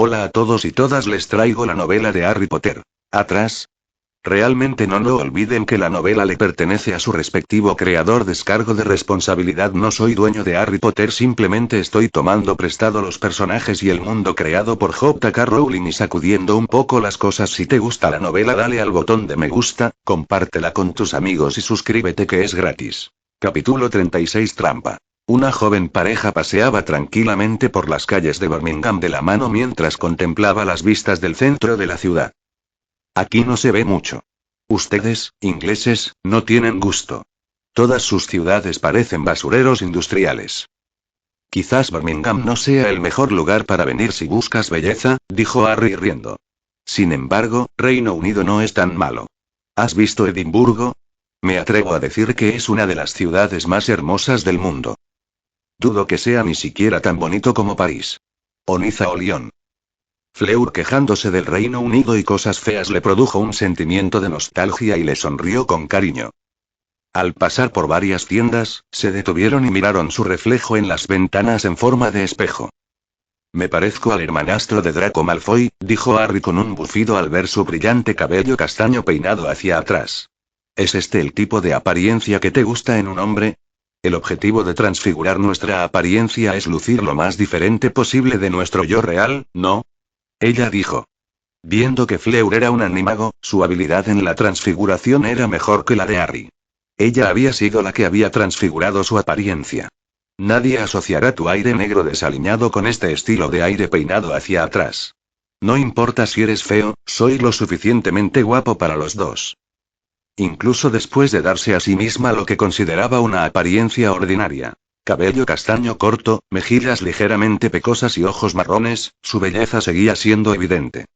Hola a todos y todas, les traigo la novela de Harry Potter. Atrás. Realmente no lo olviden que la novela le pertenece a su respectivo creador. Descargo de responsabilidad. No soy dueño de Harry Potter, simplemente estoy tomando prestado los personajes y el mundo creado por J.K. Rowling y sacudiendo un poco las cosas. Si te gusta la novela, dale al botón de me gusta, compártela con tus amigos y suscríbete, que es gratis. Capítulo 36. Trampa. Una joven pareja paseaba tranquilamente por las calles de Birmingham de la mano mientras contemplaba las vistas del centro de la ciudad. Aquí no se ve mucho. Ustedes, ingleses, no tienen gusto. Todas sus ciudades parecen basureros industriales. Quizás Birmingham no sea el mejor lugar para venir si buscas belleza, dijo Harry riendo. Sin embargo, Reino Unido no es tan malo. ¿Has visto Edimburgo? Me atrevo a decir que es una de las ciudades más hermosas del mundo. Dudo que sea ni siquiera tan bonito como París. O Niza o Lyon. Fleur, quejándose del Reino Unido y cosas feas, le produjo un sentimiento de nostalgia y le sonrió con cariño. Al pasar por varias tiendas, se detuvieron y miraron su reflejo en las ventanas en forma de espejo. Me parezco al hermanastro de Draco Malfoy, dijo Harry con un bufido al ver su brillante cabello castaño peinado hacia atrás. ¿Es este el tipo de apariencia que te gusta en un hombre? El objetivo de transfigurar nuestra apariencia es lucir lo más diferente posible de nuestro yo real, ¿no? Ella dijo. Viendo que Fleur era un animago, su habilidad en la transfiguración era mejor que la de Harry. Ella había sido la que había transfigurado su apariencia. Nadie asociará tu aire negro desaliñado con este estilo de aire peinado hacia atrás. No importa si eres feo, soy lo suficientemente guapo para los dos. Incluso después de darse a sí misma lo que consideraba una apariencia ordinaria. Cabello castaño corto, mejillas ligeramente pecosas y ojos marrones, su belleza seguía siendo evidente.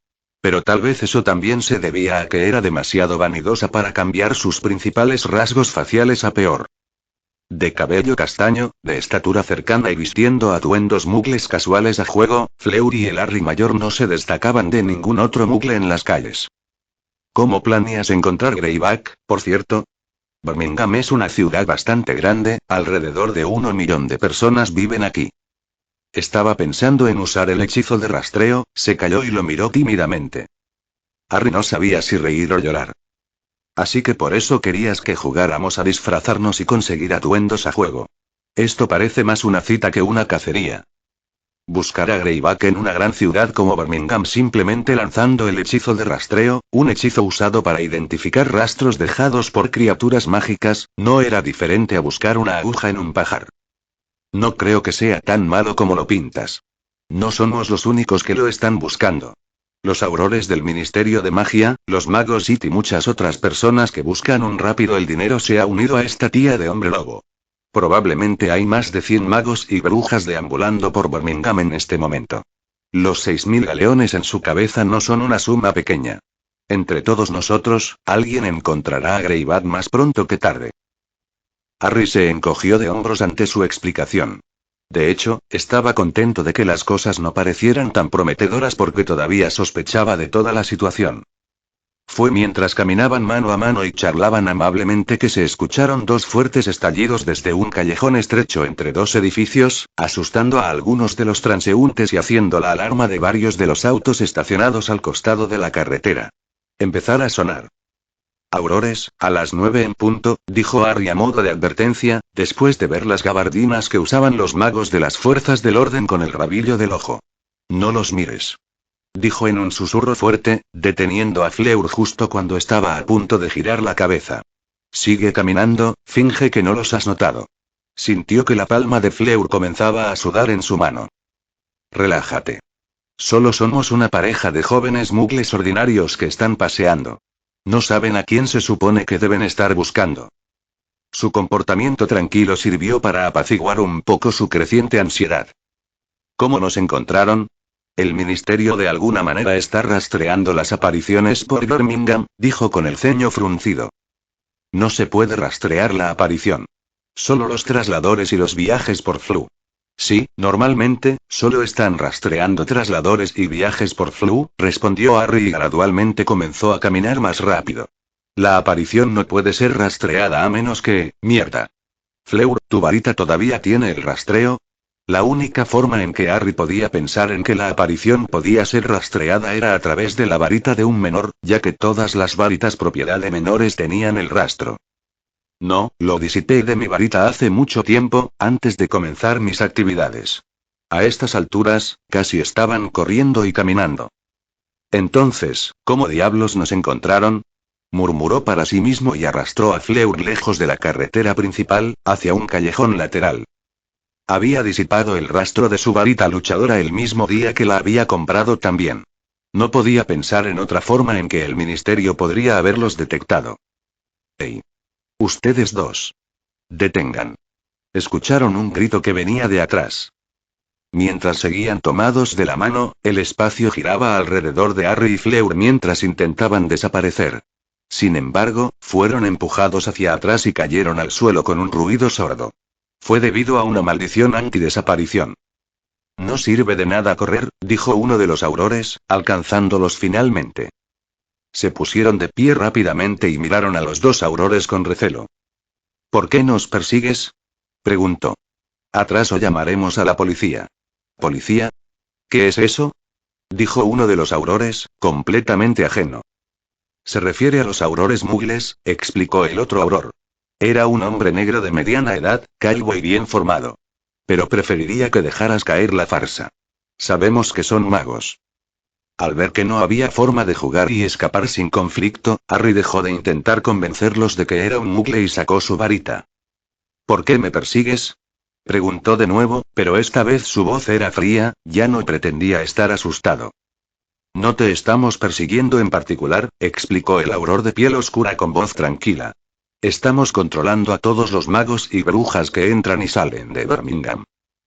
Pero tal vez eso también se debía a que era demasiado vanidosa para cambiar sus principales rasgos faciales a peor. De cabello castaño, de estatura cercana y vistiendo atuendos mugles casuales a juego, Fleur y el Harry mayor no se destacaban de ningún otro mugle en las calles. ¿Cómo planeas encontrar Greyback, por cierto? Birmingham es una ciudad bastante grande, alrededor de 1 millón de personas viven aquí. Estaba pensando en usar el hechizo de rastreo, se calló y lo miró tímidamente. Harry no sabía si reír o llorar. Así que por eso querías que jugáramos a disfrazarnos y conseguir atuendos a juego. Esto parece más una cita que una cacería. Buscar a Greyback en una gran ciudad como Birmingham simplemente lanzando el hechizo de rastreo, un hechizo usado para identificar rastros dejados por criaturas mágicas, no era diferente a buscar una aguja en un pajar. No creo que sea tan malo como lo pintas. No somos los únicos que lo están buscando. Los aurores del Ministerio de Magia, los magos y muchas otras personas que buscan un rápido el dinero se ha unido a esta tía de hombre lobo. Probablemente hay más de 100 magos y brujas deambulando por Birmingham en este momento. Los 6000 galeones en su cabeza no son una suma pequeña. Entre todos nosotros, alguien encontrará a Greyback más pronto que tarde. Harry se encogió de hombros ante su explicación. De hecho, estaba contento de que las cosas no parecieran tan prometedoras porque todavía sospechaba de toda la situación. Fue mientras caminaban mano a mano y charlaban amablemente que se escucharon dos fuertes estallidos desde un callejón estrecho entre dos edificios, asustando a algunos de los transeúntes y haciendo la alarma de varios de los autos estacionados al costado de la carretera. Empezar a sonar. Aurores, a las 9 en punto, dijo Harry a modo de advertencia, después de ver las gabardinas que usaban los magos de las fuerzas del orden con el rabillo del ojo. No los mires. Dijo en un susurro fuerte, deteniendo a Fleur justo cuando estaba a punto de girar la cabeza. Sigue caminando, finge que no los has notado. Sintió que la palma de Fleur comenzaba a sudar en su mano. Relájate. Solo somos una pareja de jóvenes mugles ordinarios que están paseando. No saben a quién se supone que deben estar buscando. Su comportamiento tranquilo sirvió para apaciguar un poco su creciente ansiedad. ¿Cómo nos encontraron? El ministerio de alguna manera está rastreando las apariciones por Birmingham, dijo con el ceño fruncido. No se puede rastrear la aparición. Solo los trasladores y los viajes por Flu. Sí, normalmente, solo están rastreando trasladores y viajes por Flu, respondió Harry y gradualmente comenzó a caminar más rápido. La aparición no puede ser rastreada a menos que, mierda. Fleur, ¿tu varita todavía tiene el rastreo? La única forma en que Harry podía pensar en que la aparición podía ser rastreada era a través de la varita de un menor, ya que todas las varitas propiedad de menores tenían el rastro. No, lo disipé de mi varita hace mucho tiempo, antes de comenzar mis actividades. A estas alturas, casi estaban corriendo y caminando. Entonces, ¿cómo diablos nos encontraron? Murmuró para sí mismo y arrastró a Fleur lejos de la carretera principal, hacia un callejón lateral. Había disipado el rastro de su varita luchadora el mismo día que la había comprado también. No podía pensar en otra forma en que el ministerio podría haberlos detectado. ¡Ey! Ustedes dos. Detengan. Escucharon un grito que venía de atrás. Mientras seguían tomados de la mano, el espacio giraba alrededor de Harry y Fleur mientras intentaban desaparecer. Sin embargo, fueron empujados hacia atrás y cayeron al suelo con un ruido sordo. Fue debido a una maldición antidesaparición. No sirve de nada correr, dijo uno de los aurores, alcanzándolos finalmente. Se pusieron de pie rápidamente y miraron a los dos aurores con recelo. ¿Por qué nos persigues? Preguntó. Atrás o llamaremos a la policía. ¿Policía? ¿Qué es eso? Dijo uno de los aurores, completamente ajeno. Se refiere a los aurores mugles, explicó el otro auror. Era un hombre negro de mediana edad, calvo y bien formado. Pero preferiría que dejaras caer la farsa. Sabemos que son magos. Al ver que no había forma de jugar y escapar sin conflicto, Harry dejó de intentar convencerlos de que era un mugle y sacó su varita. ¿Por qué me persigues? Preguntó de nuevo, pero esta vez su voz era fría, ya no pretendía estar asustado. No te estamos persiguiendo en particular, explicó el auror de piel oscura con voz tranquila. Estamos controlando a todos los magos y brujas que entran y salen de Birmingham.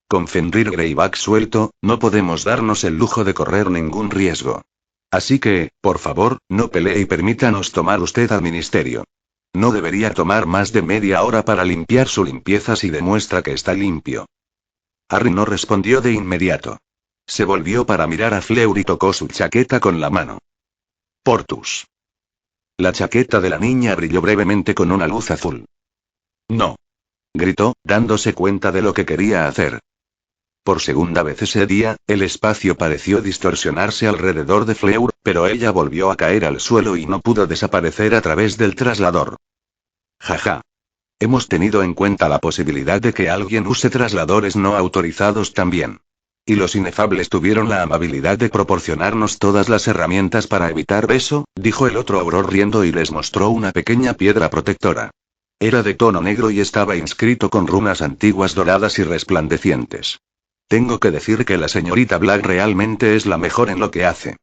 Con Fenrir Greyback suelto, no podemos darnos el lujo de correr ningún riesgo. Así que, por favor, no pelee y permítanos tomar usted al ministerio. No debería tomar más de media hora para limpiar su limpieza si demuestra que está limpio. Harry no respondió de inmediato. Se volvió para mirar a Fleur y tocó su chaqueta con la mano. Portus. La chaqueta de la niña brilló brevemente con una luz azul. No. Gritó, dándose cuenta de lo que quería hacer. Por segunda vez ese día, el espacio pareció distorsionarse alrededor de Fleur, pero ella volvió a caer al suelo y no pudo desaparecer a través del traslador. Jaja. Hemos tenido en cuenta la posibilidad de que alguien use trasladores no autorizados también. Y los inefables tuvieron la amabilidad de proporcionarnos todas las herramientas para evitar eso, dijo el otro auror riendo y les mostró una pequeña piedra protectora. Era de tono negro y estaba inscrito con runas antiguas doradas y resplandecientes. Tengo que decir que la señorita Black realmente es la mejor en lo que hace.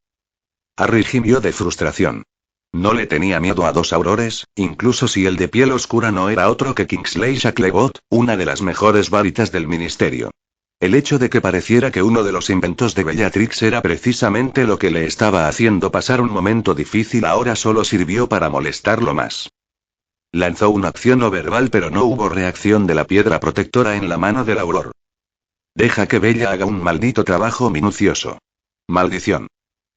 Harry gimió de frustración. No le tenía miedo a dos aurores, incluso si el de piel oscura no era otro que Kingsley Shacklebot, una de las mejores varitas del ministerio. El hecho de que pareciera que uno de los inventos de Bellatrix era precisamente lo que le estaba haciendo pasar un momento difícil ahora solo sirvió para molestarlo más. Lanzó una acción no verbal pero no hubo reacción de la piedra protectora en la mano del auror. Deja que Bella haga un maldito trabajo minucioso. Maldición.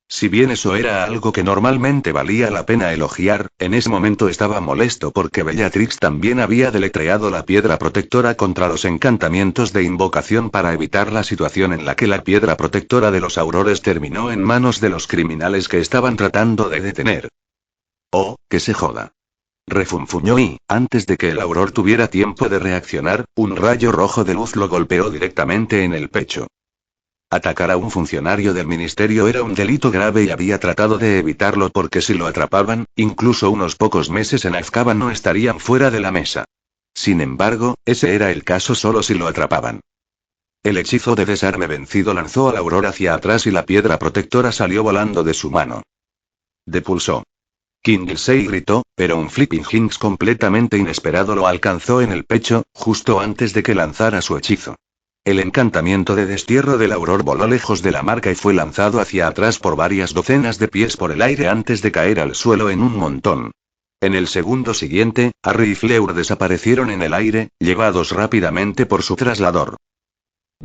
Si bien eso era algo que normalmente valía la pena elogiar, en ese momento estaba molesto porque Bellatrix también había deletreado la piedra protectora contra los encantamientos de invocación para evitar la situación en la que la piedra protectora de los aurores terminó en manos de los criminales que estaban tratando de detener. Oh, que se joda. Refunfuñó y, antes de que el auror tuviera tiempo de reaccionar, un rayo rojo de luz lo golpeó directamente en el pecho. Atacar a un funcionario del ministerio era un delito grave y había tratado de evitarlo porque si lo atrapaban, incluso unos pocos meses en Azkaban no estarían fuera de la mesa. Sin embargo, ese era el caso solo si lo atrapaban. El hechizo de desarme vencido lanzó al auror hacia atrás y la piedra protectora salió volando de su mano. Depulsó. Kingsley gritó, pero un Flipping Jinx completamente inesperado lo alcanzó en el pecho, justo antes de que lanzara su hechizo. El encantamiento de destierro del auror voló lejos de la marca y fue lanzado hacia atrás por varias docenas de pies por el aire antes de caer al suelo en un montón. En el segundo siguiente, Harry y Fleur desaparecieron en el aire, llevados rápidamente por su traslador.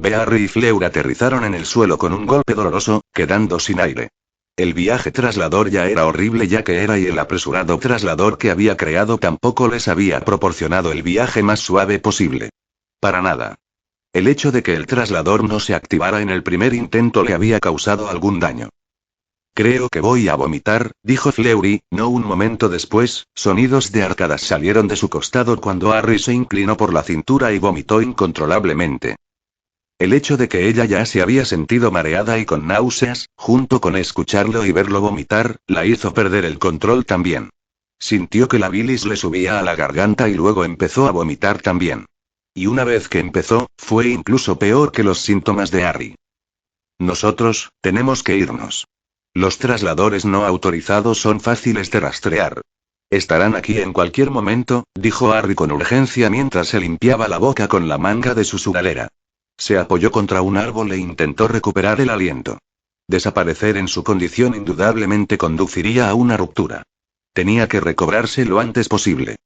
Harry y Fleur aterrizaron en el suelo con un golpe doloroso, quedando sin aire. El viaje traslador ya era horrible ya que era y el apresurado traslador que había creado tampoco les había proporcionado el viaje más suave posible. Para nada. El hecho de que el traslador no se activara en el primer intento le había causado algún daño. Creo que voy a vomitar, dijo Fleury. No un momento después, sonidos de arcadas salieron de su costado cuando Harry se inclinó por la cintura y vomitó incontrolablemente. El hecho de que ella ya se había sentido mareada y con náuseas, junto con escucharlo y verlo vomitar, la hizo perder el control también. Sintió que la bilis le subía a la garganta y luego empezó a vomitar también. Y una vez que empezó, fue incluso peor que los síntomas de Harry. Nosotros, tenemos que irnos. Los trasladores no autorizados son fáciles de rastrear. Estarán aquí en cualquier momento, dijo Harry con urgencia mientras se limpiaba la boca con la manga de su sudadera. Se apoyó contra un árbol e intentó recuperar el aliento. Desaparecer en su condición indudablemente conduciría a una ruptura. Tenía que recobrarse lo antes posible.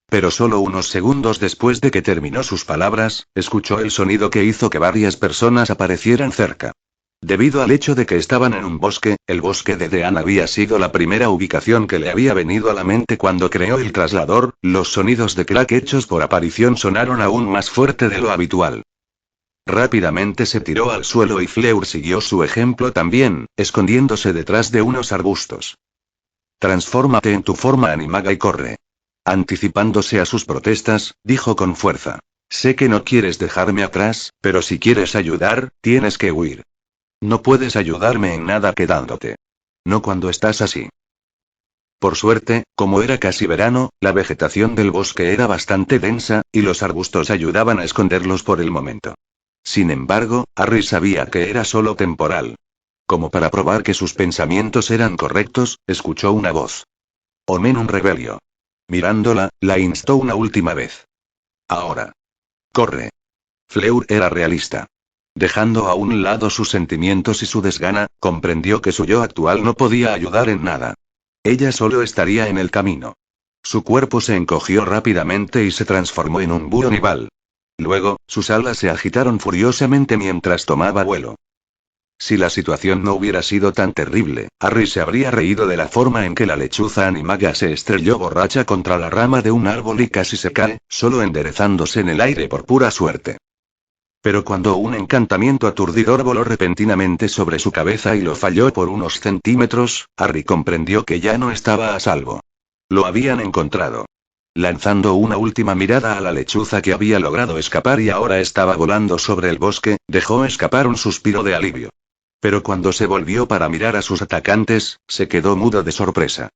Pero solo unos segundos después de que terminó sus palabras, escuchó el sonido que hizo que varias personas aparecieran cerca. Debido al hecho de que estaban en un bosque, el bosque de Dean había sido la primera ubicación que le había venido a la mente cuando creó el traslador. Los sonidos de crack hechos por aparición sonaron aún más fuerte de lo habitual. Rápidamente se tiró al suelo y Fleur siguió su ejemplo también, escondiéndose detrás de unos arbustos. Transfórmate en tu forma animaga y corre. Anticipándose a sus protestas, dijo con fuerza. Sé que no quieres dejarme atrás, pero si quieres ayudar, tienes que huir. No puedes ayudarme en nada quedándote. No cuando estás así. Por suerte, como era casi verano, la vegetación del bosque era bastante densa, y los arbustos ayudaban a esconderlos por el momento. Sin embargo, Harry sabía que era solo temporal. Como para probar que sus pensamientos eran correctos, escuchó una voz. Omenum Rebelio. Mirándola, la instó una última vez. Ahora. Corre. Fleur era realista. Dejando a un lado sus sentimientos y su desgana, comprendió que su yo actual no podía ayudar en nada. Ella solo estaría en el camino. Su cuerpo se encogió rápidamente y se transformó en un búho nival. Luego, sus alas se agitaron furiosamente mientras tomaba vuelo. Si la situación no hubiera sido tan terrible, Harry se habría reído de la forma en que la lechuza animaga se estrelló borracha contra la rama de un árbol y casi se cae, solo enderezándose en el aire por pura suerte. Pero cuando un encantamiento aturdidor voló repentinamente sobre su cabeza y lo falló por unos centímetros, Harry comprendió que ya no estaba a salvo. Lo habían encontrado. Lanzando una última mirada a la lechuza que había logrado escapar y ahora estaba volando sobre el bosque, dejó escapar un suspiro de alivio. Pero cuando se volvió para mirar a sus atacantes, se quedó mudo de sorpresa.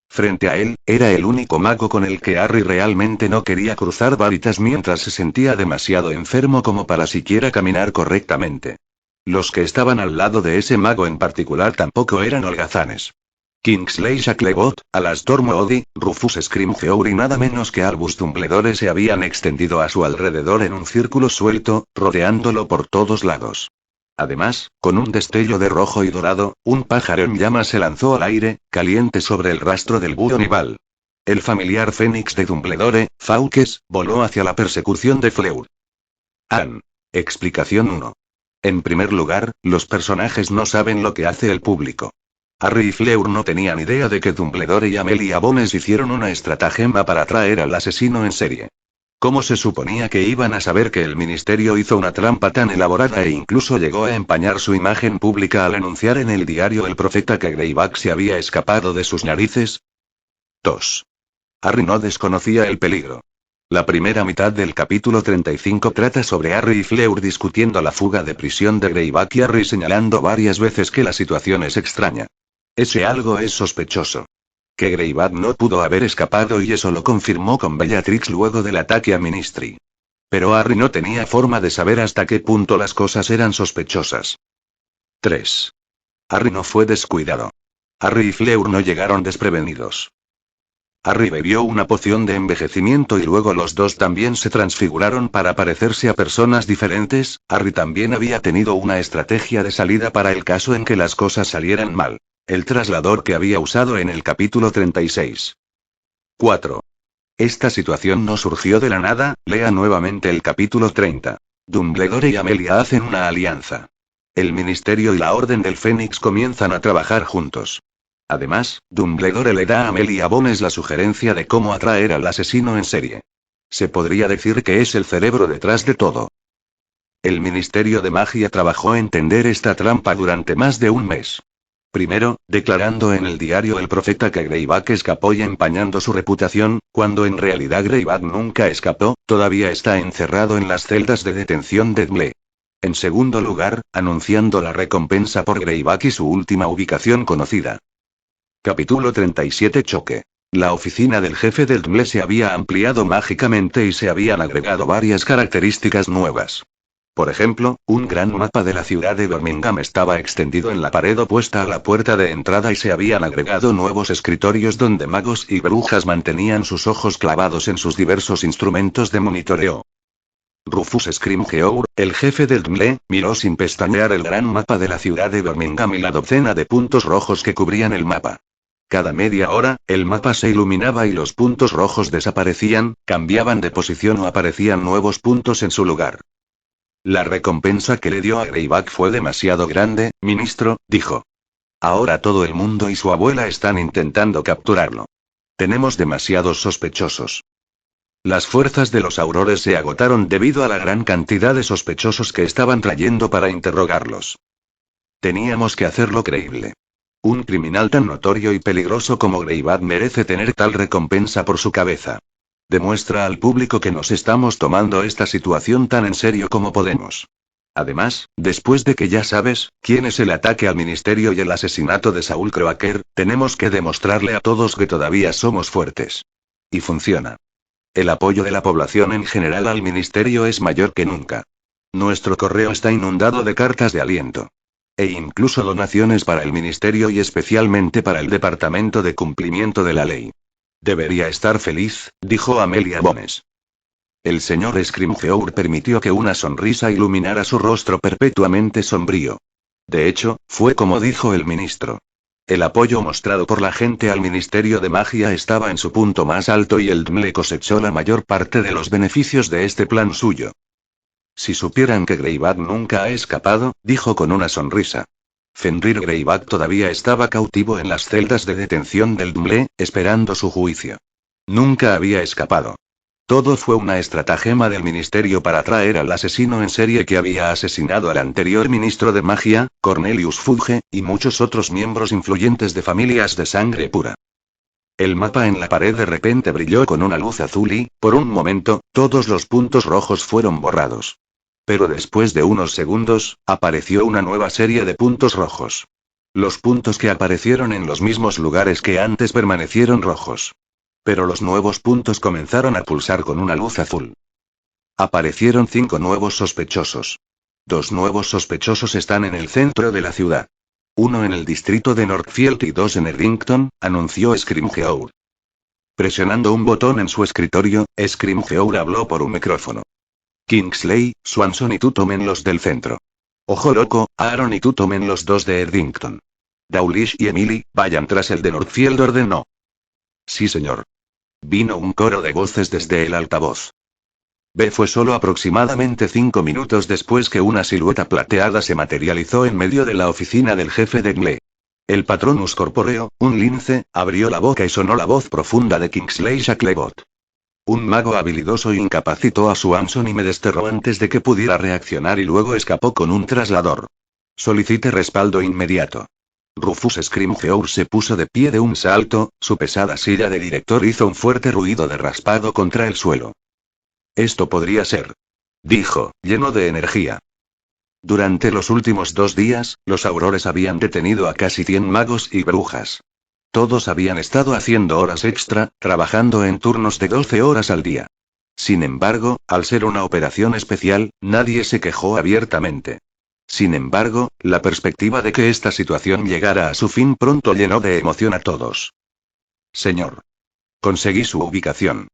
Frente a él, era el único mago con el que Harry realmente no quería cruzar varitas mientras se sentía demasiado enfermo como para siquiera caminar correctamente. Los que estaban al lado de ese mago en particular tampoco eran holgazanes. Kingsley Shacklebot, Alastor Moody, Rufus Scrimgeour y nada menos que Albus Dumbledore se habían extendido a su alrededor en un círculo suelto, rodeándolo por todos lados. Además, con un destello de rojo y dorado, un pájaro en llamas se lanzó al aire, caliente sobre el rastro del búho nival. El familiar fénix de Dumbledore, Fawkes, voló hacia la persecución de Fleur. Explicación 1. En primer lugar, los personajes no saben lo que hace el público. Harry y Fleur no tenían idea de que Dumbledore y Amelia Bones hicieron una estratagema para atraer al asesino en serie. ¿Cómo se suponía que iban a saber que el ministerio hizo una trampa tan elaborada e incluso llegó a empañar su imagen pública al anunciar en el diario El Profeta que Greyback se había escapado de sus narices? 2. Harry no desconocía el peligro. La primera mitad del capítulo 35 trata sobre Harry y Fleur discutiendo la fuga de prisión de Greyback y Harry señalando varias veces que la situación es extraña. Ese algo es sospechoso. Que Greyback no pudo haber escapado y eso lo confirmó con Bellatrix luego del ataque a Ministry. Pero Harry no tenía forma de saber hasta qué punto las cosas eran sospechosas. 3. Harry no fue descuidado. Harry y Fleur no llegaron desprevenidos. Harry bebió una poción de envejecimiento y luego los dos también se transfiguraron para parecerse a personas diferentes. Harry también había tenido una estrategia de salida para el caso en que las cosas salieran mal. El traslador que había usado en el capítulo 36. 4. Esta situación no surgió de la nada, lea nuevamente el capítulo 30. Dumbledore y Amelia hacen una alianza. El Ministerio y la Orden del Fénix comienzan a trabajar juntos. Además, Dumbledore le da a Amelia Bones la sugerencia de cómo atraer al asesino en serie. Se podría decir que es el cerebro detrás de todo. El Ministerio de Magia trabajó en tender esta trampa durante más de un mes. Primero, declarando en el diario El Profeta que Greyback escapó y empañando su reputación, cuando en realidad Greyback nunca escapó, todavía está encerrado en las celdas de detención de Dle. En segundo lugar, anunciando la recompensa por Greyback y su última ubicación conocida. Capítulo 37 Choque. La oficina del jefe del Dle se había ampliado mágicamente y se habían agregado varias características nuevas. Por ejemplo, un gran mapa de la ciudad de Birmingham estaba extendido en la pared opuesta a la puerta de entrada y se habían agregado nuevos escritorios donde magos y brujas mantenían sus ojos clavados en sus diversos instrumentos de monitoreo. Rufus Scrimgeour, el jefe del Dle, miró sin pestañear el gran mapa de la ciudad de Birmingham y la docena de puntos rojos que cubrían el mapa. Cada media hora, el mapa se iluminaba y los puntos rojos desaparecían, cambiaban de posición o aparecían nuevos puntos en su lugar. La recompensa que le dio a Greyback fue demasiado grande, ministro, dijo. Ahora todo el mundo y su abuela están intentando capturarlo. Tenemos demasiados sospechosos. Las fuerzas de los aurores se agotaron debido a la gran cantidad de sospechosos que estaban trayendo para interrogarlos. Teníamos que hacerlo creíble. Un criminal tan notorio y peligroso como Greyback merece tener tal recompensa por su cabeza. Demuestra al público que nos estamos tomando esta situación tan en serio como podemos. Además, después de que ya sabes quién es el ataque al ministerio y el asesinato de Saul Croaker, tenemos que demostrarle a todos que todavía somos fuertes. Y funciona. El apoyo de la población en general al ministerio es mayor que nunca. Nuestro correo está inundado de cartas de aliento. E incluso donaciones para el ministerio y especialmente para el Departamento de Cumplimiento de la Ley. Debería estar feliz, dijo Amelia Bones. El señor Scrimgeour permitió que una sonrisa iluminara su rostro perpetuamente sombrío. De hecho, fue como dijo el ministro. El apoyo mostrado por la gente al Ministerio de Magia estaba en su punto más alto y el Dle cosechó la mayor parte de los beneficios de este plan suyo. Si supieran que Greyback nunca ha escapado, dijo con una sonrisa. Fenrir Greyback todavía estaba cautivo en las celdas de detención del Dle, esperando su juicio. Nunca había escapado. Todo fue una estratagema del ministerio para traer al asesino en serie que había asesinado al anterior ministro de magia, Cornelius Fudge, y muchos otros miembros influyentes de familias de sangre pura. El mapa en la pared de repente brilló con una luz azul y, por un momento, todos los puntos rojos fueron borrados. Pero después de unos segundos, apareció una nueva serie de puntos rojos. Los puntos que aparecieron en los mismos lugares que antes permanecieron rojos. Pero los nuevos puntos comenzaron a pulsar con una luz azul. Aparecieron 5 nuevos sospechosos. 2 nuevos sospechosos están en el centro de la ciudad. 1 en el distrito de Northfield y 2 en Erdington, anunció Scrimgeour. Presionando un botón en su escritorio, Scrimgeour habló por un micrófono. Kingsley, Swanson y tú tomen los del centro. Ojo loco, Aaron y tú tomen los 2 de Erdington. Dawlish y Emily, vayan tras el de Northfield, ordenó. Sí, señor. Vino un coro de voces desde el altavoz. Fue solo aproximadamente 5 minutos después que una silueta plateada se materializó en medio de la oficina del jefe de Dle. El Patronus corpóreo, un lince, abrió la boca y sonó la voz profunda de Kingsley Shacklebot. Un mago habilidoso incapacitó a Swanson y me desterró antes de que pudiera reaccionar y luego escapó con un traslador. Solicite respaldo inmediato. Rufus Scrimgeour se puso de pie de un salto, su pesada silla de director hizo un fuerte ruido de raspado contra el suelo. Esto podría ser. Dijo, lleno de energía. Durante los últimos 2 días, los aurores habían detenido a casi 100 magos y brujas. Todos habían estado haciendo horas extra, trabajando en turnos de 12 horas al día. Sin embargo, al ser una operación especial, nadie se quejó abiertamente. Sin embargo, la perspectiva de que esta situación llegara a su fin pronto llenó de emoción a todos. Señor. Conseguí su ubicación.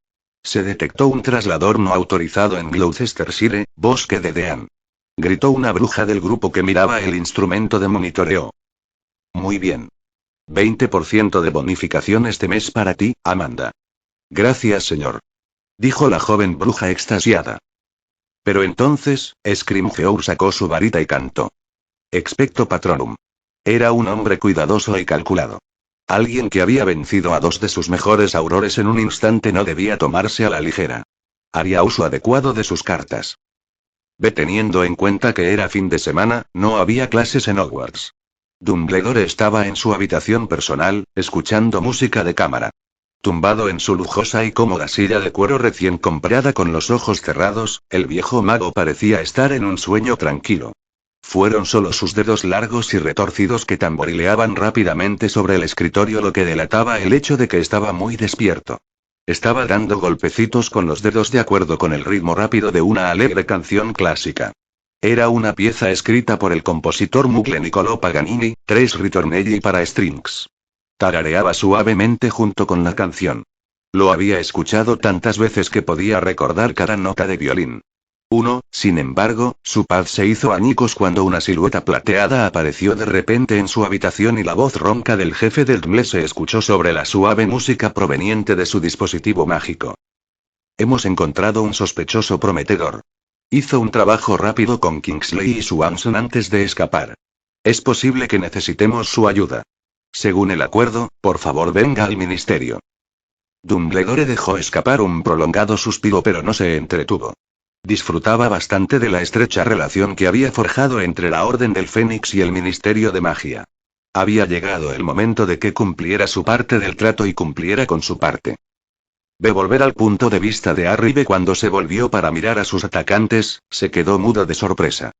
Se detectó un traslador no autorizado en Gloucestershire, bosque de Dean. Gritó una bruja del grupo que miraba el instrumento de monitoreo. Muy bien. 20% de bonificación este mes para ti, Amanda. Gracias, señor. Dijo la joven bruja extasiada. Pero entonces, Scrimgeour sacó su varita y cantó. Expecto Patronum. Era un hombre cuidadoso y calculado. Alguien que había vencido a 2 de sus mejores aurores en un instante no debía tomarse a la ligera. Haría uso adecuado de sus cartas. Teniendo en cuenta que era fin de semana, no había clases en Hogwarts. Dumbledore estaba en su habitación personal, escuchando música de cámara. Tumbado en su lujosa y cómoda silla de cuero recién comprada con los ojos cerrados, el viejo mago parecía estar en un sueño tranquilo. Fueron solo sus dedos largos y retorcidos que tamborileaban rápidamente sobre el escritorio lo que delataba el hecho de que estaba muy despierto. Estaba dando golpecitos con los dedos de acuerdo con el ritmo rápido de una alegre canción clásica. Era una pieza escrita por el compositor Mugle Niccolò Paganini, 3 ritornelli para strings. Tarareaba suavemente junto con la canción. Lo había escuchado tantas veces que podía recordar cada nota de violín. Sin embargo, su paz se hizo añicos cuando una silueta plateada apareció de repente en su habitación y la voz ronca del jefe del DMLE se escuchó sobre la suave música proveniente de su dispositivo mágico. Hemos encontrado un sospechoso prometedor. Hizo un trabajo rápido con Kingsley y Swanson antes de escapar. Es posible que necesitemos su ayuda. Según el acuerdo, por favor venga al ministerio. Dumbledore dejó escapar un prolongado suspiro pero no se entretuvo. Disfrutaba bastante de la estrecha relación que había forjado entre la Orden del Fénix y el Ministerio de Magia. Había llegado el momento de que cumpliera su parte del trato y cumpliera con su parte. Volver al punto de vista de Harry cuando se volvió para mirar a sus atacantes, se quedó mudo de sorpresa.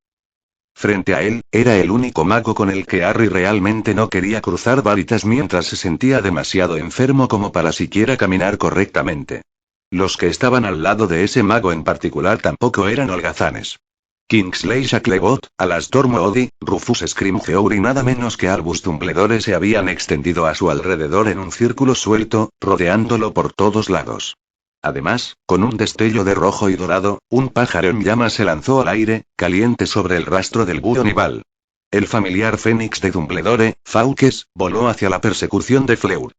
Frente a él, era el único mago con el que Harry realmente no quería cruzar varitas mientras se sentía demasiado enfermo como para siquiera caminar correctamente. Los que estaban al lado de ese mago en particular tampoco eran holgazanes. Kingsley Shacklebolt, Alastor Moody, Rufus Scrimgeour y nada menos que Albus Dumbledore se habían extendido a su alrededor en un círculo suelto, rodeándolo por todos lados. Además, con un destello de rojo y dorado, un pájaro en llamas se lanzó al aire, caliente sobre el rastro del búho Nival. El familiar fénix de Dumbledore, Fawkes, voló hacia la persecución de Fleur.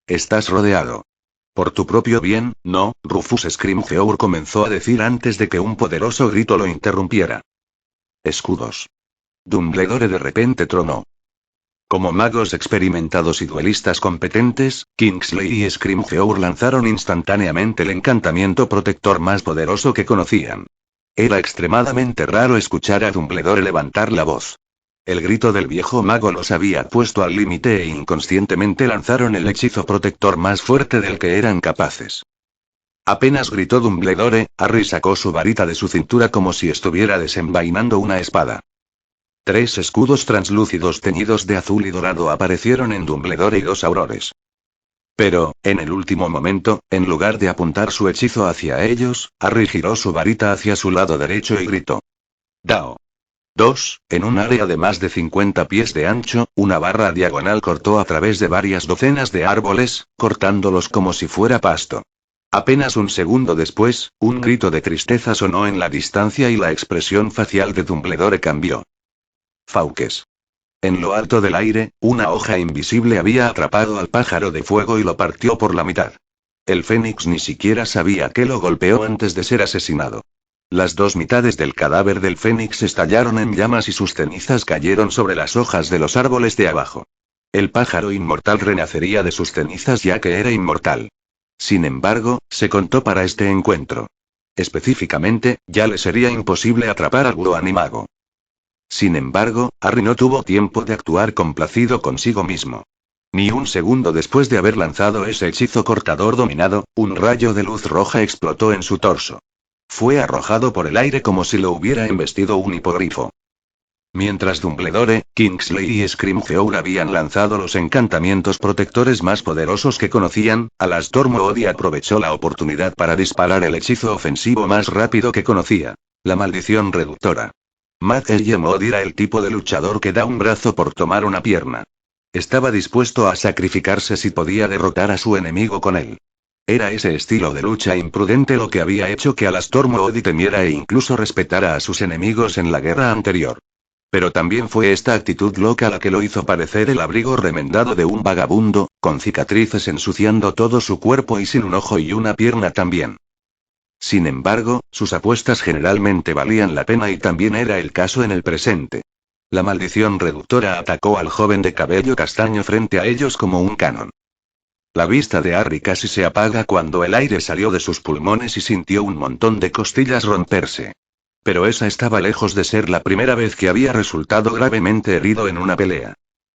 Estás rodeado. Por tu propio bien, no, Rufus Scrimgeour comenzó a decir antes de que un poderoso grito lo interrumpiera. Escudos. Dumbledore de repente tronó. Como magos experimentados y duelistas competentes, Kingsley y Scrimgeour lanzaron instantáneamente el encantamiento protector más poderoso que conocían. Era extremadamente raro escuchar a Dumbledore levantar la voz. El grito del viejo mago los había puesto al límite e inconscientemente lanzaron el hechizo protector más fuerte del que eran capaces. Apenas gritó Dumbledore, Harry sacó su varita de su cintura como si estuviera desenvainando una espada. 3 escudos translúcidos teñidos de azul y dorado aparecieron en Dumbledore y 2 aurores. Pero, en el último momento, en lugar de apuntar su hechizo hacia ellos, Harry giró su varita hacia su lado derecho y gritó. Dao. 2, en un área de más de 50 pies de ancho, una barra diagonal cortó a través de varias docenas de árboles, cortándolos como si fuera pasto. Apenas un segundo después, un grito de tristeza sonó en la distancia y la expresión facial de Dumbledore cambió. Fawkes. En lo alto del aire, una hoja invisible había atrapado al pájaro de fuego y lo partió por la mitad. El fénix ni siquiera sabía que lo golpeó antes de ser asesinado. Las 2 mitades del cadáver del fénix estallaron en llamas y sus cenizas cayeron sobre las hojas de los árboles de abajo. El pájaro inmortal renacería de sus cenizas ya que era inmortal. Sin embargo, se contó para este encuentro. Específicamente, ya le sería imposible atrapar al búho animago. Sin embargo, Harry no tuvo tiempo de actuar complacido consigo mismo. Ni un segundo después de haber lanzado ese hechizo cortador dominado, un rayo de luz roja explotó en su torso. Fue arrojado por el aire como si lo hubiera embestido un hipogrifo. Mientras Dumbledore, Kingsley y Scrimgeour habían lanzado los encantamientos protectores más poderosos que conocían, Alastor Moody aprovechó la oportunidad para disparar el hechizo ofensivo más rápido que conocía, la maldición reductora. Matthew Moody era el tipo de luchador que da un brazo por tomar una pierna. Estaba dispuesto a sacrificarse si podía derrotar a su enemigo con él. Era ese estilo de lucha imprudente lo que había hecho que Alastor Moody temiera e incluso respetara a sus enemigos en la guerra anterior. Pero también fue esta actitud loca la que lo hizo parecer el abrigo remendado de un vagabundo, con cicatrices ensuciando todo su cuerpo y sin un ojo y una pierna también. Sin embargo, sus apuestas generalmente valían la pena y también era el caso en el presente. La maldición reductora atacó al joven de cabello castaño frente a ellos como un cañón. La vista de Harry casi se apaga cuando el aire salió de sus pulmones y sintió un montón de costillas romperse. Pero esa estaba lejos de ser la primera vez que había resultado gravemente herido en una pelea.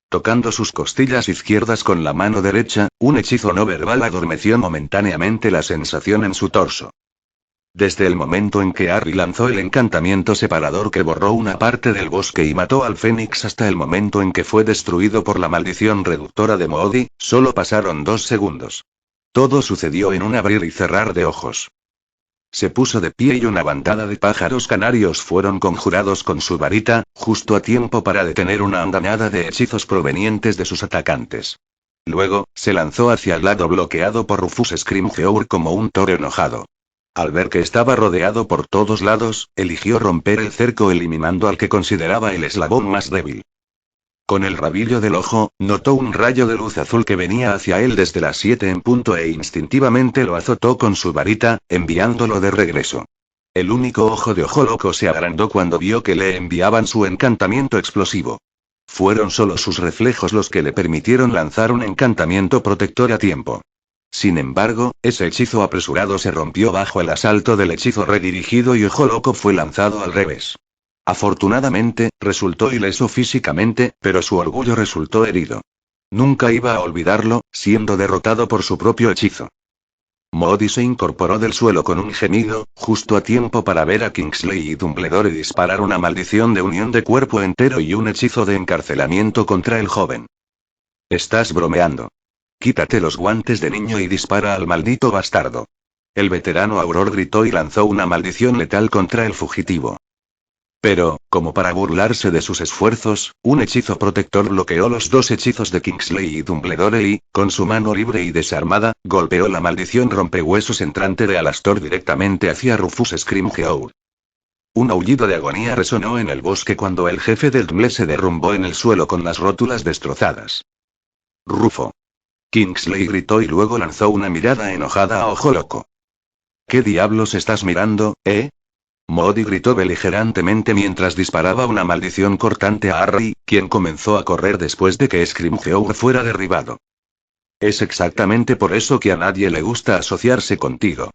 Tocando sus costillas izquierdas con la mano derecha, un hechizo no verbal adormeció momentáneamente la sensación en su torso. Desde el momento en que Harry lanzó el encantamiento separador que borró una parte del bosque y mató al Fénix hasta el momento en que fue destruido por la maldición reductora de Moody, solo pasaron 2 segundos. Todo sucedió en un abrir y cerrar de ojos. Se puso de pie y una bandada de pájaros canarios fueron conjurados con su varita, justo a tiempo para detener una andanada de hechizos provenientes de sus atacantes. Luego, se lanzó hacia el lado bloqueado por Rufus Scrimgeour como un toro enojado. Al ver que estaba rodeado por todos lados, eligió romper el cerco eliminando al que consideraba el eslabón más débil. Con el rabillo del ojo, notó un rayo de luz azul que venía hacia él desde las 7 en punto e instintivamente lo azotó con su varita, enviándolo de regreso. El único ojo de Ojo Loco se agrandó cuando vio que le enviaban su encantamiento explosivo. Fueron solo sus reflejos los que le permitieron lanzar un encantamiento protector a tiempo. Sin embargo, ese hechizo apresurado se rompió bajo el asalto del hechizo redirigido y Ojo Loco fue lanzado al revés. Afortunadamente, resultó ileso físicamente, pero su orgullo resultó herido. Nunca iba a olvidarlo, siendo derrotado por su propio hechizo. Moody se incorporó del suelo con un gemido, justo a tiempo para ver a Kingsley y Dumbledore disparar una maldición de unión de cuerpo entero y un hechizo de encarcelamiento contra el joven. «Estás bromeando. Quítate los guantes de niño y dispara al maldito bastardo». El veterano Auror gritó y lanzó una maldición letal contra el fugitivo. Pero, como para burlarse de sus esfuerzos, un hechizo protector bloqueó los 2 hechizos de Kingsley y Dumbledore y, con su mano libre y desarmada, golpeó la maldición rompehuesos entrante de Alastor directamente hacia Rufus Scrimgeour. Un aullido de agonía resonó en el bosque cuando el jefe del Dmle se derrumbó en el suelo con las rótulas destrozadas. «Rufo». Kingsley gritó y luego lanzó una mirada enojada a Ojo Loco. «¿Qué diablos estás mirando, eh?» Moody gritó beligerantemente mientras disparaba una maldición cortante a Harry, quien comenzó a correr después de que Scrimgeour fuera derribado. «Es exactamente por eso que a nadie le gusta asociarse contigo».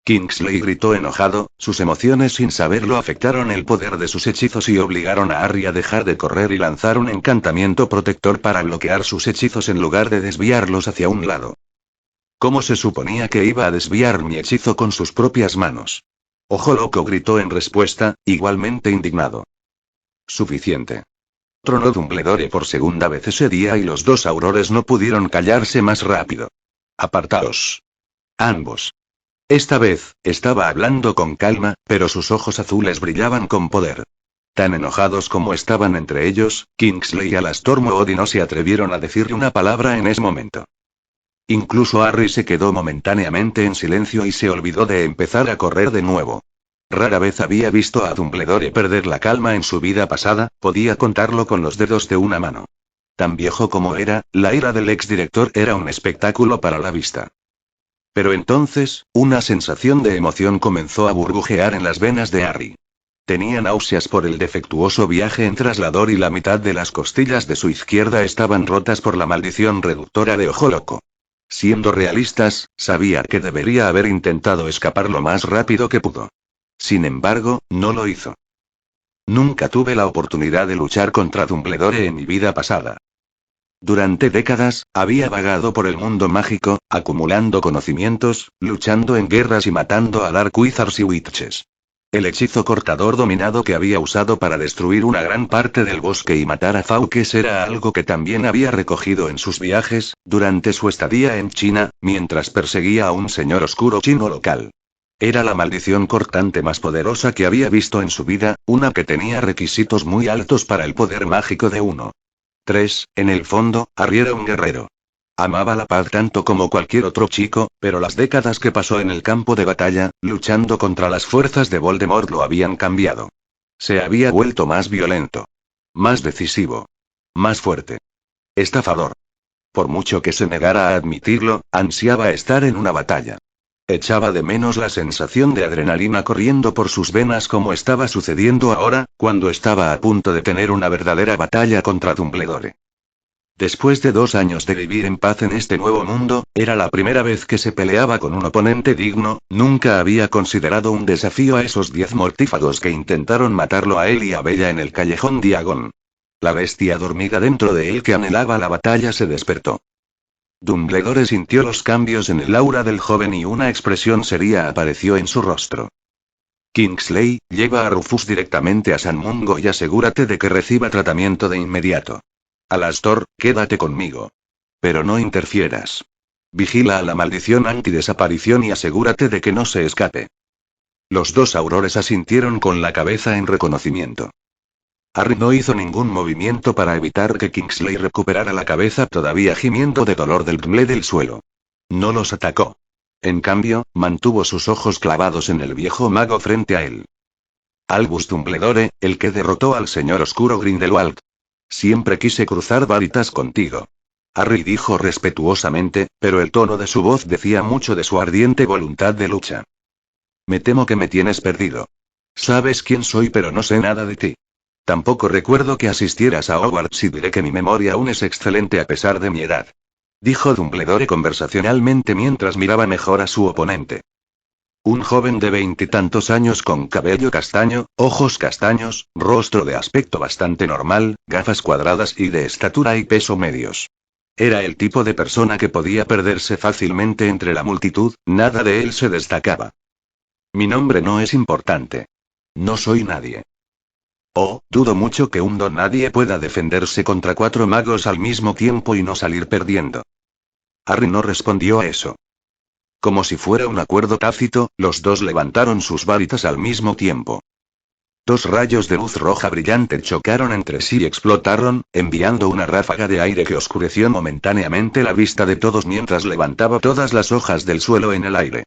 Kingsley gritó enojado, sus emociones sin saberlo afectaron el poder de sus hechizos y obligaron a Harry a dejar de correr y lanzar un encantamiento protector para bloquear sus hechizos en lugar de desviarlos hacia un lado. ¿Cómo se suponía que iba a desviar mi hechizo con sus propias manos? Ojo Loco gritó en respuesta, igualmente indignado. «Suficiente». Tronó Dumbledore por segunda vez ese día y los 2 aurores no pudieron callarse más rápido. «Apartaos. Ambos». Esta vez, estaba hablando con calma, pero sus ojos azules brillaban con poder. Tan enojados como estaban entre ellos, Kingsley y Alastor Moody no se atrevieron a decirle una palabra en ese momento. Incluso Harry se quedó momentáneamente en silencio y se olvidó de empezar a correr de nuevo. Rara vez había visto a Dumbledore perder la calma en su vida pasada, podía contarlo con los dedos de una mano. Tan viejo como era, la ira del exdirector era un espectáculo para la vista. Pero entonces, una sensación de emoción comenzó a burbujear en las venas de Harry. Tenía náuseas por el defectuoso viaje en traslador y la mitad de las costillas de su izquierda estaban rotas por la maldición reductora de Ojo Loco. Siendo realistas, sabía que debería haber intentado escapar lo más rápido que pudo. Sin embargo, no lo hizo. Nunca tuve la oportunidad de luchar contra Dumbledore en mi vida pasada. Durante décadas, había vagado por el mundo mágico, acumulando conocimientos, luchando en guerras y matando a Dark Wizards y Witches. El hechizo cortador dominado que había usado para destruir una gran parte del bosque y matar a Fawkes era algo que también había recogido en sus viajes, durante su estadía en China, mientras perseguía a un señor oscuro chino local. Era la maldición cortante más poderosa que había visto en su vida, una que tenía requisitos muy altos para el poder mágico de uno. 3. En el fondo, Harry era un guerrero. Amaba la paz tanto como cualquier otro chico, pero las décadas que pasó en el campo de batalla, luchando contra las fuerzas de Voldemort lo habían cambiado. Se había vuelto más violento. Más decisivo. Más fuerte. Estafador. Por mucho que se negara a admitirlo, ansiaba estar en una batalla. Echaba de menos la sensación de adrenalina corriendo por sus venas como estaba sucediendo ahora, cuando estaba a punto de tener una verdadera batalla contra Dumbledore. Después de 2 años de vivir en paz en este nuevo mundo, era la primera vez que se peleaba con un oponente digno. Nunca había considerado un desafío a esos 10 mortífagos que intentaron matarlo a él y a Bella en el callejón Diagon. La bestia dormida dentro de él que anhelaba la batalla se despertó. Dumbledore sintió los cambios en el aura del joven y una expresión seria apareció en su rostro. Kingsley, lleva a Rufus directamente a San Mungo y asegúrate de que reciba tratamiento de inmediato. Alastor, quédate conmigo. Pero no interfieras. Vigila a la maldición antidesaparición y asegúrate de que no se escape. Los dos aurores asintieron con la cabeza en reconocimiento. Harry no hizo ningún movimiento para evitar que Kingsley recuperara la cabeza todavía gimiendo de dolor del ble del suelo. No los atacó. En cambio, mantuvo sus ojos clavados en el viejo mago frente a él. Albus Dumbledore, el que derrotó al señor oscuro Grindelwald. Siempre quise cruzar varitas contigo. Harry dijo respetuosamente, pero el tono de su voz decía mucho de su ardiente voluntad de lucha. Me temo que me tienes perdido. Sabes quién soy pero no sé nada de ti. Tampoco recuerdo que asistieras a Hogwarts y diré que mi memoria aún es excelente a pesar de mi edad. Dijo Dumbledore conversacionalmente mientras miraba mejor a su oponente. Un joven de 20 y tantos años con cabello castaño, ojos castaños, rostro de aspecto bastante normal, gafas cuadradas y de estatura y peso medios. Era el tipo de persona que podía perderse fácilmente entre la multitud, nada de él se destacaba. Mi nombre no es importante. No soy nadie. Oh, dudo mucho que un don nadie pueda defenderse contra 4 magos al mismo tiempo y no salir perdiendo. Harry no respondió a eso. Como si fuera un acuerdo tácito, los dos levantaron sus varitas al mismo tiempo. 2 rayos de luz roja brillante chocaron entre sí y explotaron, enviando una ráfaga de aire que oscureció momentáneamente la vista de todos mientras levantaba todas las hojas del suelo en el aire.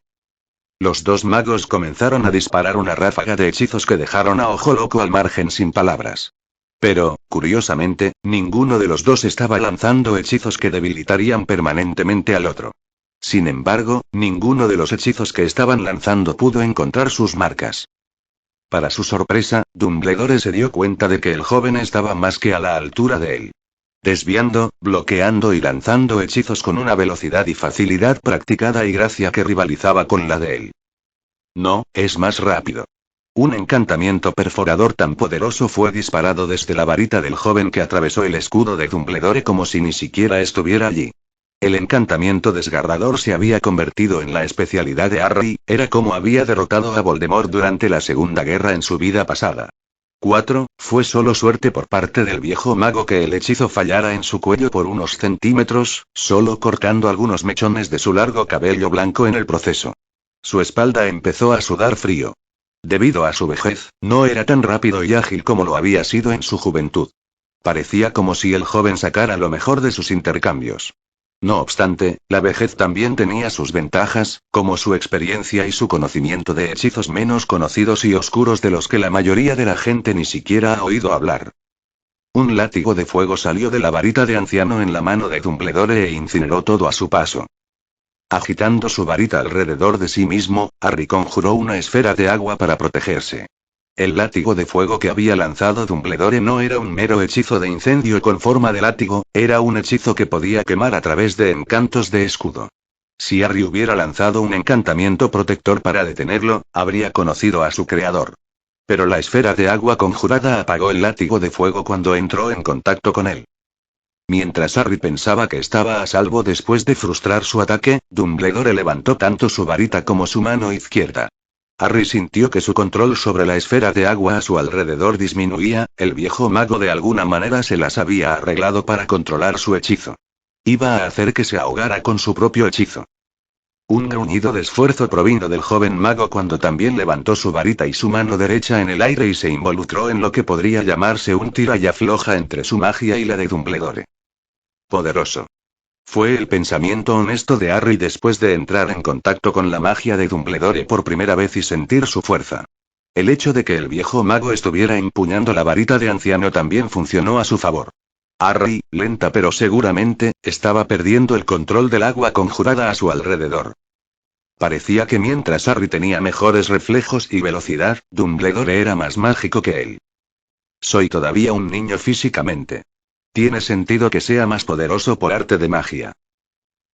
Los 2 magos comenzaron a disparar una ráfaga de hechizos que dejaron a Ojo Loco al margen sin palabras. Pero, curiosamente, ninguno de los dos estaba lanzando hechizos que debilitarían permanentemente al otro. Sin embargo, ninguno de los hechizos que estaban lanzando pudo encontrar sus marcas. Para su sorpresa, Dumbledore se dio cuenta de que el joven estaba más que a la altura de él. Desviando, bloqueando y lanzando hechizos con una velocidad y facilidad practicada y gracia que rivalizaba con la de él. No, es más rápido. Un encantamiento perforador tan poderoso fue disparado desde la varita del joven que atravesó el escudo de Dumbledore como si ni siquiera estuviera allí. El encantamiento desgarrador se había convertido en la especialidad de Harry, era como había derrotado a Voldemort durante la Segunda Guerra en su vida pasada. 4, fue solo suerte por parte del viejo mago que el hechizo fallara en su cuello por unos centímetros, solo cortando algunos mechones de su largo cabello blanco en el proceso. Su espalda empezó a sudar frío. Debido a su vejez, no era tan rápido y ágil como lo había sido en su juventud. Parecía como si el joven sacara lo mejor de sus intercambios. No obstante, la vejez también tenía sus ventajas, como su experiencia y su conocimiento de hechizos menos conocidos y oscuros de los que la mayoría de la gente ni siquiera ha oído hablar. Un látigo de fuego salió de la varita de anciano en la mano de Dumbledore e incineró todo a su paso. Agitando su varita alrededor de sí mismo, Harry conjuró una esfera de agua para protegerse. El látigo de fuego que había lanzado Dumbledore no era un mero hechizo de incendio con forma de látigo, era un hechizo que podía quemar a través de encantos de escudo. Si Harry hubiera lanzado un encantamiento protector para detenerlo, habría conocido a su creador. Pero la esfera de agua conjurada apagó el látigo de fuego cuando entró en contacto con él. Mientras Harry pensaba que estaba a salvo después de frustrar su ataque, Dumbledore levantó tanto su varita como su mano izquierda. Harry sintió que su control sobre la esfera de agua a su alrededor disminuía, el viejo mago de alguna manera se las había arreglado para controlar su hechizo. Iba a hacer que se ahogara con su propio hechizo. Un gruñido de esfuerzo provino del joven mago cuando también levantó su varita y su mano derecha en el aire y se involucró en lo que podría llamarse un tira y afloja entre su magia y la de Dumbledore. Poderoso. Fue el pensamiento honesto de Harry después de entrar en contacto con la magia de Dumbledore por primera vez y sentir su fuerza. El hecho de que el viejo mago estuviera empuñando la varita de anciano también funcionó a su favor. Harry, lenta pero seguramente, estaba perdiendo el control del agua conjurada a su alrededor. Parecía que mientras Harry tenía mejores reflejos y velocidad, Dumbledore era más mágico que él. Soy todavía un niño físicamente. Tiene sentido que sea más poderoso por arte de magia.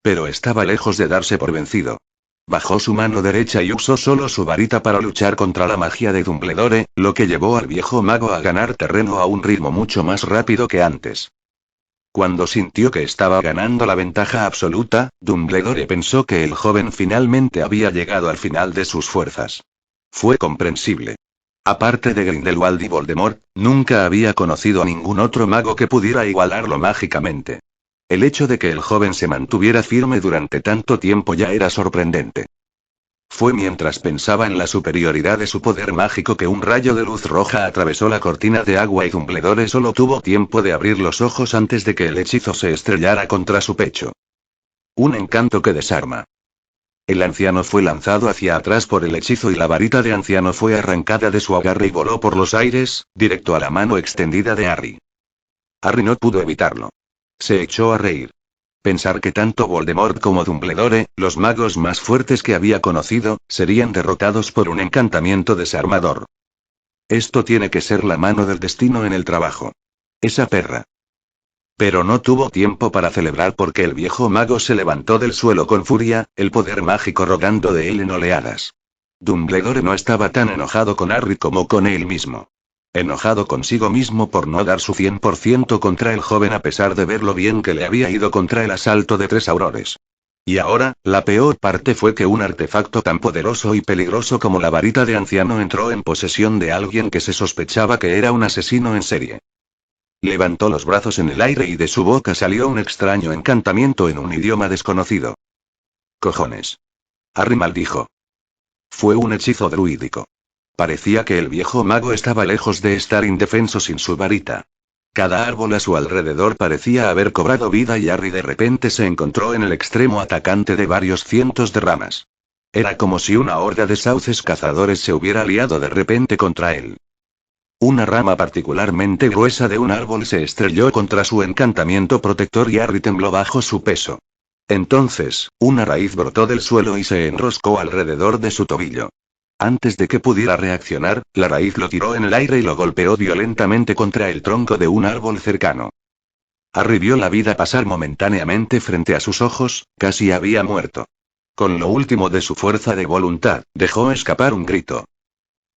Pero estaba lejos de darse por vencido. Bajó su mano derecha y usó solo su varita para luchar contra la magia de Dumbledore, lo que llevó al viejo mago a ganar terreno a un ritmo mucho más rápido que antes. Cuando sintió que estaba ganando la ventaja absoluta, Dumbledore pensó que el joven finalmente había llegado al final de sus fuerzas. Fue comprensible. Aparte de Grindelwald y Voldemort, nunca había conocido a ningún otro mago que pudiera igualarlo mágicamente. El hecho de que el joven se mantuviera firme durante tanto tiempo ya era sorprendente. Fue mientras pensaba en la superioridad de su poder mágico que un rayo de luz roja atravesó la cortina de agua y Dumbledore solo tuvo tiempo de abrir los ojos antes de que el hechizo se estrellara contra su pecho. Un encanto que desarma. El anciano fue lanzado hacia atrás por el hechizo y la varita de anciano fue arrancada de su agarre y voló por los aires, directo a la mano extendida de Harry. Harry no pudo evitarlo. Se echó a reír. Pensar que tanto Voldemort como Dumbledore, los magos más fuertes que había conocido, serían derrotados por un encantamiento desarmador. Esto tiene que ser la mano del destino en el trabajo. Esa perra. Pero no tuvo tiempo para celebrar porque el viejo mago se levantó del suelo con furia, el poder mágico rodando de él en oleadas. Dumbledore no estaba tan enojado con Harry como con él mismo. Enojado consigo mismo por no dar su 100% contra el joven a pesar de ver lo bien que le había ido contra el asalto de 3 aurores. Y ahora, la peor parte fue que un artefacto tan poderoso y peligroso como la varita de anciano entró en posesión de alguien que se sospechaba que era un asesino en serie. Levantó los brazos en el aire y de su boca salió un extraño encantamiento en un idioma desconocido. «Cojones». Harry maldijo. Fue un hechizo druídico. Parecía que el viejo mago estaba lejos de estar indefenso sin su varita. Cada árbol a su alrededor parecía haber cobrado vida y Harry de repente se encontró en el extremo atacante de varios cientos de ramas. Era como si una horda de sauces cazadores se hubiera aliado de repente contra él. Una rama particularmente gruesa de un árbol se estrelló contra su encantamiento protector y Harry tembló bajo su peso. Entonces, una raíz brotó del suelo y se enroscó alrededor de su tobillo. Antes de que pudiera reaccionar, la raíz lo tiró en el aire y lo golpeó violentamente contra el tronco de un árbol cercano. Harry vio la vida pasar momentáneamente frente a sus ojos, casi había muerto. Con lo último de su fuerza de voluntad, dejó escapar un grito.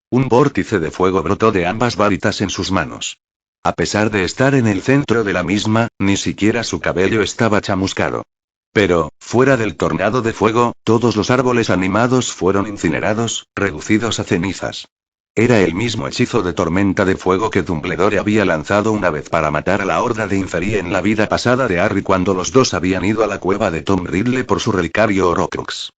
Un vórtice de fuego brotó de ambas varitas en sus manos. A pesar de estar en el centro de la misma, ni siquiera su cabello estaba chamuscado. Pero, fuera del tornado de fuego, todos los árboles animados fueron incinerados, reducidos a cenizas. Era el mismo hechizo de tormenta de fuego que Dumbledore había lanzado una vez para matar a la horda de Inferi en la vida pasada de Harry cuando los dos habían ido a la cueva de Tom Riddle por su relicario Horcrux.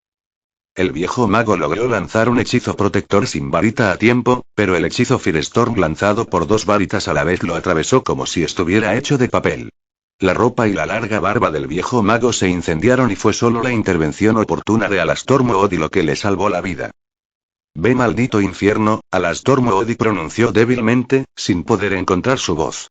El viejo mago logró lanzar un hechizo protector sin varita a tiempo, pero el hechizo Firestorm lanzado por 2 varitas a la vez lo atravesó como si estuviera hecho de papel. La ropa y la larga barba del viejo mago se incendiaron y fue solo la intervención oportuna de Alastor Moody lo que le salvó la vida. «Ve maldito infierno», Alastor Moody pronunció débilmente, sin poder encontrar su voz.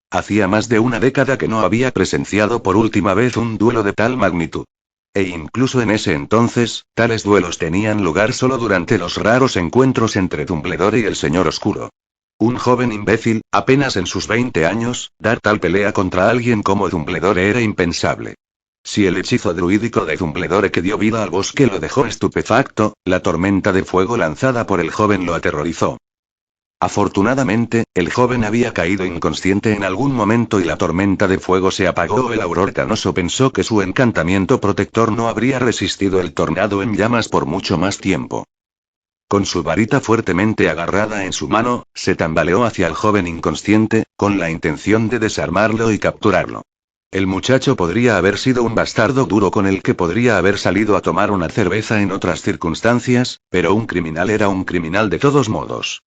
Hacía más de una década que no había presenciado por última vez un duelo de tal magnitud. E incluso en ese entonces, tales duelos tenían lugar solo durante los raros encuentros entre Dumbledore y el Señor Oscuro. Un joven imbécil, apenas en sus 20 años, dar tal pelea contra alguien como Dumbledore era impensable. Si el hechizo druídico de Dumbledore que dio vida al bosque lo dejó estupefacto, la tormenta de fuego lanzada por el joven lo aterrorizó. Afortunadamente, el joven había caído inconsciente en algún momento y la tormenta de fuego se apagó. El auror canoso pensó que su encantamiento protector no habría resistido el tornado en llamas por mucho más tiempo. Con su varita fuertemente agarrada en su mano, se tambaleó hacia el joven inconsciente, con la intención de desarmarlo y capturarlo. El muchacho podría haber sido un bastardo duro con el que podría haber salido a tomar una cerveza en otras circunstancias, pero un criminal era un criminal de todos modos.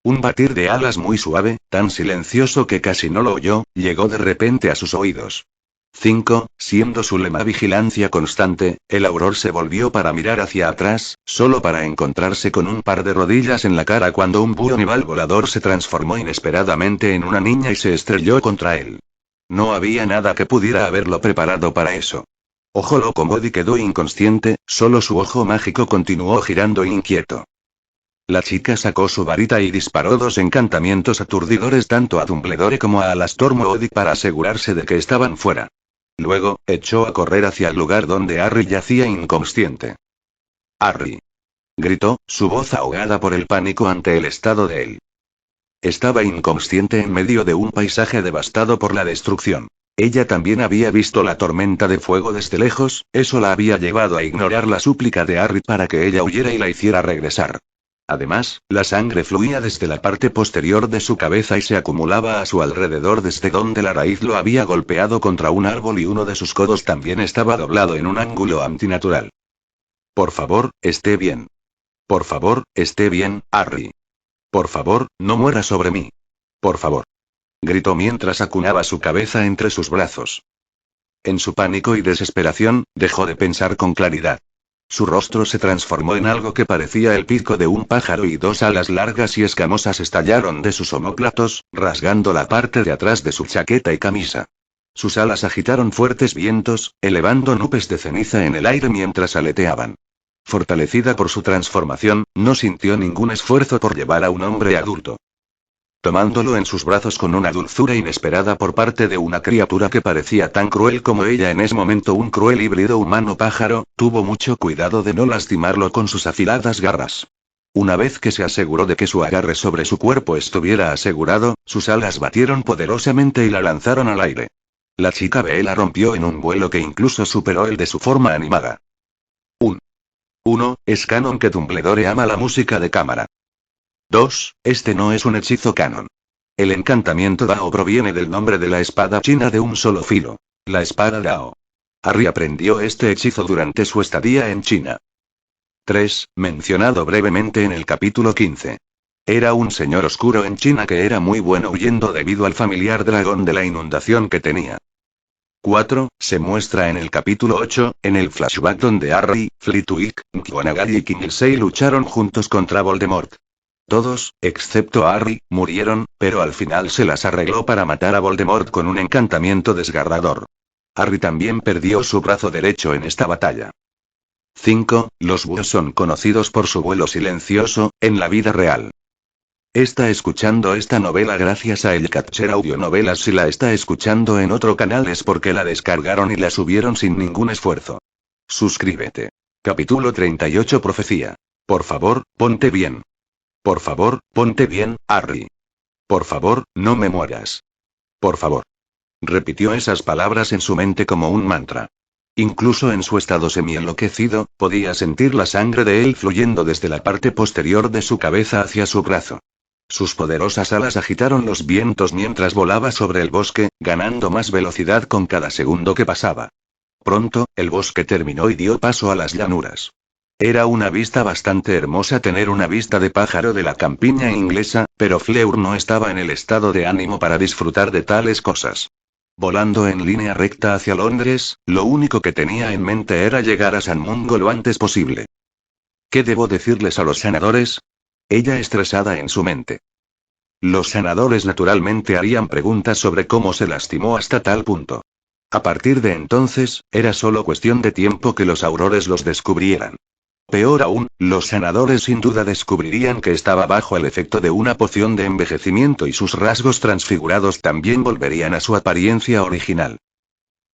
Un batir de alas muy suave, tan silencioso que casi no lo oyó, llegó de repente a sus oídos. 5, siendo su lema vigilancia constante, el auror se volvió para mirar hacia atrás, solo para encontrarse con un par de rodillas en la cara cuando un búho nival volador se transformó inesperadamente en una niña y se estrelló contra él. No había nada que pudiera haberlo preparado para eso. Ojo loco Moody quedó inconsciente, solo su ojo mágico continuó girando inquieto. La chica sacó su varita y disparó 2 encantamientos aturdidores tanto a Dumbledore como a Alastor Moody para asegurarse de que estaban fuera. Luego, echó a correr hacia el lugar donde Harry yacía inconsciente. ¡Harry! Gritó, su voz ahogada por el pánico ante el estado de él. Estaba inconsciente en medio de un paisaje devastado por la destrucción. Ella también había visto la tormenta de fuego desde lejos, eso la había llevado a ignorar la súplica de Harry para que ella huyera y la hiciera regresar. Además, la sangre fluía desde la parte posterior de su cabeza y se acumulaba a su alrededor desde donde la raíz lo había golpeado contra un árbol y uno de sus codos también estaba doblado en un ángulo antinatural. Por favor, esté bien. Por favor, esté bien, Harry. Por favor, no muera sobre mí. Por favor. Gritó mientras acunaba su cabeza entre sus brazos. En su pánico y desesperación, dejó de pensar con claridad. Su rostro se transformó en algo que parecía el pico de un pájaro y 2 alas largas y escamosas estallaron de sus omóplatos, rasgando la parte de atrás de su chaqueta y camisa. Sus alas agitaron fuertes vientos, elevando nubes de ceniza en el aire mientras aleteaban. Fortalecida por su transformación, no sintió ningún esfuerzo por llevar a un hombre adulto. Tomándolo en sus brazos con una dulzura inesperada por parte de una criatura que parecía tan cruel como ella en ese momento, un cruel híbrido humano-pájaro, tuvo mucho cuidado de no lastimarlo con sus afiladas garras. Una vez que se aseguró de que su agarre sobre su cuerpo estuviera asegurado, sus alas batieron poderosamente y la lanzaron al aire. La chica Bella rompió en un vuelo que incluso superó el de su forma animada. 1. Es canon que Dumbledore ama la música de cámara. 2. Este no es un hechizo canon. El encantamiento Dao proviene del nombre de la espada china de un solo filo. La espada Dao. Harry aprendió este hechizo durante su estadía en China. 3. Mencionado brevemente en el capítulo 15. Era un señor oscuro en China que era muy bueno huyendo debido al familiar dragón de la inundación que tenía. 4. Se muestra en el capítulo 8, en el flashback donde Harry, Flitwick, McGonagall y Kingsley lucharon juntos contra Voldemort. Todos, excepto Harry, murieron, pero al final se las arregló para matar a Voldemort con un encantamiento desgarrador. Harry también perdió su brazo derecho en esta batalla. 5. Los búhos son conocidos por su vuelo silencioso, en la vida real. Está escuchando esta novela gracias a El Catcher Audio Novelas. Si la está escuchando en otro canal es porque la descargaron y la subieron sin ningún esfuerzo. Suscríbete. Capítulo 38 Profecía. Por favor, ponte bien. Por favor, ponte bien, Harry. Por favor, no me mueras. Por favor. Repitió esas palabras en su mente como un mantra. Incluso en su estado semi-enloquecido, podía sentir la sangre de él fluyendo desde la parte posterior de su cabeza hacia su brazo. Sus poderosas alas agitaron los vientos mientras volaba sobre el bosque, ganando más velocidad con cada segundo que pasaba. Pronto, el bosque terminó y dio paso a las llanuras. Era una vista bastante hermosa tener una vista de pájaro de la campiña inglesa, pero Fleur no estaba en el estado de ánimo para disfrutar de tales cosas. Volando en línea recta hacia Londres, lo único que tenía en mente era llegar a San Mungo lo antes posible. ¿Qué debo decirles a los sanadores? Ella estresada en su mente. Los sanadores naturalmente harían preguntas sobre cómo se lastimó hasta tal punto. A partir de entonces, era solo cuestión de tiempo que los aurores los descubrieran. Peor aún, los sanadores sin duda descubrirían que estaba bajo el efecto de una poción de envejecimiento y sus rasgos transfigurados también volverían a su apariencia original.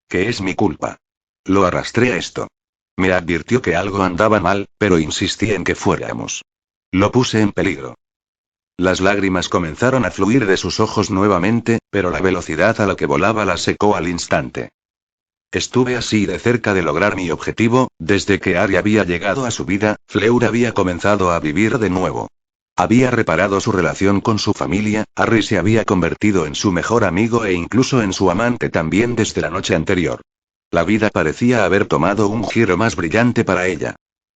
¿Qué es mi culpa? Lo arrastré a esto. Me advirtió que algo andaba mal, pero insistí en que fuéramos. Lo puse en peligro. Las lágrimas comenzaron a fluir de sus ojos nuevamente, pero la velocidad a la que volaba las secó al instante. Estuve así de cerca de lograr mi objetivo. Desde que Harry había llegado a su vida, Fleur había comenzado a vivir de nuevo. Había reparado su relación con su familia, Harry se había convertido en su mejor amigo e incluso en su amante también desde la noche anterior. La vida parecía haber tomado un giro más brillante para ella.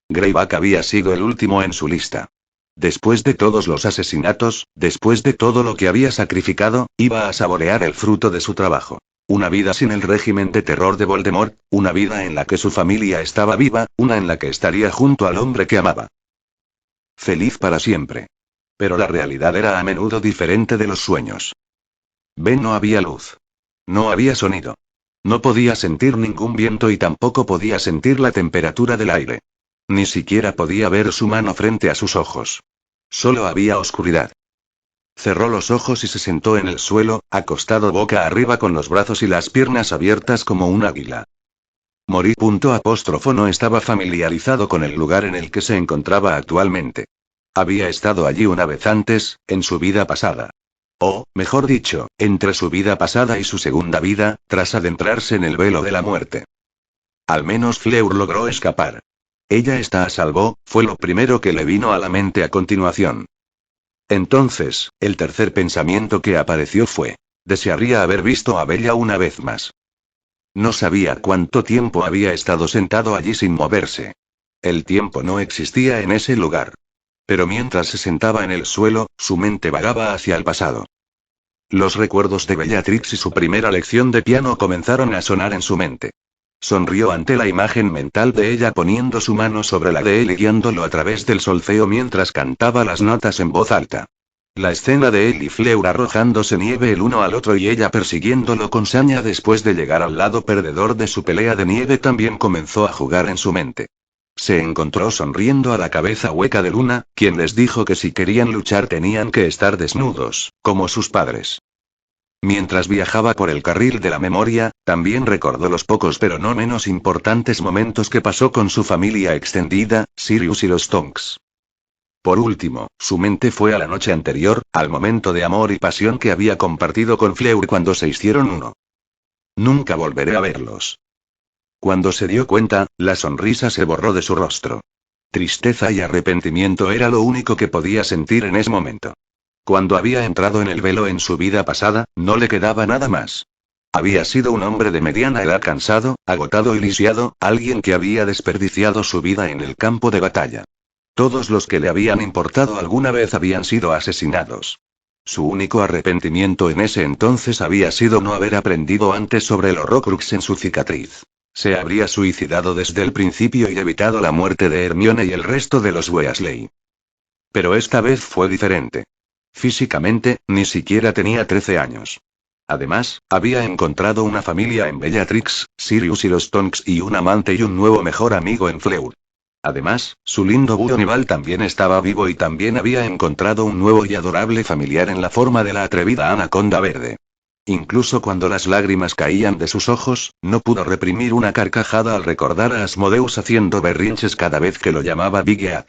Greyback había sido el último en su lista. Después de todos los asesinatos, después de todo lo que había sacrificado, iba a saborear el fruto de su trabajo. Una vida sin el régimen de terror de Voldemort, una vida en la que su familia estaba viva, una en la que estaría junto al hombre que amaba. Feliz para siempre. Pero la realidad era a menudo diferente de los sueños. No había luz. No había sonido. No podía sentir ningún viento y tampoco podía sentir la temperatura del aire. Ni siquiera podía ver su mano frente a sus ojos. Solo había oscuridad. Cerró los ojos y se sentó en el suelo, acostado boca arriba con los brazos y las piernas abiertas como un águila. Morí. No estaba familiarizado con el lugar en el que se encontraba actualmente. Había estado allí una vez antes, en su vida pasada. O, mejor dicho, entre su vida pasada y su segunda vida, tras adentrarse en el velo de la muerte. Al menos Fleur logró escapar. Ella está a salvo, fue lo primero que le vino a la mente a continuación. Entonces, el tercer pensamiento que apareció fue: desearía haber visto a Bella una vez más. No sabía cuánto tiempo había estado sentado allí sin moverse. El tiempo no existía en ese lugar. Pero mientras se sentaba en el suelo, su mente vagaba hacia el pasado. Los recuerdos de Bellatrix y su primera lección de piano comenzaron a sonar en su mente. Sonrió ante la imagen mental de ella poniendo su mano sobre la de él y guiándolo a través del solfeo mientras cantaba las notas en voz alta. La escena de él y Fleur arrojándose nieve el uno al otro y ella persiguiéndolo con saña después de llegar al lado perdedor de su pelea de nieve también comenzó a jugar en su mente. Se encontró sonriendo a la cabeza hueca de Luna, quien les dijo que si querían luchar tenían que estar desnudos, como sus padres. Mientras viajaba por el carril de la memoria, también recordó los pocos pero no menos importantes momentos que pasó con su familia extendida, Sirius y los Tonks. Por último, su mente fue a la noche anterior, al momento de amor y pasión que había compartido con Fleur cuando se hicieron uno. Nunca volveré a verlos. Cuando se dio cuenta, la sonrisa se borró de su rostro. Tristeza y arrepentimiento era lo único que podía sentir en ese momento. Cuando había entrado en el velo en su vida pasada, no le quedaba nada más. Había sido un hombre de mediana edad cansado, agotado y lisiado, alguien que había desperdiciado su vida en el campo de batalla. Todos los que le habían importado alguna vez habían sido asesinados. Su único arrepentimiento en ese entonces había sido no haber aprendido antes sobre el Horrocrux en su cicatriz. Se habría suicidado desde el principio y evitado la muerte de Hermione y el resto de los Weasley. Pero esta vez fue diferente. Físicamente, ni siquiera tenía 13 años. Además, había encontrado una familia en Bellatrix, Sirius y los Tonks y un amante y un nuevo mejor amigo en Fleur. Además, su lindo búho Nival también estaba vivo y también había encontrado un nuevo y adorable familiar en la forma de la atrevida anaconda verde. Incluso cuando las lágrimas caían de sus ojos, no pudo reprimir una carcajada al recordar a Asmodeus haciendo berrinches cada vez que lo llamaba Big Ead.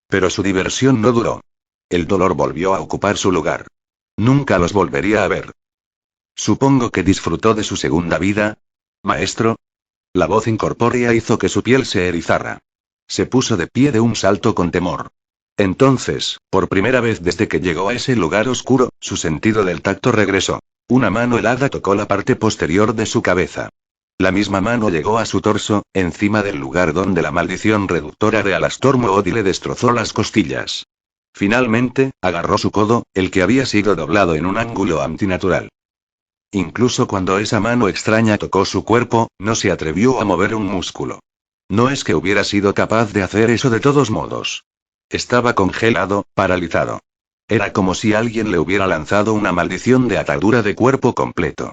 Pero su diversión no duró. El dolor volvió a ocupar su lugar. Nunca los volvería a ver. Supongo que disfrutó de su segunda vida, maestro. La voz incorpórea hizo que su piel se erizara. Se puso de pie de un salto con temor. Entonces, por primera vez desde que llegó a ese lugar oscuro, su sentido del tacto regresó. Una mano helada tocó la parte posterior de su cabeza. La misma mano llegó a su torso, encima del lugar donde la maldición reductora de Alastor Moody le destrozó las costillas. Finalmente, agarró su codo, el que había sido doblado en un ángulo antinatural. Incluso cuando esa mano extraña tocó su cuerpo, no se atrevió a mover un músculo. No es que hubiera sido capaz de hacer eso de todos modos. Estaba congelado, paralizado. Era como si alguien le hubiera lanzado una maldición de atadura de cuerpo completo.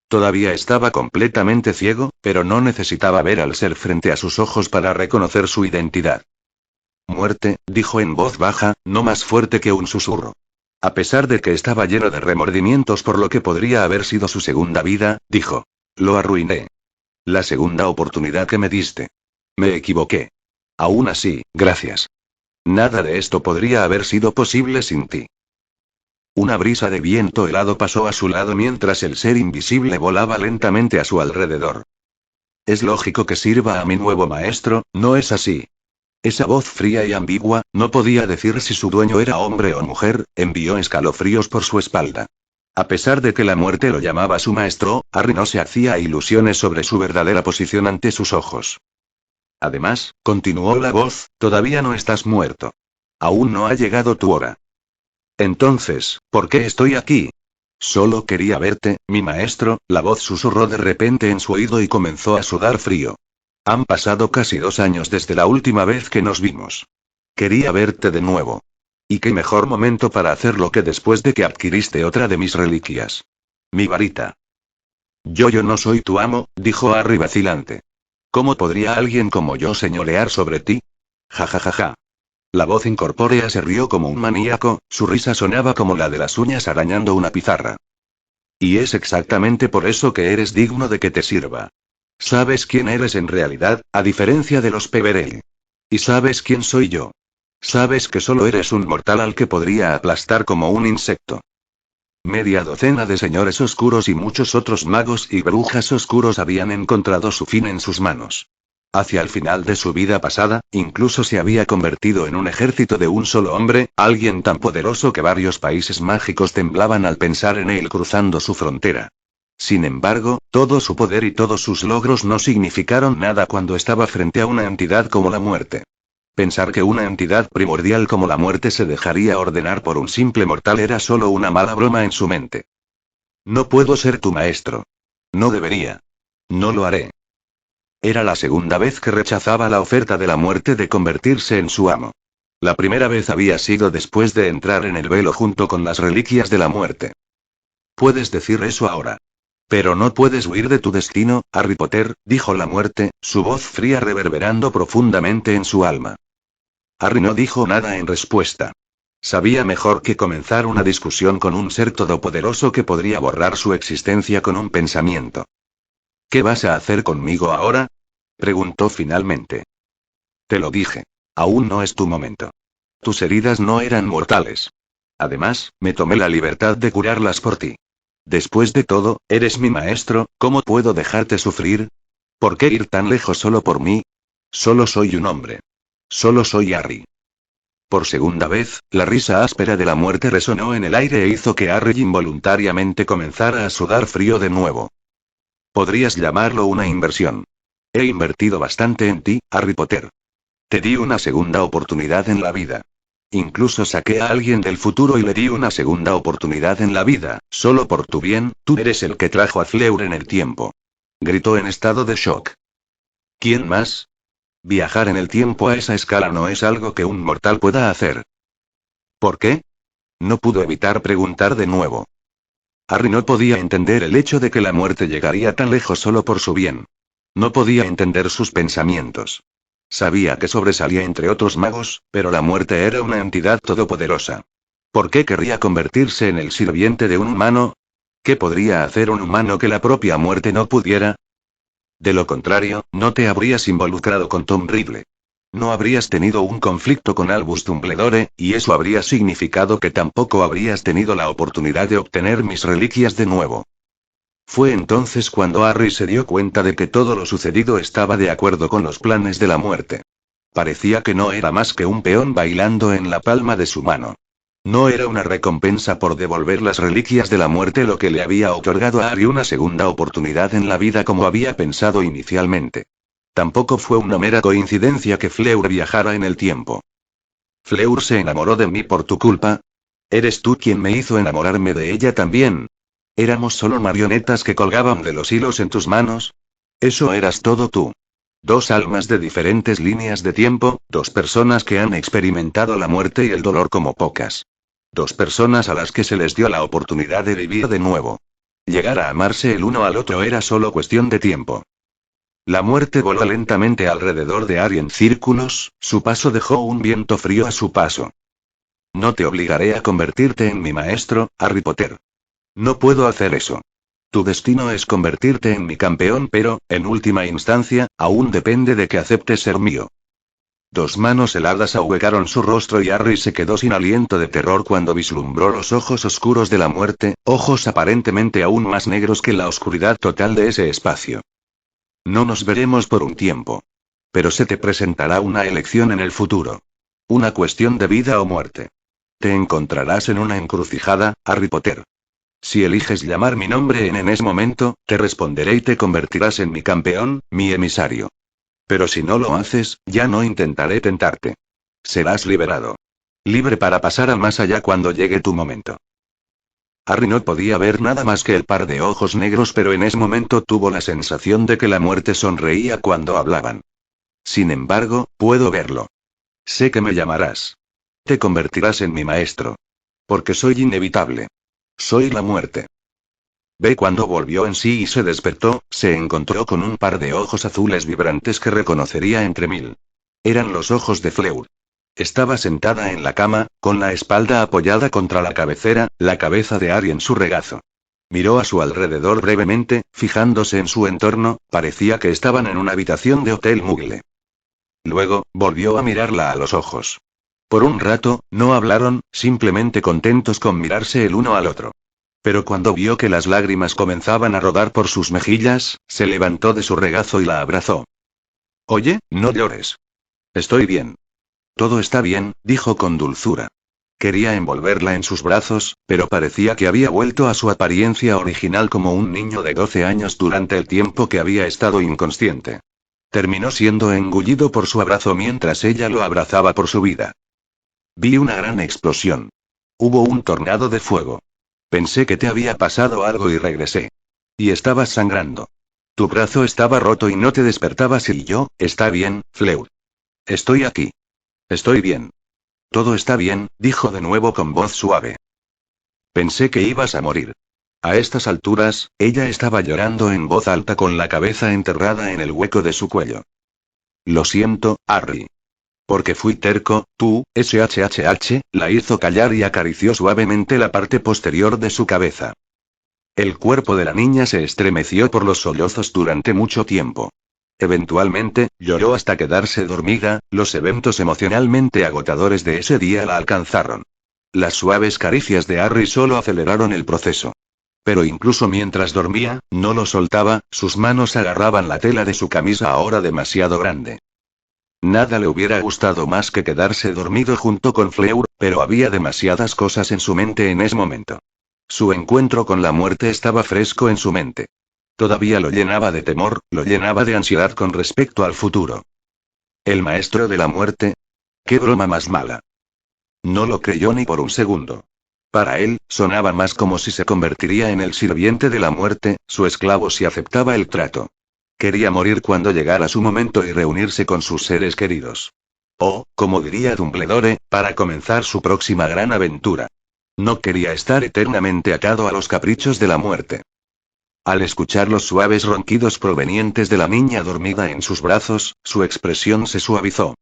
Todavía estaba completamente ciego, pero no necesitaba ver al ser frente a sus ojos para reconocer su identidad. Muerte, dijo en voz baja, no más fuerte que un susurro. A pesar de que estaba lleno de remordimientos por lo que podría haber sido su segunda vida, dijo: lo arruiné. La segunda oportunidad que me diste. Me equivoqué. Aún así, gracias. Nada de esto podría haber sido posible sin ti. Una brisa de viento helado pasó a su lado mientras el ser invisible volaba lentamente a su alrededor. Es lógico que sirva a mi nuevo maestro, ¿no es así? Esa voz fría y ambigua, no podía decir si su dueño era hombre o mujer, envió escalofríos por su espalda. A pesar de que la muerte lo llamaba su maestro, Harry no se hacía ilusiones sobre su verdadera posición ante sus ojos. Además, continuó la voz, todavía no estás muerto. Aún no ha llegado tu hora. Entonces, ¿por qué estoy aquí? Solo quería verte, mi maestro, la voz susurró de repente en su oído y comenzó a sudar frío. Han pasado casi 2 años desde la última vez que nos vimos. Quería verte de nuevo. Y qué mejor momento para hacerlo que después de que adquiriste otra de mis reliquias. Mi varita. Yo no soy tu amo, dijo Harry vacilante. ¿Cómo podría alguien como yo señorear sobre ti? Ja ja ja ja. La voz incorpórea se rió como un maníaco, su risa sonaba como la de las uñas arañando una pizarra. Y es exactamente por eso que eres digno de que te sirva. ¿Sabes quién eres en realidad, a diferencia de los Peverell? ¿Y sabes quién soy yo? Sabes que solo eres un mortal al que podría aplastar como un insecto. Media docena de señores oscuros y muchos otros magos y brujas oscuros habían encontrado su fin en sus manos. Hacia el final de su vida pasada, incluso se había convertido en un ejército de un solo hombre, alguien tan poderoso que varios países mágicos temblaban al pensar en él cruzando su frontera. Sin embargo, todo su poder y todos sus logros no significaron nada cuando estaba frente a una entidad como la muerte. Pensar que una entidad primordial como la muerte se dejaría ordenar por un simple mortal era solo una mala broma en su mente. No puedo ser tu maestro. No debería. No lo haré. Era la segunda vez que rechazaba la oferta de la muerte de convertirse en su amo. La primera vez había sido después de entrar en el velo junto con las reliquias de la muerte. Puedes decir eso ahora. Pero no puedes huir de tu destino, Harry Potter, dijo la muerte, su voz fría reverberando profundamente en su alma. Harry no dijo nada en respuesta. Sabía mejor que comenzar una discusión con un ser todopoderoso que podría borrar su existencia con un pensamiento. ¿Qué vas a hacer conmigo ahora? Preguntó finalmente. Te lo dije. Aún no es tu momento. Tus heridas no eran mortales. Además, me tomé la libertad de curarlas por ti. Después de todo, eres mi maestro, ¿cómo puedo dejarte sufrir? ¿Por qué ir tan lejos solo por mí? Solo soy un hombre. Solo soy Harry. Por segunda vez, la risa áspera de la muerte resonó en el aire e hizo que Harry involuntariamente comenzara a sudar frío de nuevo. Podrías llamarlo una inversión. He invertido bastante en ti, Harry Potter. Te di una segunda oportunidad en la vida. Incluso saqué a alguien del futuro y le di una segunda oportunidad en la vida, solo por tu bien, tú eres el que trajo a Fleur en el tiempo. Gritó en estado de shock. ¿Quién más? Viajar en el tiempo a esa escala no es algo que un mortal pueda hacer. ¿Por qué? No pudo evitar preguntar de nuevo. Harry no podía entender el hecho de que la muerte llegaría tan lejos solo por su bien. No podía entender sus pensamientos. Sabía que sobresalía entre otros magos, pero la muerte era una entidad todopoderosa. ¿Por qué querría convertirse en el sirviente de un humano? ¿Qué podría hacer un humano que la propia muerte no pudiera? De lo contrario, no te habrías involucrado con Tom Riddle. No habrías tenido un conflicto con Albus Dumbledore, y eso habría significado que tampoco habrías tenido la oportunidad de obtener mis reliquias de nuevo. Fue entonces cuando Harry se dio cuenta de que todo lo sucedido estaba de acuerdo con los planes de la muerte. Parecía que no era más que un peón bailando en la palma de su mano. No era una recompensa por devolver las reliquias de la muerte lo que le había otorgado a Harry una segunda oportunidad en la vida como había pensado inicialmente. Tampoco fue una mera coincidencia que Fleur viajara en el tiempo. ¿Fleur se enamoró de mí por tu culpa? ¿Eres tú quien me hizo enamorarme de ella también? ¿Éramos solo marionetas que colgaban de los hilos en tus manos? Eso eras todo tú. Dos almas de diferentes líneas de tiempo, dos personas que han experimentado la muerte y el dolor como pocas. Dos personas a las que se les dio la oportunidad de vivir de nuevo. Llegar a amarse el uno al otro era solo cuestión de tiempo. La muerte voló lentamente alrededor de Harry en círculos, su paso dejó un viento frío a su paso. No te obligaré a convertirte en mi maestro, Harry Potter. No puedo hacer eso. Tu destino es convertirte en mi campeón, pero, en última instancia, aún depende de que aceptes ser mío. Dos manos heladas ahuecaron su rostro y Harry se quedó sin aliento de terror cuando vislumbró los ojos oscuros de la muerte, ojos aparentemente aún más negros que la oscuridad total de ese espacio. No nos veremos por un tiempo. Pero se te presentará una elección en el futuro. Una cuestión de vida o muerte. Te encontrarás en una encrucijada, Harry Potter. Si eliges llamar mi nombre en ese momento, te responderé y te convertirás en mi campeón, mi emisario. Pero si no lo haces, ya no intentaré tentarte. Serás liberado. Libre para pasar al más allá cuando llegue tu momento. Harry no podía ver nada más que el par de ojos negros, pero en ese momento tuvo la sensación de que la muerte sonreía cuando hablaban. Sin embargo, puedo verlo. Sé que me llamarás. Te convertirás en mi maestro. Porque soy inevitable. Soy la muerte. Ve cuando volvió en sí y se despertó, se encontró con un par de ojos azules vibrantes que reconocería entre mil. Eran los ojos de Fleur. Estaba sentada en la cama, con la espalda apoyada contra la cabecera, la cabeza de Ari en su regazo. Miró a su alrededor brevemente, fijándose en su entorno, parecía que estaban en una habitación de hotel Mugle. Luego, volvió a mirarla a los ojos. Por un rato, no hablaron, simplemente contentos con mirarse el uno al otro. Pero cuando vio que las lágrimas comenzaban a rodar por sus mejillas, se levantó de su regazo y la abrazó. Oye, no llores. Estoy bien. Todo está bien, dijo con dulzura. Quería envolverla en sus brazos, pero parecía que había vuelto a su apariencia original como un niño de 12 años durante el tiempo que había estado inconsciente. Terminó siendo engullido por su abrazo mientras ella lo abrazaba por su vida. Vi una gran explosión. Hubo un tornado de fuego. Pensé que te había pasado algo y regresé. Y estabas sangrando. Tu brazo estaba roto y no te despertabas y yo, está bien, Fleur. Estoy aquí. Estoy bien. Todo está bien, dijo de nuevo con voz suave. Pensé que ibas a morir. A estas alturas, ella estaba llorando en voz alta con la cabeza enterrada en el hueco de su cuello. Lo siento, Harry. Porque fui terco, tú, shhh, la hizo callar y acarició suavemente la parte posterior de su cabeza. El cuerpo de la niña se estremeció por los sollozos durante mucho tiempo. Eventualmente, lloró hasta quedarse dormida, los eventos emocionalmente agotadores de ese día la alcanzaron. Las suaves caricias de Harry solo aceleraron el proceso. Pero incluso mientras dormía, no lo soltaba, sus manos agarraban la tela de su camisa ahora demasiado grande. Nada le hubiera gustado más que quedarse dormido junto con Fleur, pero había demasiadas cosas en su mente en ese momento. Su encuentro con la muerte estaba fresco en su mente. Todavía lo llenaba de temor, lo llenaba de ansiedad con respecto al futuro. ¿El maestro de la muerte? ¡Qué broma más mala! No lo creyó ni por un segundo. Para él, sonaba más como si se convertiría en el sirviente de la muerte, su esclavo si aceptaba el trato. Quería morir cuando llegara su momento y reunirse con sus seres queridos. O, como diría Dumbledore, para comenzar su próxima gran aventura. No quería estar eternamente atado a los caprichos de la muerte. Al escuchar los suaves ronquidos provenientes de la niña dormida en sus brazos, su expresión se suavizó.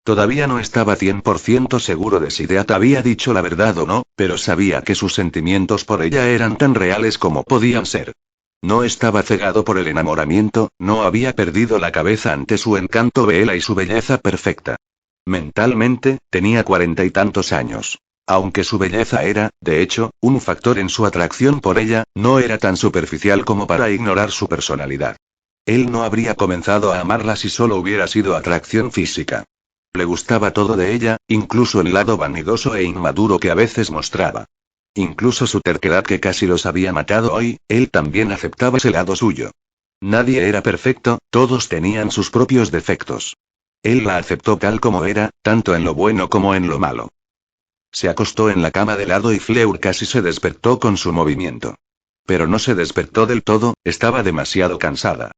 Todavía no estaba 100% seguro de si Death había dicho la verdad o no, pero sabía que sus sentimientos por ella eran tan reales como podían ser. No estaba cegado por el enamoramiento, no había perdido la cabeza ante su encanto Bella y su belleza perfecta. Mentalmente, tenía 40 y tantos años. Aunque su belleza era, de hecho, un factor en su atracción por ella, no era tan superficial como para ignorar su personalidad. Él no habría comenzado a amarla si solo hubiera sido atracción física. Le gustaba todo de ella, incluso el lado vanidoso e inmaduro que a veces mostraba. Incluso su terquedad que casi los había matado hoy, él también aceptaba ese lado suyo. Nadie era perfecto, todos tenían sus propios defectos. Él la aceptó tal como era, tanto en lo bueno como en lo malo. Se acostó en la cama de lado y Fleur casi se despertó con su movimiento. Pero no se despertó del todo, estaba demasiado cansada.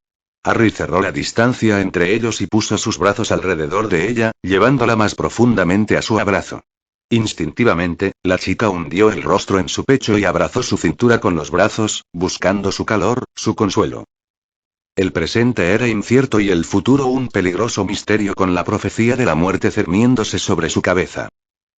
Harry cerró la distancia entre ellos y puso sus brazos alrededor de ella, llevándola más profundamente a su abrazo. Instintivamente, la chica hundió el rostro en su pecho y abrazó su cintura con los brazos, buscando su calor, su consuelo. El presente era incierto y el futuro un peligroso misterio con la profecía de la muerte cerniéndose sobre su cabeza.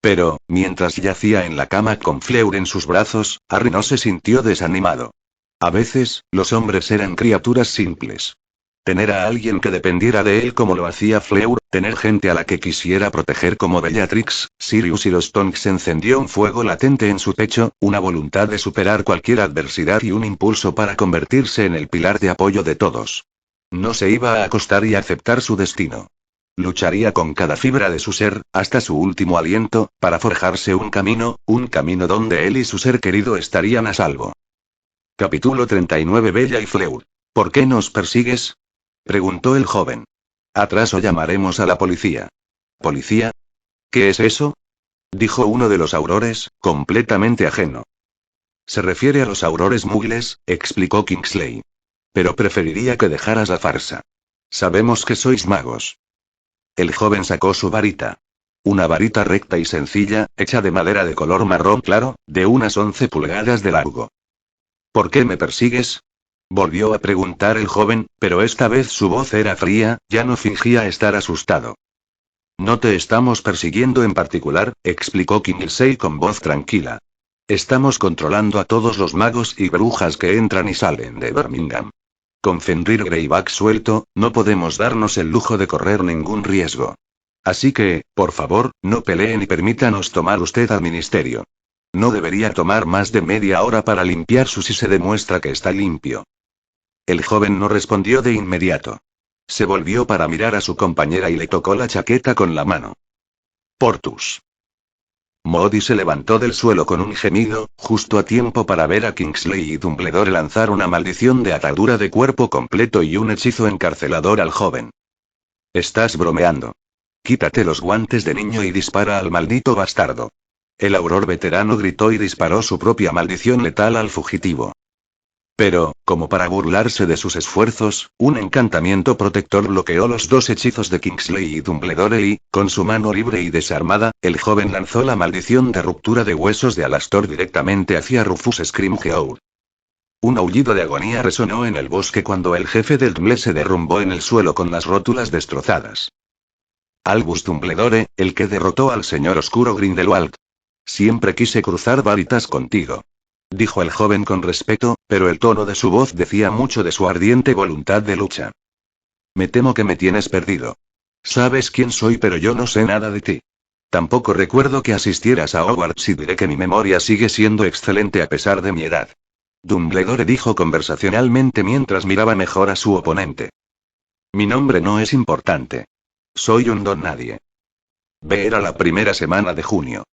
Pero, mientras yacía en la cama con Fleur en sus brazos, Harry no se sintió desanimado. A veces, los hombres eran criaturas simples. Tener a alguien que dependiera de él como lo hacía Fleur, tener gente a la que quisiera proteger como Bellatrix, Sirius y los Tonks encendió un fuego latente en su pecho, una voluntad de superar cualquier adversidad y un impulso para convertirse en el pilar de apoyo de todos. No se iba a acostar y aceptar su destino. Lucharía con cada fibra de su ser, hasta su último aliento, para forjarse un camino donde él y su ser querido estarían a salvo. Capítulo 39 Bella y Fleur. ¿Por qué nos persigues? Preguntó el joven. Atrás o llamaremos a la policía. ¿Policía? ¿Qué es eso? Dijo uno de los aurores, completamente ajeno. Se refiere a los aurores mugles, explicó Kingsley. Pero preferiría que dejaras la farsa. Sabemos que sois magos. El joven sacó su varita. Una varita recta y sencilla, hecha de madera de color marrón claro, de unas 11 pulgadas de largo. ¿Por qué me persigues? Volvió a preguntar el joven, pero esta vez su voz era fría, ya no fingía estar asustado. No te estamos persiguiendo en particular, explicó Kingsley con voz tranquila. Estamos controlando a todos los magos y brujas que entran y salen de Birmingham. Con Fenrir Greyback suelto, no podemos darnos el lujo de correr ningún riesgo. Así que, por favor, no peleen y permítanos tomar usted al ministerio. No debería tomar más de media hora para limpiar si se demuestra que está limpio. El joven no respondió de inmediato. Se volvió para mirar a su compañera y le tocó la chaqueta con la mano. Portus. Modi se levantó del suelo con un gemido, justo a tiempo para ver a Kingsley y Dumbledore lanzar una maldición de atadura de cuerpo completo y un hechizo encarcelador al joven. Estás bromeando. Quítate los guantes de niño y dispara al maldito bastardo. El auror veterano gritó y disparó su propia maldición letal al fugitivo. Pero, como para burlarse de sus esfuerzos, un encantamiento protector bloqueó los dos hechizos de Kingsley y Dumbledore y, con su mano libre y desarmada, el joven lanzó la maldición de ruptura de huesos de Alastor directamente hacia Rufus Scrimgeour. Un aullido de agonía resonó en el bosque cuando el jefe del Dmle se derrumbó en el suelo con las rótulas destrozadas. Albus Dumbledore, el que derrotó al señor oscuro Grindelwald. Siempre quise cruzar varitas contigo. Dijo el joven con respeto, pero el tono de su voz decía mucho de su ardiente voluntad de lucha. Me temo que me tienes perdido. Sabes quién soy, pero yo no sé nada de ti. Tampoco recuerdo que asistieras a Hogwarts y diré que mi memoria sigue siendo excelente a pesar de mi edad. Dumbledore dijo conversacionalmente mientras miraba mejor a su oponente. Mi nombre no es importante. Soy un don nadie. Era la primera semana de junio.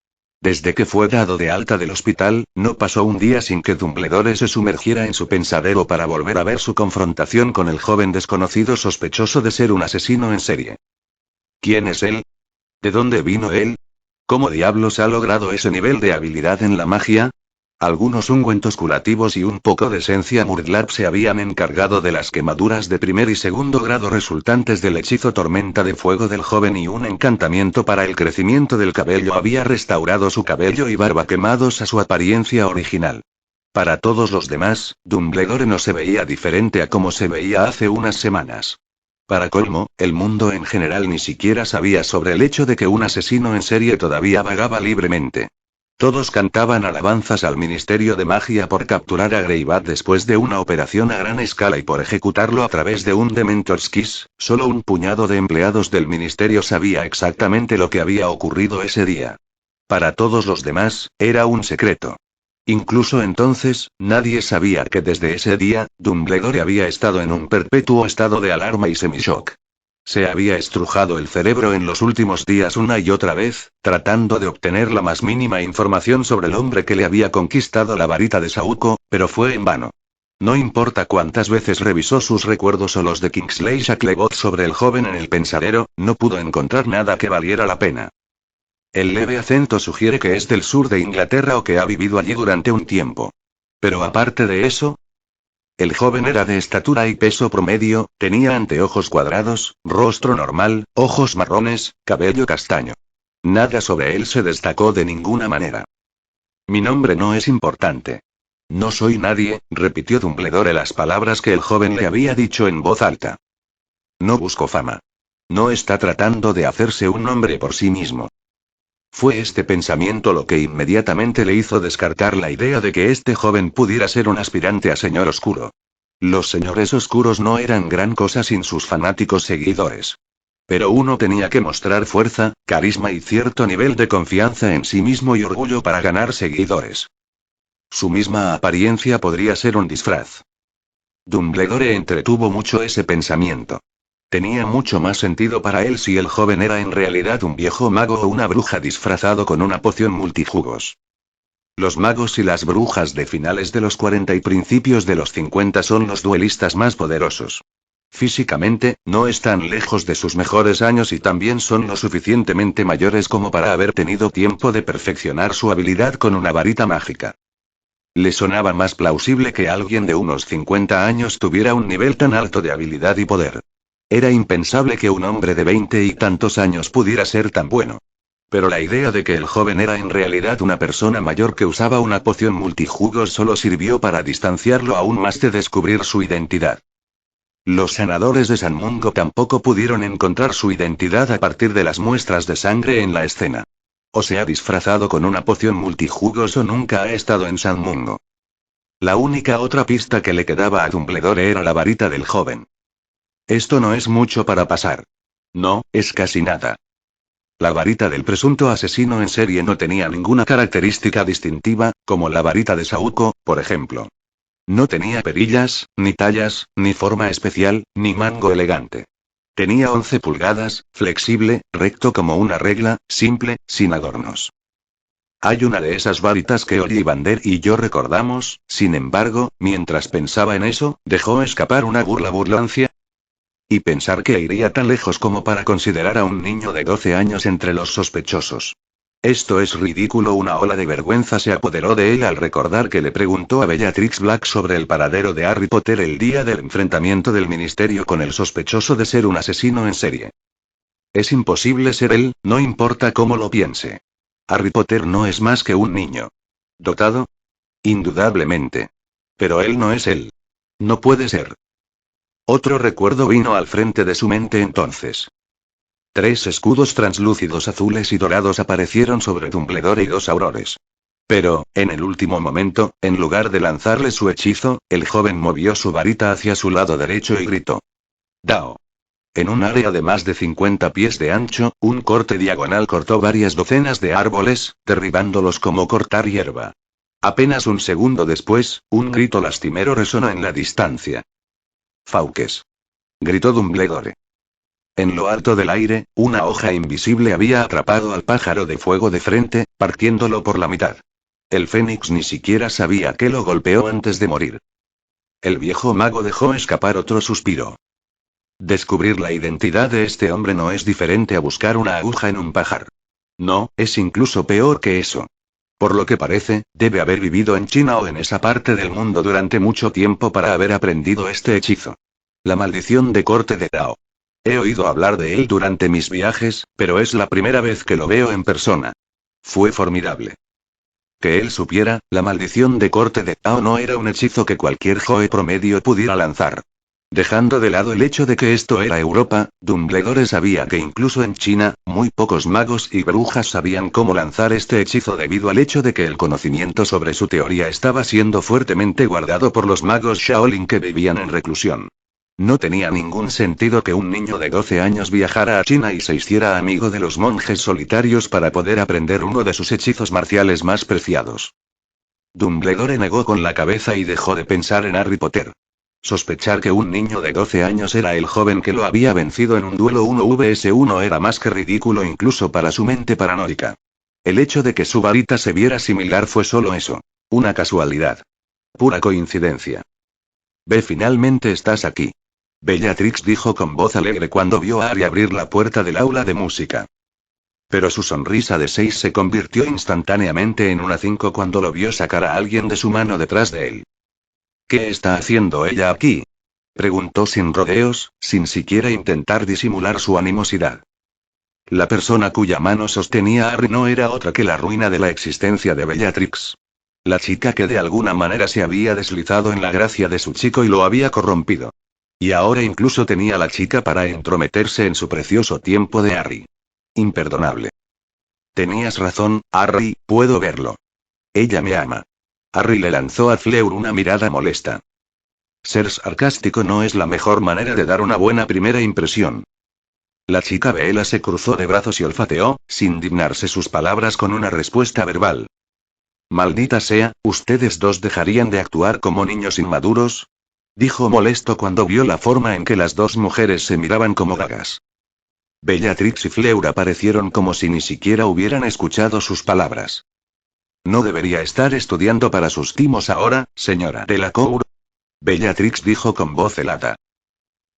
Desde que fue dado de alta del hospital, no pasó un día sin que Dumbledore se sumergiera en su pensadero para volver a ver su confrontación con el joven desconocido sospechoso de ser un asesino en serie. ¿Quién es él? ¿De dónde vino él? ¿Cómo diablos ha logrado ese nivel de habilidad en la magia? Algunos ungüentos curativos y un poco de esencia Murdlarp se habían encargado de las quemaduras de primer y segundo grado resultantes del hechizo Tormenta de Fuego del joven y un encantamiento para el crecimiento del cabello había restaurado su cabello y barba quemados a su apariencia original. Para todos los demás, Dumbledore no se veía diferente a como se veía hace unas semanas. Para colmo, el mundo en general ni siquiera sabía sobre el hecho de que un asesino en serie todavía vagaba libremente. Todos cantaban alabanzas al Ministerio de Magia por capturar a Greyback después de una operación a gran escala y por ejecutarlo a través de un Dementor's Kiss. Solo un puñado de empleados del ministerio sabía exactamente lo que había ocurrido ese día. Para todos los demás, era un secreto. Incluso entonces, nadie sabía que desde ese día, Dumbledore había estado en un perpetuo estado de alarma y semishock. Se había estrujado el cerebro en los últimos días una y otra vez, tratando de obtener la más mínima información sobre el hombre que le había conquistado la varita de Saúco, pero fue en vano. No importa cuántas veces revisó sus recuerdos o los de Kingsley Shacklebolt sobre el joven en el pensadero, no pudo encontrar nada que valiera la pena. El leve acento sugiere que es del sur de Inglaterra o que ha vivido allí durante un tiempo. Pero aparte de eso, el joven era de estatura y peso promedio, tenía anteojos cuadrados, rostro normal, ojos marrones, cabello castaño. Nada sobre él se destacó de ninguna manera. Mi nombre no es importante. No soy nadie, repitió Dumbledore las palabras que el joven le había dicho en voz alta. No busco fama. No está tratando de hacerse un nombre por sí mismo. Fue este pensamiento lo que inmediatamente le hizo descartar la idea de que este joven pudiera ser un aspirante a señor oscuro. Los señores oscuros no eran gran cosa sin sus fanáticos seguidores. Pero uno tenía que mostrar fuerza, carisma y cierto nivel de confianza en sí mismo y orgullo para ganar seguidores. Su misma apariencia podría ser un disfraz. Dumbledore entretuvo mucho ese pensamiento. Tenía mucho más sentido para él si el joven era en realidad un viejo mago o una bruja disfrazado con una poción multijugos. Los magos y las brujas de finales de los 40 y principios de los 50 son los duelistas más poderosos. Físicamente, no están lejos de sus mejores años y también son lo suficientemente mayores como para haber tenido tiempo de perfeccionar su habilidad con una varita mágica. Le sonaba más plausible que alguien de unos 50 años tuviera un nivel tan alto de habilidad y poder. Era impensable que un hombre de 20 y tantos años pudiera ser tan bueno. Pero la idea de que el joven era en realidad una persona mayor que usaba una poción multijugos solo sirvió para distanciarlo aún más de descubrir su identidad. Los sanadores de San Mungo tampoco pudieron encontrar su identidad a partir de las muestras de sangre en la escena. O se ha disfrazado con una poción multijugos o nunca ha estado en San Mungo. La única otra pista que le quedaba a Dumbledore era la varita del joven. Esto no es mucho para pasar. No, es casi nada. La varita del presunto asesino en serie no tenía ninguna característica distintiva, como la varita de Saúco, por ejemplo. No tenía perillas, ni tallas, ni forma especial, ni mango elegante. Tenía 11 pulgadas, flexible, recto como una regla, simple, sin adornos. Hay una de esas varitas que Ollivander y yo recordamos, sin embargo, mientras pensaba en eso, dejó escapar una burlancia. Y pensar que iría tan lejos como para considerar a un niño de 12 años entre los sospechosos. Esto es ridículo. Una ola de vergüenza se apoderó de él al recordar que le preguntó a Bellatrix Black sobre el paradero de Harry Potter el día del enfrentamiento del ministerio con el sospechoso de ser un asesino en serie. Es imposible ser él, no importa cómo lo piense. Harry Potter no es más que un niño. ¿Dotado? Indudablemente. Pero él no es él. No puede ser. Otro recuerdo vino al frente de su mente entonces. 3 escudos translúcidos azules y dorados aparecieron sobre Dumbledore y 2 aurores. Pero, en el último momento, en lugar de lanzarle su hechizo, el joven movió su varita hacia su lado derecho y gritó. ¡Dao! En un área de más de 50 pies de ancho, un corte diagonal cortó varias docenas de árboles, derribándolos como cortar hierba. Apenas un segundo después, un grito lastimero resonó en la distancia. ¡Fauques! Gritó Dumbledore. En lo alto del aire, una hoja invisible había atrapado al pájaro de fuego de frente, partiéndolo por la mitad. El Fénix ni siquiera sabía que lo golpeó antes de morir. El viejo mago dejó escapar otro suspiro. Descubrir la identidad de este hombre no es diferente a buscar una aguja en un pajar. No, es incluso peor que eso. Por lo que parece, debe haber vivido en China o en esa parte del mundo durante mucho tiempo para haber aprendido este hechizo. La maldición de corte de Dao. He oído hablar de él durante mis viajes, pero es la primera vez que lo veo en persona. Fue formidable. Que él supiera, la maldición de corte de Dao no era un hechizo que cualquier Joe promedio pudiera lanzar. Dejando de lado el hecho de que esto era Europa, Dumbledore sabía que incluso en China, muy pocos magos y brujas sabían cómo lanzar este hechizo debido al hecho de que el conocimiento sobre su teoría estaba siendo fuertemente guardado por los magos Shaolin que vivían en reclusión. No tenía ningún sentido que un niño de 12 años viajara a China y se hiciera amigo de los monjes solitarios para poder aprender uno de sus hechizos marciales más preciados. Dumbledore negó con la cabeza y dejó de pensar en Harry Potter. Sospechar que un niño de 12 años era el joven que lo había vencido en un duelo 1vs1 era más que ridículo incluso para su mente paranoica. El hecho de que su varita se viera similar fue solo eso. Una casualidad. Pura coincidencia. Finalmente estás aquí. Bellatrix dijo con voz alegre cuando vio a Harry abrir la puerta del aula de música. Pero su sonrisa de 6 se convirtió instantáneamente en una 5 cuando lo vio sacar a alguien de su mano detrás de él. ¿Qué está haciendo ella aquí? Preguntó sin rodeos, sin siquiera intentar disimular su animosidad. La persona cuya mano sostenía a Harry no era otra que la ruina de la existencia de Bellatrix. La chica que de alguna manera se había deslizado en la gracia de su chico y lo había corrompido. Y ahora incluso tenía la chica para entrometerse en su precioso tiempo de Harry. Imperdonable. Tenías razón, Harry, puedo verlo. Ella me ama. Harry le lanzó a Fleur una mirada molesta. Ser sarcástico no es la mejor manera de dar una buena primera impresión. La chica Bella se cruzó de brazos y olfateó, sin dignarse sus palabras con una respuesta verbal. Maldita sea, ¿ustedes dos dejarían de actuar como niños inmaduros? Dijo molesto cuando vio la forma en que las dos mujeres se miraban como gagas. Bellatrix y Fleur aparecieron como si ni siquiera hubieran escuchado sus palabras. ¿No debería estar estudiando para sus timos ahora, señora Delacour? Bellatrix dijo con voz helada.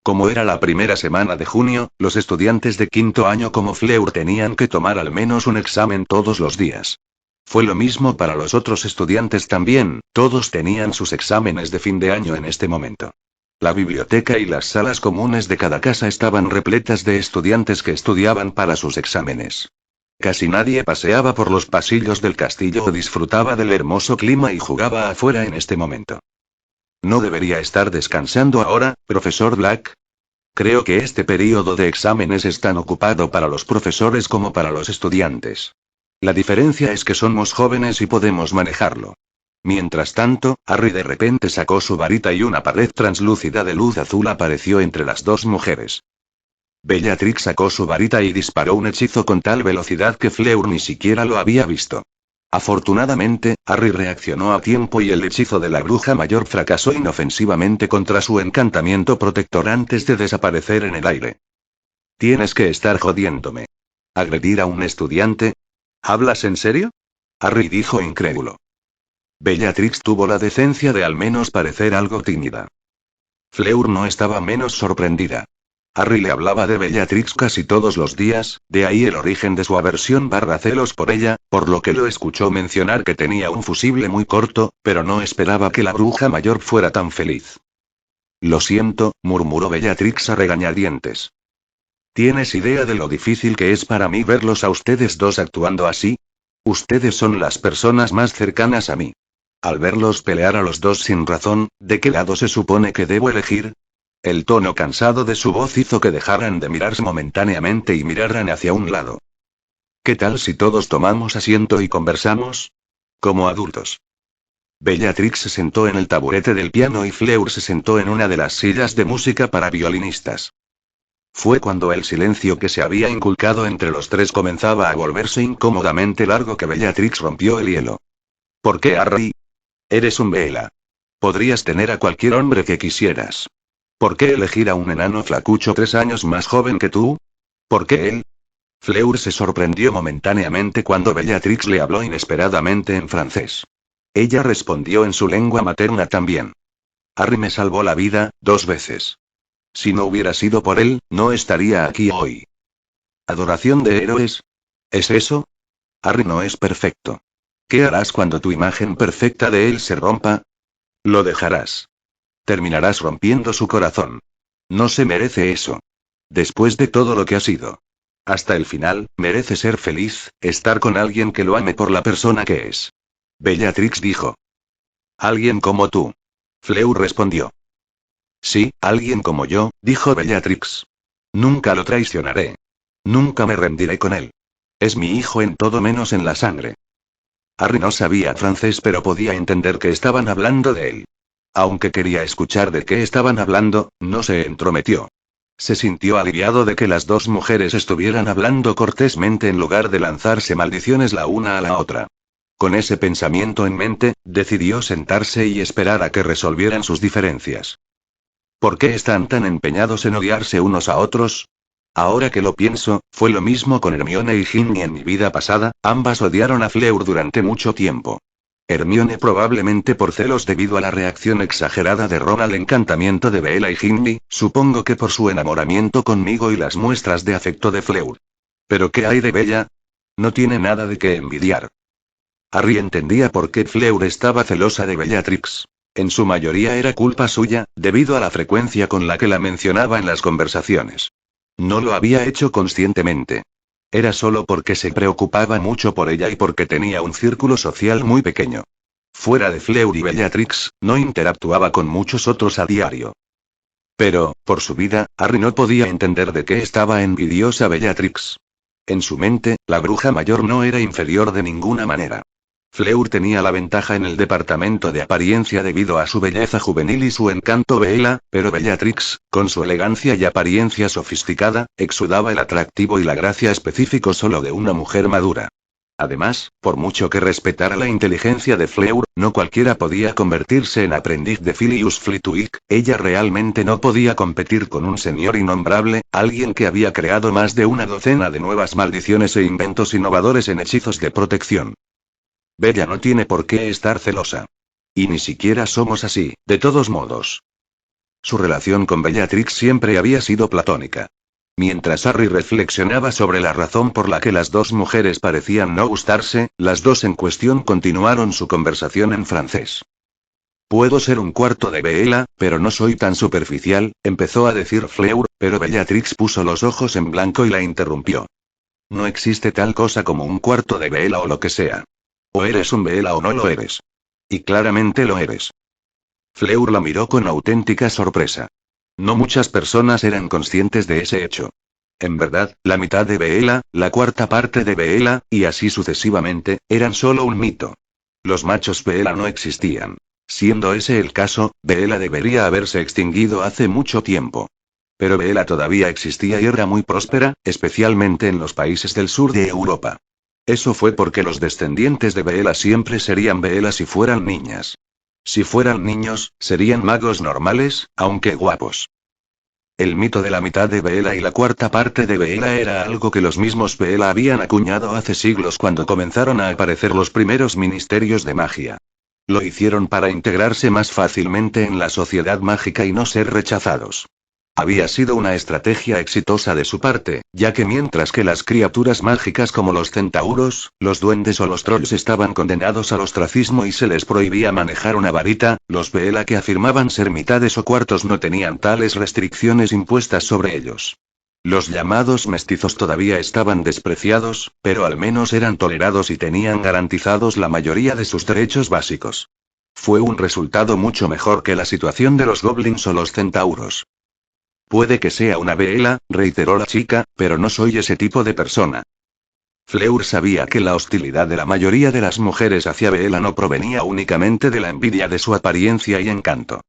Como era la primera semana de junio, los estudiantes de quinto año como Fleur tenían que tomar al menos un examen todos los días. Fue lo mismo para los otros estudiantes también, todos tenían sus exámenes de fin de año en este momento. La biblioteca y las salas comunes de cada casa estaban repletas de estudiantes que estudiaban para sus exámenes. Casi nadie paseaba por los pasillos del castillo o disfrutaba del hermoso clima y jugaba afuera en este momento. ¿No debería estar descansando ahora, profesor Black? Creo que este período de exámenes es tan ocupado para los profesores como para los estudiantes. La diferencia es que somos jóvenes y podemos manejarlo. Mientras tanto, Harry de repente sacó su varita y una pared translúcida de luz azul apareció entre las dos mujeres. Bellatrix sacó su varita y disparó un hechizo con tal velocidad que Fleur ni siquiera lo había visto. Afortunadamente, Harry reaccionó a tiempo y el hechizo de la bruja mayor fracasó inofensivamente contra su encantamiento protector antes de desaparecer en el aire. Tienes que estar jodiéndome. ¿Agredir a un estudiante? ¿Hablas en serio? Harry dijo incrédulo. Bellatrix tuvo la decencia de al menos parecer algo tímida. Fleur no estaba menos sorprendida. Harry le hablaba de Bellatrix casi todos los días, de ahí el origen de su aversión / celos por ella, por lo que lo escuchó mencionar que tenía un fusible muy corto, pero no esperaba que la bruja mayor fuera tan feliz. Lo siento, murmuró Bellatrix a regañadientes. ¿Tienes idea de lo difícil que es para mí verlos a ustedes dos actuando así? Ustedes son las personas más cercanas a mí. Al verlos pelear a los dos sin razón, ¿de qué lado se supone que debo elegir? El tono cansado de su voz hizo que dejaran de mirarse momentáneamente y miraran hacia un lado. ¿Qué tal si todos tomamos asiento y conversamos? Como adultos. Bellatrix se sentó en el taburete del piano y Fleur se sentó en una de las sillas de música para violinistas. Fue cuando el silencio que se había inculcado entre los tres comenzaba a volverse incómodamente largo que Bellatrix rompió el hielo. ¿Por qué, Harry? Eres un Bella. Podrías tener a cualquier hombre que quisieras. ¿Por qué elegir a un enano flacucho 3 años más joven que tú? ¿Por qué él? Fleur se sorprendió momentáneamente cuando Bellatrix le habló inesperadamente en francés. Ella respondió en su lengua materna también. Harry me salvó la vida, 2 veces. Si no hubiera sido por él, no estaría aquí hoy. ¿Adoración de héroes? ¿Es eso? Harry no es perfecto. ¿Qué harás cuando tu imagen perfecta de él se rompa? Lo dejarás. Terminarás rompiendo su corazón. No se merece eso. Después de todo lo que ha sido. Hasta el final, merece ser feliz, estar con alguien que lo ame por la persona que es. Bellatrix dijo. Alguien como tú. Fleur respondió. Sí, alguien como yo, dijo Bellatrix. Nunca lo traicionaré. Nunca me rendiré con él. Es mi hijo en todo menos en la sangre. Harry no sabía francés pero podía entender que estaban hablando de él. Aunque quería escuchar de qué estaban hablando, no se entrometió. Se sintió aliviado de que las dos mujeres estuvieran hablando cortésmente en lugar de lanzarse maldiciones la una a la otra. Con ese pensamiento en mente, decidió sentarse y esperar a que resolvieran sus diferencias. ¿Por qué están tan empeñados en odiarse unos a otros? Ahora que lo pienso, fue lo mismo con Hermione y Ginny en mi vida pasada, ambas odiaron a Fleur durante mucho tiempo. Hermione probablemente por celos debido a la reacción exagerada de Ron al encantamiento de Bella y Ginny, supongo que por su enamoramiento conmigo y las muestras de afecto de Fleur. ¿Pero qué hay de Bella? No tiene nada de qué envidiar. Harry entendía por qué Fleur estaba celosa de Bellatrix. En su mayoría era culpa suya, debido a la frecuencia con la que la mencionaba en las conversaciones. No lo había hecho conscientemente. Era solo porque se preocupaba mucho por ella y porque tenía un círculo social muy pequeño. Fuera de Fleur y Bellatrix, no interactuaba con muchos otros a diario. Pero, por su vida, Harry no podía entender de qué estaba envidiosa Bellatrix. En su mente, la bruja mayor no era inferior de ninguna manera. Fleur tenía la ventaja en el departamento de apariencia debido a su belleza juvenil y su encanto Bella, pero Bellatrix, con su elegancia y apariencia sofisticada, exudaba el atractivo y la gracia específico solo de una mujer madura. Además, por mucho que respetara la inteligencia de Fleur, no cualquiera podía convertirse en aprendiz de Filius Flitwick, ella realmente no podía competir con un señor innombrable, alguien que había creado más de una docena de nuevas maldiciones e inventos innovadores en hechizos de protección. Bella no tiene por qué estar celosa. Y ni siquiera somos así, de todos modos. Su relación con Bellatrix siempre había sido platónica. Mientras Harry reflexionaba sobre la razón por la que las dos mujeres parecían no gustarse, las dos en cuestión continuaron su conversación en francés. Puedo ser un cuarto de Bella, pero no soy tan superficial, empezó a decir Fleur, pero Bellatrix puso los ojos en blanco y la interrumpió. No existe tal cosa como un cuarto de Bella o lo que sea. O eres un Bella o no lo eres. Y claramente lo eres. Fleur la miró con auténtica sorpresa. No muchas personas eran conscientes de ese hecho. En verdad, la mitad de Bella, la cuarta parte de Bella, y así sucesivamente, eran solo un mito. Los machos Bella no existían. Siendo ese el caso, Bella debería haberse extinguido hace mucho tiempo. Pero Bella todavía existía y era muy próspera, especialmente en los países del sur de Europa. Eso fue porque los descendientes de Bella siempre serían Bella si fueran niñas. Si fueran niños, serían magos normales, aunque guapos. El mito de la mitad de Bella y la cuarta parte de Bella era algo que los mismos Bella habían acuñado hace siglos cuando comenzaron a aparecer los primeros ministerios de magia. Lo hicieron para integrarse más fácilmente en la sociedad mágica y no ser rechazados. Había sido una estrategia exitosa de su parte, ya que mientras que las criaturas mágicas como los centauros, los duendes o los trolls estaban condenados al ostracismo y se les prohibía manejar una varita, los Bella que afirmaban ser mitades o cuartos no tenían tales restricciones impuestas sobre ellos. Los llamados mestizos todavía estaban despreciados, pero al menos eran tolerados y tenían garantizados la mayoría de sus derechos básicos. Fue un resultado mucho mejor que la situación de los goblins o los centauros. Puede que sea una Bella, reiteró la chica, pero no soy ese tipo de persona. Fleur sabía que la hostilidad de la mayoría de las mujeres hacia Bella no provenía únicamente de la envidia de su apariencia y encanto.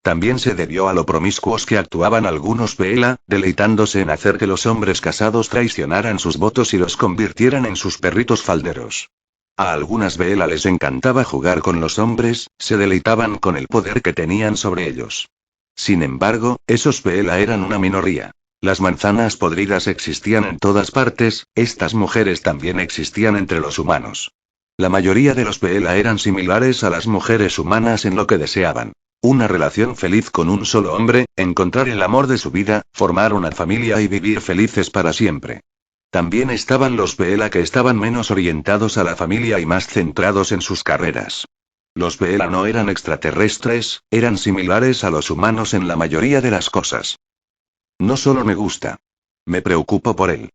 También se debió a lo promiscuos que actuaban algunos Bella, deleitándose en hacer que los hombres casados traicionaran sus votos y los convirtieran en sus perritos falderos. A algunas Bella les encantaba jugar con los hombres, se deleitaban con el poder que tenían sobre ellos. Sin embargo, esos Bella eran una minoría. Las manzanas podridas existían en todas partes, estas mujeres también existían entre los humanos. La mayoría de los Bella eran similares a las mujeres humanas en lo que deseaban. Una relación feliz con un solo hombre, encontrar el amor de su vida, formar una familia y vivir felices para siempre. También estaban los Bella que estaban menos orientados a la familia y más centrados en sus carreras. Los Bella no eran extraterrestres, eran similares a los humanos en la mayoría de las cosas. No solo me gusta. Me preocupo por él.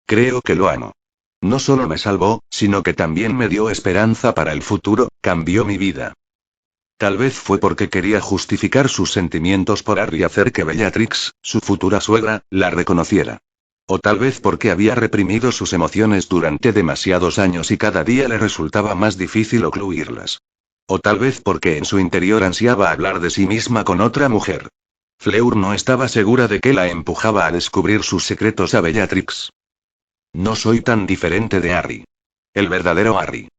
Creo que lo amo. No solo me salvó, sino que también me dio esperanza para el futuro, cambió mi vida. Tal vez fue porque quería justificar sus sentimientos por Harry y hacer que Bellatrix, su futura suegra, la reconociera. O tal vez porque había reprimido sus emociones durante demasiados años y cada día le resultaba más difícil ocluirlas. O tal vez porque en su interior ansiaba hablar de sí misma con otra mujer. Fleur no estaba segura de que la empujaba a descubrir sus secretos a Bellatrix. No soy tan diferente de Harry. El verdadero Harry.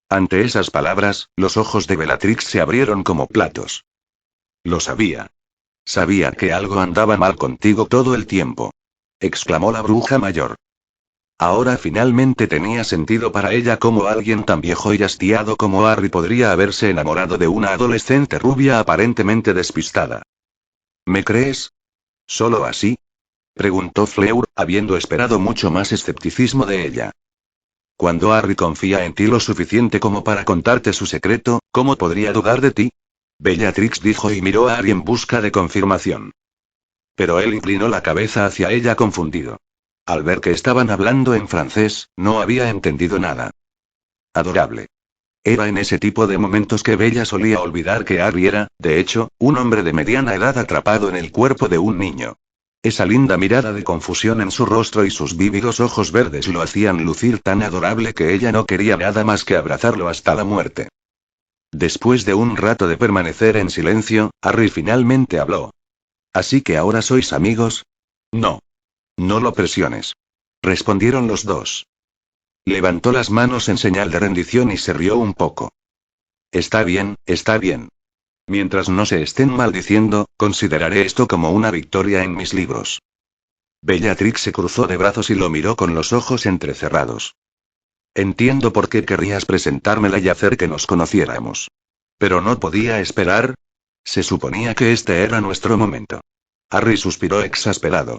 Ante esas palabras, los ojos de Bellatrix se abrieron como platos. Lo sabía. Sabía que algo andaba mal contigo todo el tiempo. Exclamó la bruja mayor. Ahora finalmente tenía sentido para ella cómo alguien tan viejo y hastiado como Harry podría haberse enamorado de una adolescente rubia aparentemente despistada. ¿Me crees? ¿Solo así? Preguntó Fleur, habiendo esperado mucho más escepticismo de ella. Cuando Harry confía en ti lo suficiente como para contarte su secreto, ¿cómo podría dudar de ti? Bellatrix dijo y miró a Harry en busca de confirmación. Pero él inclinó la cabeza hacia ella confundido. Al ver que estaban hablando en francés, no había entendido nada. Adorable. Era en ese tipo de momentos que Bella solía olvidar que Harry era, de hecho, un hombre de mediana edad atrapado en el cuerpo de un niño. Esa linda mirada de confusión en su rostro y sus vívidos ojos verdes lo hacían lucir tan adorable que ella no quería nada más que abrazarlo hasta la muerte. Después de un rato de permanecer en silencio, Harry finalmente habló. ¿Así que ahora sois amigos? No. No lo presiones. Respondieron los dos. Levantó las manos en señal de rendición y se rió un poco. Está bien, está bien. Mientras no se estén maldiciendo, consideraré esto como una victoria en mis libros. Bellatrix se cruzó de brazos y lo miró con los ojos entrecerrados. Entiendo por qué querrías presentármela y hacer que nos conociéramos. Pero no podía esperar. Se suponía que este era nuestro momento. Harry suspiró exasperado.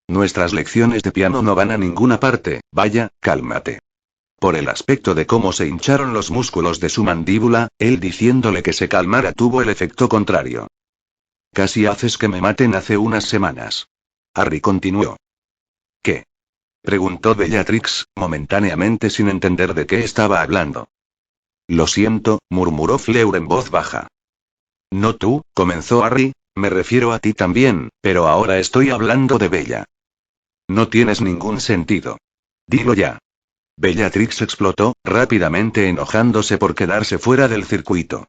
Nuestras lecciones de piano no van a ninguna parte, vaya, cálmate. Por el aspecto de cómo se hincharon los músculos de su mandíbula, él diciéndole que se calmara tuvo el efecto contrario. Casi haces que me maten hace unas semanas. Harry continuó. ¿Qué? Preguntó Bellatrix, momentáneamente sin entender de qué estaba hablando. Lo siento, murmuró Fleur en voz baja. No tú, comenzó Harry, me refiero a ti también, pero ahora estoy hablando de Bella. No tienes ningún sentido. Dilo ya. Bellatrix explotó, rápidamente enojándose por quedarse fuera del circuito.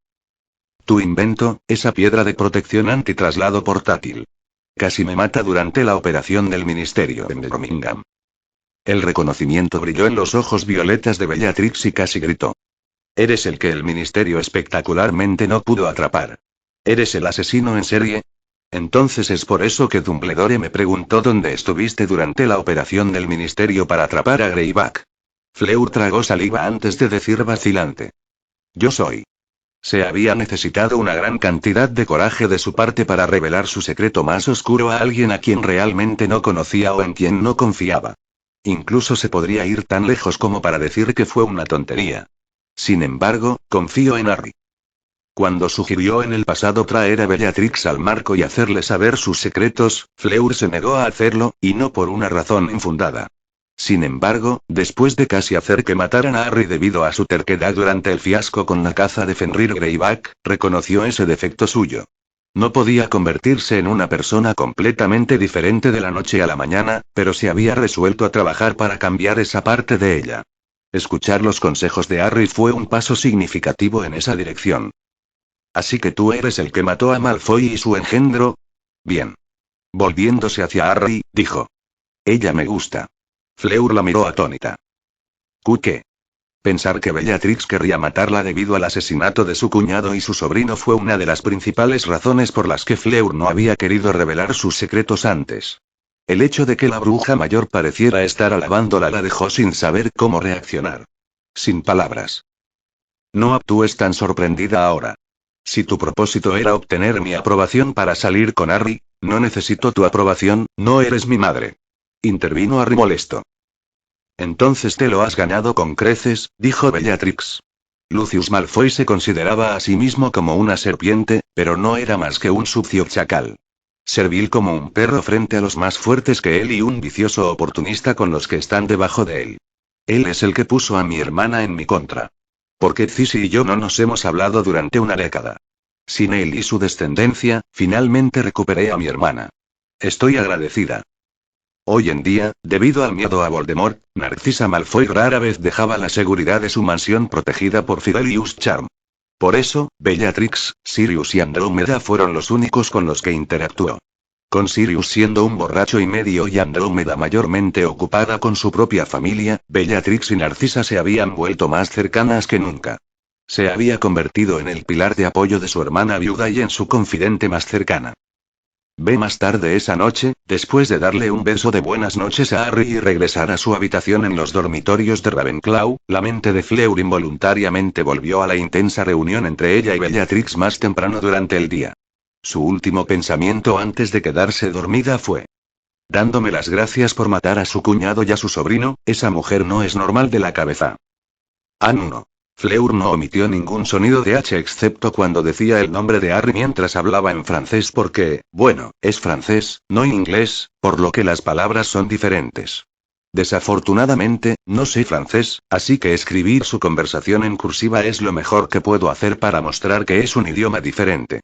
Tu invento, esa piedra de protección antitraslado portátil. Casi me mata durante la operación del ministerio en Birmingham. El reconocimiento brilló en los ojos violetas de Bellatrix y casi gritó. Eres el que el ministerio espectacularmente no pudo atrapar. ¿Eres el asesino en serie? Entonces es por eso que Dumbledore me preguntó dónde estuviste durante la operación del ministerio para atrapar a Greyback. Fleur tragó saliva antes de decir vacilante. Yo soy. Se había necesitado una gran cantidad de coraje de su parte para revelar su secreto más oscuro a alguien a quien realmente no conocía o en quien no confiaba. Incluso se podría ir tan lejos como para decir que fue una tontería. Sin embargo, confío en Harry. Cuando sugirió en el pasado traer a Bellatrix al marco y hacerle saber sus secretos, Fleur se negó a hacerlo, y no por una razón infundada. Sin embargo, después de casi hacer que mataran a Harry debido a su terquedad durante el fiasco con la caza de Fenrir Greyback, reconoció ese defecto suyo. No podía convertirse en una persona completamente diferente de la noche a la mañana, pero se había resuelto a trabajar para cambiar esa parte de ella. Escuchar los consejos de Harry fue un paso significativo en esa dirección. Así que tú eres el que mató a Malfoy y su engendro. Bien. Volviéndose hacia Harry, dijo. Ella me gusta. Fleur la miró atónita. ¿Qué? Pensar que Bellatrix querría matarla debido al asesinato de su cuñado y su sobrino fue una de las principales razones por las que Fleur no había querido revelar sus secretos antes. El hecho de que la bruja mayor pareciera estar alabándola la dejó sin saber cómo reaccionar. Sin palabras. No actúes tan sorprendida ahora. Si tu propósito era obtener mi aprobación para salir con Harry, no necesito tu aprobación, no eres mi madre. Intervino Harry molesto. Entonces te lo has ganado con creces, dijo Bellatrix. Lucius Malfoy se consideraba a sí mismo como una serpiente, pero no era más que un sucio chacal. Servil como un perro frente a los más fuertes que él y un vicioso oportunista con los que están debajo de él. Él es el que puso a mi hermana en mi contra. Porque Cissy y yo no nos hemos hablado durante una década. Sin él y su descendencia, finalmente recuperé a mi hermana. Estoy agradecida. Hoy en día, debido al miedo a Voldemort, Narcisa Malfoy rara vez dejaba la seguridad de su mansión protegida por Fidelius Charm. Por eso, Bellatrix, Sirius y Andrómeda fueron los únicos con los que interactuó. Con Sirius siendo un borracho y medio y Andrómeda mayormente ocupada con su propia familia, Bellatrix y Narcisa se habían vuelto más cercanas que nunca. Se había convertido en el pilar de apoyo de su hermana viuda y en su confidente más cercana. Más tarde esa noche, después de darle un beso de buenas noches a Harry y regresar a su habitación en los dormitorios de Ravenclaw, la mente de Fleur involuntariamente volvió a la intensa reunión entre ella y Bellatrix más temprano durante el día. Su último pensamiento antes de quedarse dormida fue: dándome las gracias por matar a su cuñado y a su sobrino, esa mujer no es normal de la cabeza. No. Fleur no omitió ningún sonido de H excepto cuando decía el nombre de Harry mientras hablaba en francés porque, bueno, es francés, no inglés, por lo que las palabras son diferentes. Desafortunadamente, no sé francés, así que escribir su conversación en cursiva es lo mejor que puedo hacer para mostrar que es un idioma diferente.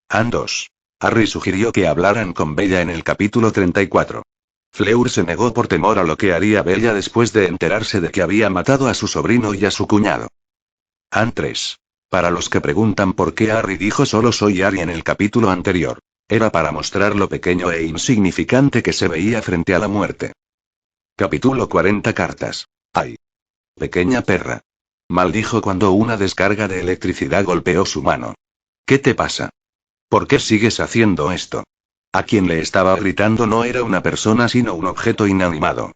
2. Harry sugirió que hablaran con Bella en el capítulo 34. Fleur se negó por temor a lo que haría Bella después de enterarse de que había matado a su sobrino y a su cuñado. 3. Para los que preguntan por qué Harry dijo solo soy Harry en el capítulo anterior. Era para mostrar lo pequeño e insignificante que se veía frente a la muerte. Capítulo 40 cartas. ¡Ay! Pequeña perra. Maldijo cuando una descarga de electricidad golpeó su mano. ¿Qué te pasa? ¿Por qué sigues haciendo esto? A quien le estaba gritando no era una persona sino un objeto inanimado.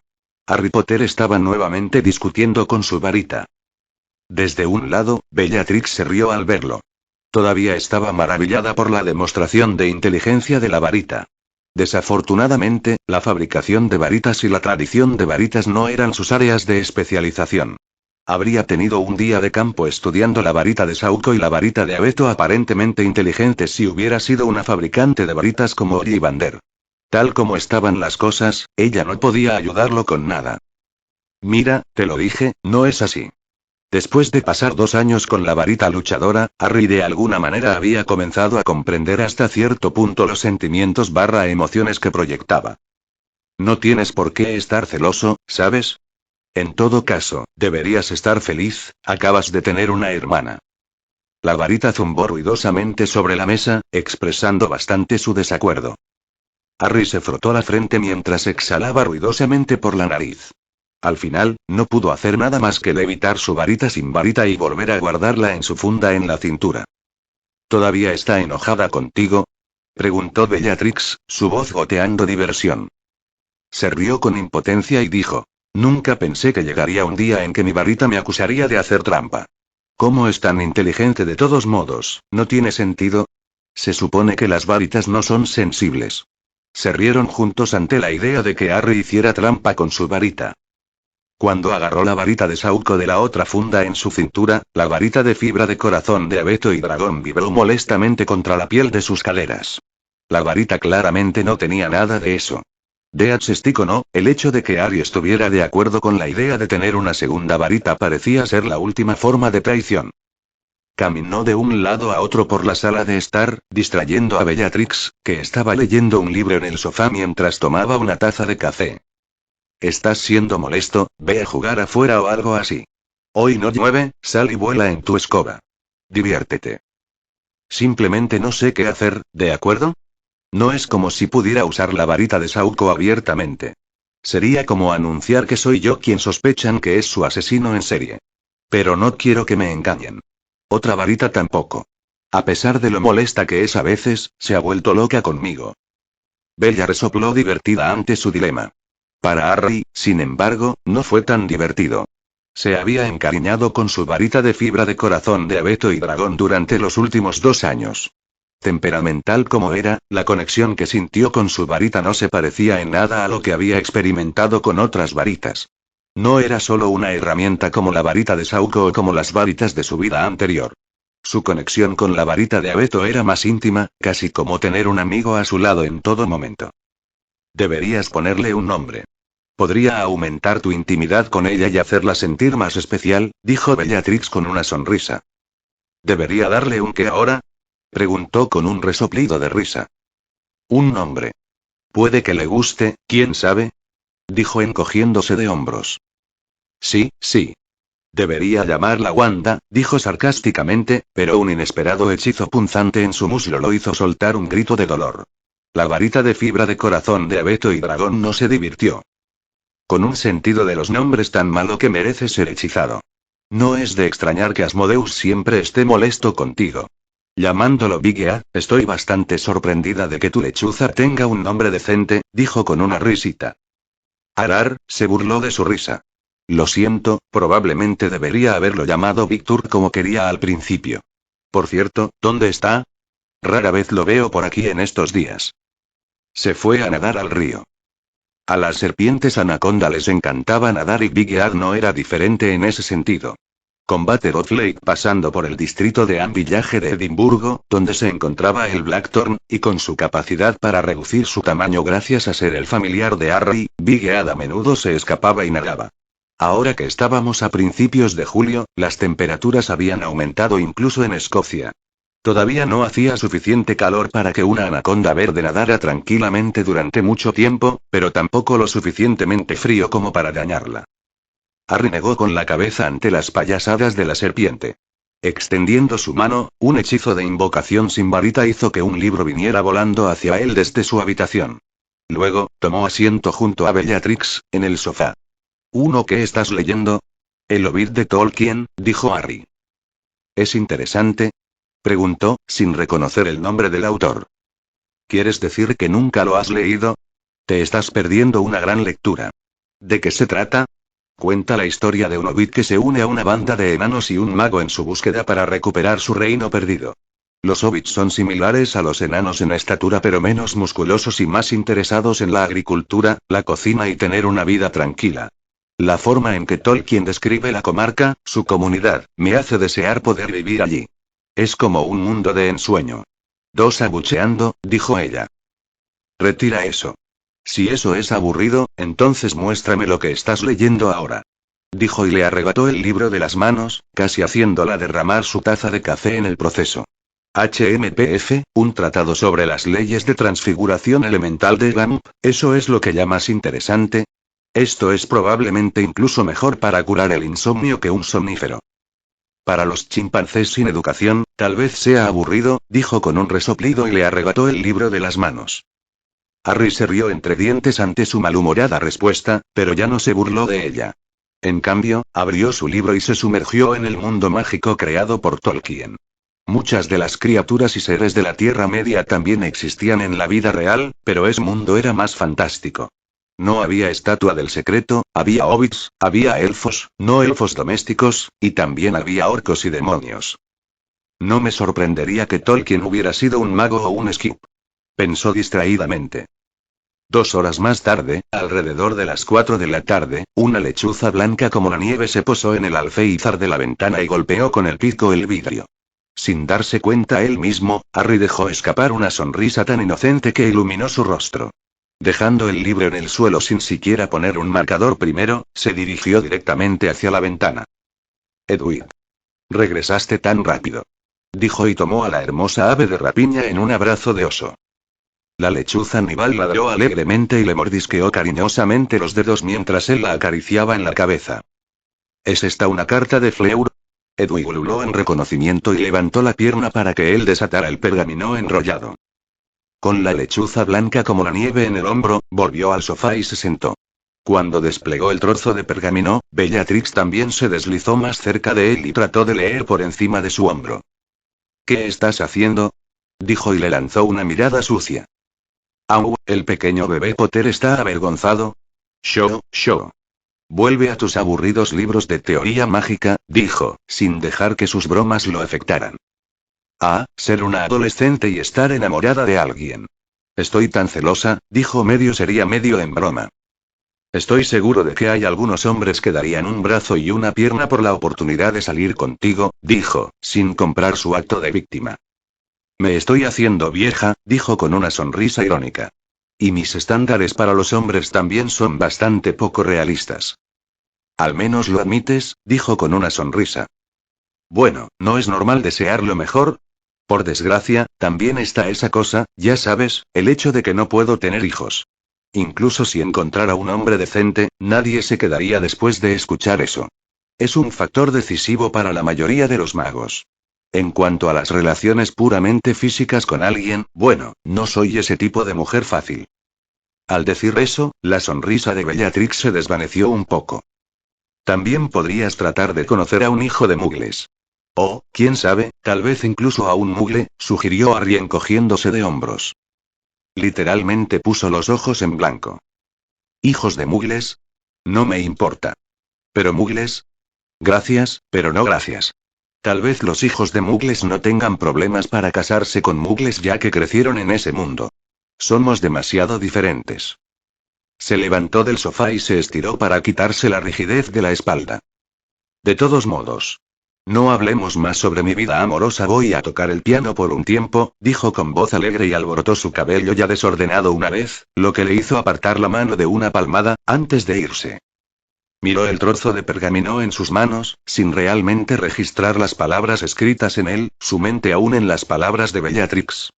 Harry Potter estaba nuevamente discutiendo con su varita. Desde un lado, Bellatrix se rió al verlo. Todavía estaba maravillada por la demostración de inteligencia de la varita. Desafortunadamente, la fabricación de varitas y la tradición de varitas no eran sus áreas de especialización. Habría tenido un día de campo estudiando la varita de Sauco y la varita de abeto aparentemente inteligentes si hubiera sido una fabricante de varitas como Ollivander. Tal como estaban las cosas, ella no podía ayudarlo con nada. Mira, te lo dije, no es así. Después de pasar 2 años con la varita luchadora, Harry de alguna manera había comenzado a comprender hasta cierto punto los sentimientos / emociones que proyectaba. No tienes por qué estar celoso, ¿sabes? En todo caso, deberías estar feliz, acabas de tener una hermana. La varita zumbó ruidosamente sobre la mesa, expresando bastante su desacuerdo. Harry se frotó la frente mientras exhalaba ruidosamente por la nariz. Al final, no pudo hacer nada más que levitar su varita sin varita y volver a guardarla en su funda en la cintura. ¿Todavía está enojada contigo?, preguntó Bellatrix, su voz goteando diversión. Se rió con impotencia y dijo: nunca pensé que llegaría un día en que mi varita me acusaría de hacer trampa. ¿Cómo es tan inteligente de todos modos? ¿No tiene sentido? Se supone que las varitas no son sensibles. Se rieron juntos ante la idea de que Harry hiciera trampa con su varita. Cuando agarró la varita de Saúco de la otra funda en su cintura, la varita de fibra de corazón de abeto y dragón vibró molestamente contra la piel de sus caderas. La varita claramente no tenía nada de eso. Death Stick o no, el hecho de que Harry estuviera de acuerdo con la idea de tener una segunda varita parecía ser la última forma de traición. Caminó de un lado a otro por la sala de estar, distrayendo a Bellatrix, que estaba leyendo un libro en el sofá mientras tomaba una taza de café. ¿Estás siendo molesto? Ve a jugar afuera o algo así. Hoy no llueve, sal y vuela en tu escoba. Diviértete. Simplemente no sé qué hacer, ¿de acuerdo? No es como si pudiera usar la varita de Saúco abiertamente. Sería como anunciar que soy yo quien sospechan que es su asesino en serie. Pero no quiero que me engañen. Otra varita tampoco. A pesar de lo molesta que es a veces, se ha vuelto loca conmigo. Bella resopló divertida ante su dilema. Para Harry, sin embargo, no fue tan divertido. Se había encariñado con su varita de fibra de corazón de abeto y dragón durante los últimos 2 años. Temperamental como era, la conexión que sintió con su varita no se parecía en nada a lo que había experimentado con otras varitas. No era solo una herramienta como la varita de Saúco o como las varitas de su vida anterior. Su conexión con la varita de abeto era más íntima, casi como tener un amigo a su lado en todo momento. Deberías ponerle un nombre. Podría aumentar tu intimidad con ella y hacerla sentir más especial, dijo Bellatrix con una sonrisa. ¿Debería darle un qué ahora?, preguntó con un resoplido de risa. Un nombre. Puede que le guste, ¿quién sabe?, dijo encogiéndose de hombros. Sí, sí. Debería llamarla Wanda, dijo sarcásticamente, pero un inesperado hechizo punzante en su muslo lo hizo soltar un grito de dolor. La varita de fibra de corazón de abeto y dragón no se divirtió. Con un sentido de los nombres tan malo que merece ser hechizado. No es de extrañar que Asmodeus siempre esté molesto contigo. Llamándolo Bigea, estoy bastante sorprendida de que tu lechuza tenga un nombre decente, dijo con una risita. Arar, se burló de su risa. Lo siento, probablemente debería haberlo llamado Victor como quería al principio. Por cierto, ¿dónde está? Rara vez lo veo por aquí en estos días. Se fue a nadar al río. A las serpientes anaconda les encantaba nadar y Big Ed no era diferente en ese sentido. Con Butterworth Lake pasando por el distrito de Village de Edimburgo, donde se encontraba el Blackthorn, y con su capacidad para reducir su tamaño gracias a ser el familiar de Harry, Big Ed a menudo se escapaba y nadaba. Ahora que estábamos a principios de julio, las temperaturas habían aumentado incluso en Escocia. Todavía no hacía suficiente calor para que una anaconda verde nadara tranquilamente durante mucho tiempo, pero tampoco lo suficientemente frío como para dañarla. Harry negó con la cabeza ante las payasadas de la serpiente. Extendiendo su mano, un hechizo de invocación sin varita hizo que un libro viniera volando hacia él desde su habitación. Luego, tomó asiento junto a Bellatrix, en el sofá. ¿Uno que estás leyendo? El Hobbit de Tolkien, dijo Harry. ¿Es interesante?, preguntó, sin reconocer el nombre del autor. ¿Quieres decir que nunca lo has leído? Te estás perdiendo una gran lectura. ¿De qué se trata? Cuenta la historia de un hobbit que se une a una banda de enanos y un mago en su búsqueda para recuperar su reino perdido. Los hobbits son similares a los enanos en estatura pero menos musculosos y más interesados en la agricultura, la cocina y tener una vida tranquila. La forma en que Tolkien describe la comarca, su comunidad, me hace desear poder vivir allí. Es como un mundo de ensueño. Dos abucheando, dijo ella. Retira eso. Si eso es aburrido, entonces muéstrame lo que estás leyendo ahora. dijo y le arrebató el libro de las manos, casi haciéndola derramar su taza de café en el proceso. HMPF, un tratado sobre las leyes de transfiguración elemental de Gamp, ¿eso es lo que llamas interesante? Esto es probablemente incluso mejor para curar el insomnio que un somnífero. Para los chimpancés sin educación, tal vez sea aburrido, dijo con un resoplido y le arrebató el libro de las manos. Harry se rió entre dientes ante su malhumorada respuesta, pero ya no se burló de ella. En cambio, abrió su libro y se sumergió en el mundo mágico creado por Tolkien. Muchas de las criaturas y seres de la Tierra Media también existían en la vida real, pero ese mundo era más fantástico. No había estatua del secreto, había hobbits, había elfos, no elfos domésticos, y también había orcos y demonios. No me sorprendería que Tolkien hubiera sido un mago o un skip. Pensó distraídamente. 2 horas más tarde, alrededor de las 4 de la tarde, una lechuza blanca como la nieve se posó en el alféizar de la ventana y golpeó con el pico el vidrio. Sin darse cuenta él mismo, Harry dejó escapar una sonrisa tan inocente que iluminó su rostro. Dejando el libro en el suelo sin siquiera poner un marcador primero, se dirigió directamente hacia la ventana. Edwin. Regresaste tan rápido. Dijo y tomó a la hermosa ave de rapiña en un abrazo de oso. La lechuza nival ladró alegremente y le mordisqueó cariñosamente los dedos mientras él la acariciaba en la cabeza. ¿Es esta una carta de Fleur? Edwin ululó en reconocimiento y levantó la pierna para que él desatara el pergamino enrollado. Con la lechuza blanca como la nieve en el hombro, volvió al sofá y se sentó. Cuando desplegó el trozo de pergamino, Bellatrix también se deslizó más cerca de él y trató de leer por encima de su hombro. ¿Qué estás haciendo? Dijo y le lanzó una mirada sucia. Au, el pequeño bebé Potter está avergonzado. Sho. Vuelve a tus aburridos libros de teoría mágica, dijo, sin dejar que sus bromas lo afectaran. Ser una adolescente y estar enamorada de alguien. Estoy tan celosa, dijo medio seria medio en broma. Estoy seguro de que hay algunos hombres que darían un brazo y una pierna por la oportunidad de salir contigo, dijo, sin comprar su acto de víctima. Me estoy haciendo vieja, dijo con una sonrisa irónica. Y mis estándares para los hombres también son bastante poco realistas. Al menos lo admites, dijo con una sonrisa. Bueno, ¿no es normal desear lo mejor? Por desgracia, también está esa cosa, ya sabes, el hecho de que no puedo tener hijos. Incluso si encontrara un hombre decente, nadie se quedaría después de escuchar eso. Es un factor decisivo para la mayoría de los magos. En cuanto a las relaciones puramente físicas con alguien, bueno, no soy ese tipo de mujer fácil. Al decir eso, la sonrisa de Bellatrix se desvaneció un poco. También podrías tratar de conocer a un hijo de mugles. O, quién sabe, tal vez incluso a un mugle, sugirió Harry encogiéndose de hombros. Literalmente puso los ojos en blanco. ¿Hijos de mugles? No me importa. ¿Pero mugles? Gracias, pero no gracias. Tal vez los hijos de mugles no tengan problemas para casarse con mugles ya que crecieron en ese mundo. Somos demasiado diferentes. Se levantó del sofá y se estiró para quitarse la rigidez de la espalda. De todos modos. No hablemos más sobre mi vida amorosa. Voy a tocar el piano por un tiempo, dijo con voz alegre y alborotó su cabello ya desordenado una vez, lo que le hizo apartar la mano de una palmada, antes de irse. Miró el trozo de pergamino en sus manos, sin realmente registrar las palabras escritas en él, su mente aún en las palabras de Bellatrix.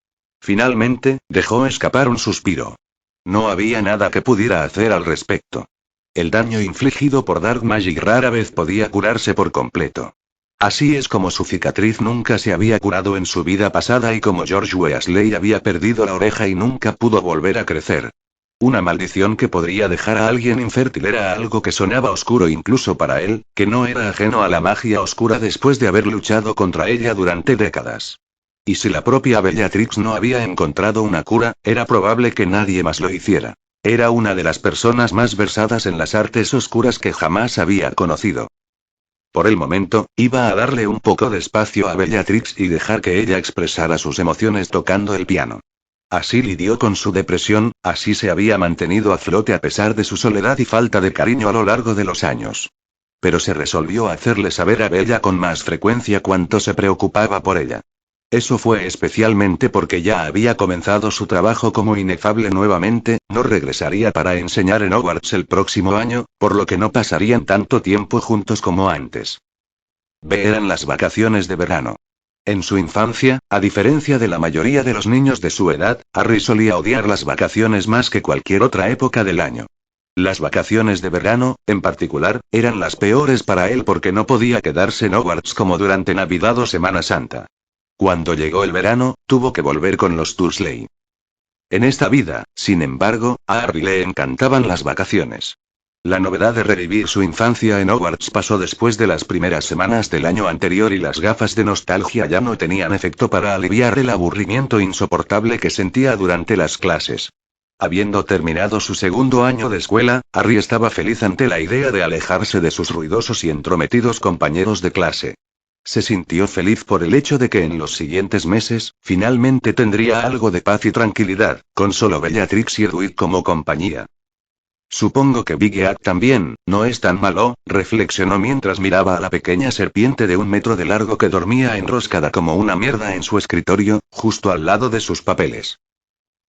Finalmente, dejó escapar un suspiro. No había nada que pudiera hacer al respecto. El daño infligido por Dark Magic rara vez podía curarse por completo. Así es como su cicatriz nunca se había curado en su vida pasada y como George Weasley había perdido la oreja y nunca pudo volver a crecer. Una maldición que podría dejar a alguien infértil era algo que sonaba oscuro incluso para él, que no era ajeno a la magia oscura después de haber luchado contra ella durante décadas. Y si la propia Bellatrix no había encontrado una cura, era probable que nadie más lo hiciera. Era una de las personas más versadas en las artes oscuras que jamás había conocido. Por el momento, iba a darle un poco de espacio a Bellatrix y dejar que ella expresara sus emociones tocando el piano. Así lidió con su depresión, así se había mantenido a flote a pesar de su soledad y falta de cariño a lo largo de los años. Pero se resolvió a hacerle saber a Bella con más frecuencia cuánto se preocupaba por ella. Eso fue especialmente porque ya había comenzado su trabajo como inefable nuevamente, no regresaría para enseñar en Hogwarts el próximo año, por lo que no pasarían tanto tiempo juntos como antes. Eran las vacaciones de verano. En su infancia, a diferencia de la mayoría de los niños de su edad, Harry solía odiar las vacaciones más que cualquier otra época del año. Las vacaciones de verano, en particular, eran las peores para él porque no podía quedarse en Hogwarts como durante Navidad o Semana Santa. Cuando llegó el verano, tuvo que volver con los Dursley. En esta vida, sin embargo, a Harry le encantaban las vacaciones. La novedad de revivir su infancia en Hogwarts pasó después de las primeras semanas del año anterior y las gafas de nostalgia ya no tenían efecto para aliviar el aburrimiento insoportable que sentía durante las clases. Habiendo terminado su segundo año de escuela, Harry estaba feliz ante la idea de alejarse de sus ruidosos y entrometidos compañeros de clase. Se sintió feliz por el hecho de que en los siguientes meses, finalmente tendría algo de paz y tranquilidad, con solo Bellatrix y Edwig como compañía. Supongo que Big también, no es tan malo, reflexionó mientras miraba a la pequeña serpiente de 1 metro de largo que dormía enroscada como una mierda en su escritorio, justo al lado de sus papeles.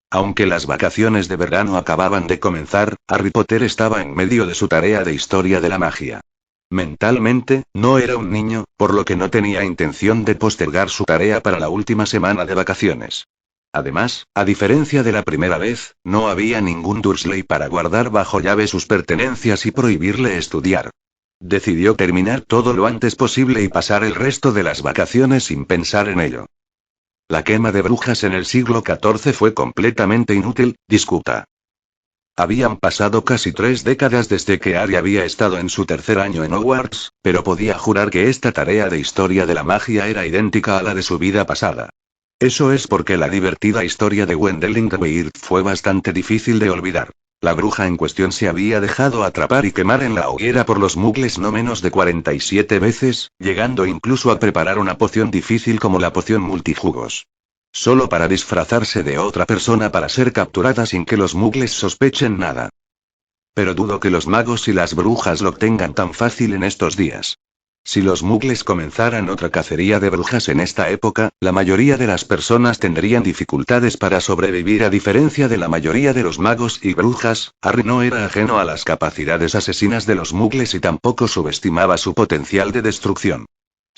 Aunque las vacaciones de verano acababan de comenzar, Harry Potter estaba en medio de su tarea de historia de la magia. Mentalmente, no era un niño, por lo que no tenía intención de postergar su tarea para la última semana de vacaciones. Además, a diferencia de la primera vez, no había ningún Dursley para guardar bajo llave sus pertenencias y prohibirle estudiar. Decidió terminar todo lo antes posible y pasar el resto de las vacaciones sin pensar en ello. La quema de brujas en el siglo XIV fue completamente inútil, discuta. Habían pasado casi 3 décadas desde que Harry había estado en su tercer año en Hogwarts, pero podía jurar que esta tarea de historia de la magia era idéntica a la de su vida pasada. Eso es porque la divertida historia de Gwendoline Weird fue bastante difícil de olvidar. La bruja en cuestión se había dejado atrapar y quemar en la hoguera por los muggles no menos de 47 veces, llegando incluso a preparar una poción difícil como la poción multijugos. Solo para disfrazarse de otra persona para ser capturada sin que los muggles sospechen nada. Pero dudo que los magos y las brujas lo tengan tan fácil en estos días. Si los muggles comenzaran otra cacería de brujas en esta época, la mayoría de las personas tendrían dificultades para sobrevivir a diferencia de la mayoría de los magos y brujas. Harry no era ajeno a las capacidades asesinas de los muggles y tampoco subestimaba su potencial de destrucción.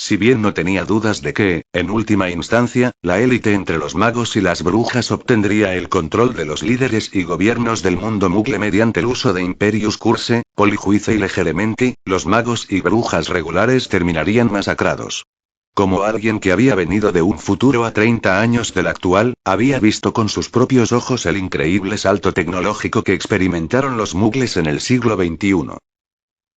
Si bien no tenía dudas de que, en última instancia, la élite entre los magos y las brujas obtendría el control de los líderes y gobiernos del mundo muggle mediante el uso de Imperius Curse, Polyjuice y Legerementi, los magos y brujas regulares terminarían masacrados. Como alguien que había venido de un futuro a 30 años del actual, había visto con sus propios ojos el increíble salto tecnológico que experimentaron los muggles en el siglo XXI.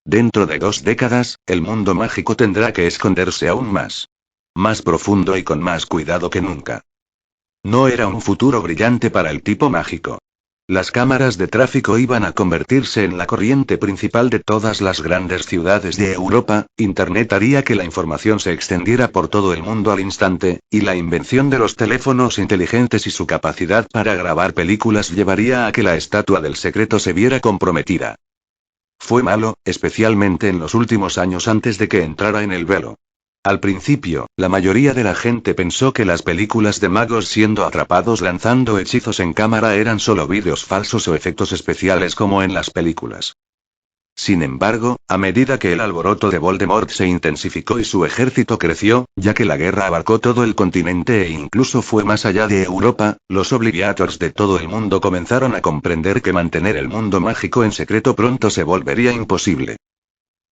Dentro de 2 décadas, el mundo mágico tendrá que esconderse aún más. Más profundo y con más cuidado que nunca. No era un futuro brillante para el tipo mágico. Las cámaras de tráfico iban a convertirse en la corriente principal de todas las grandes ciudades de Europa, Internet haría que la información se extendiera por todo el mundo al instante, y la invención de los teléfonos inteligentes y su capacidad para grabar películas llevaría a que la estatua del secreto se viera comprometida. Fue malo, especialmente en los últimos años antes de que entrara en el velo. Al principio, la mayoría de la gente pensó que las películas de magos siendo atrapados lanzando hechizos en cámara eran solo vídeos falsos o efectos especiales como en las películas. Sin embargo, a medida que el alboroto de Voldemort se intensificó y su ejército creció, ya que la guerra abarcó todo el continente e incluso fue más allá de Europa, los Obliviators de todo el mundo comenzaron a comprender que mantener el mundo mágico en secreto pronto se volvería imposible.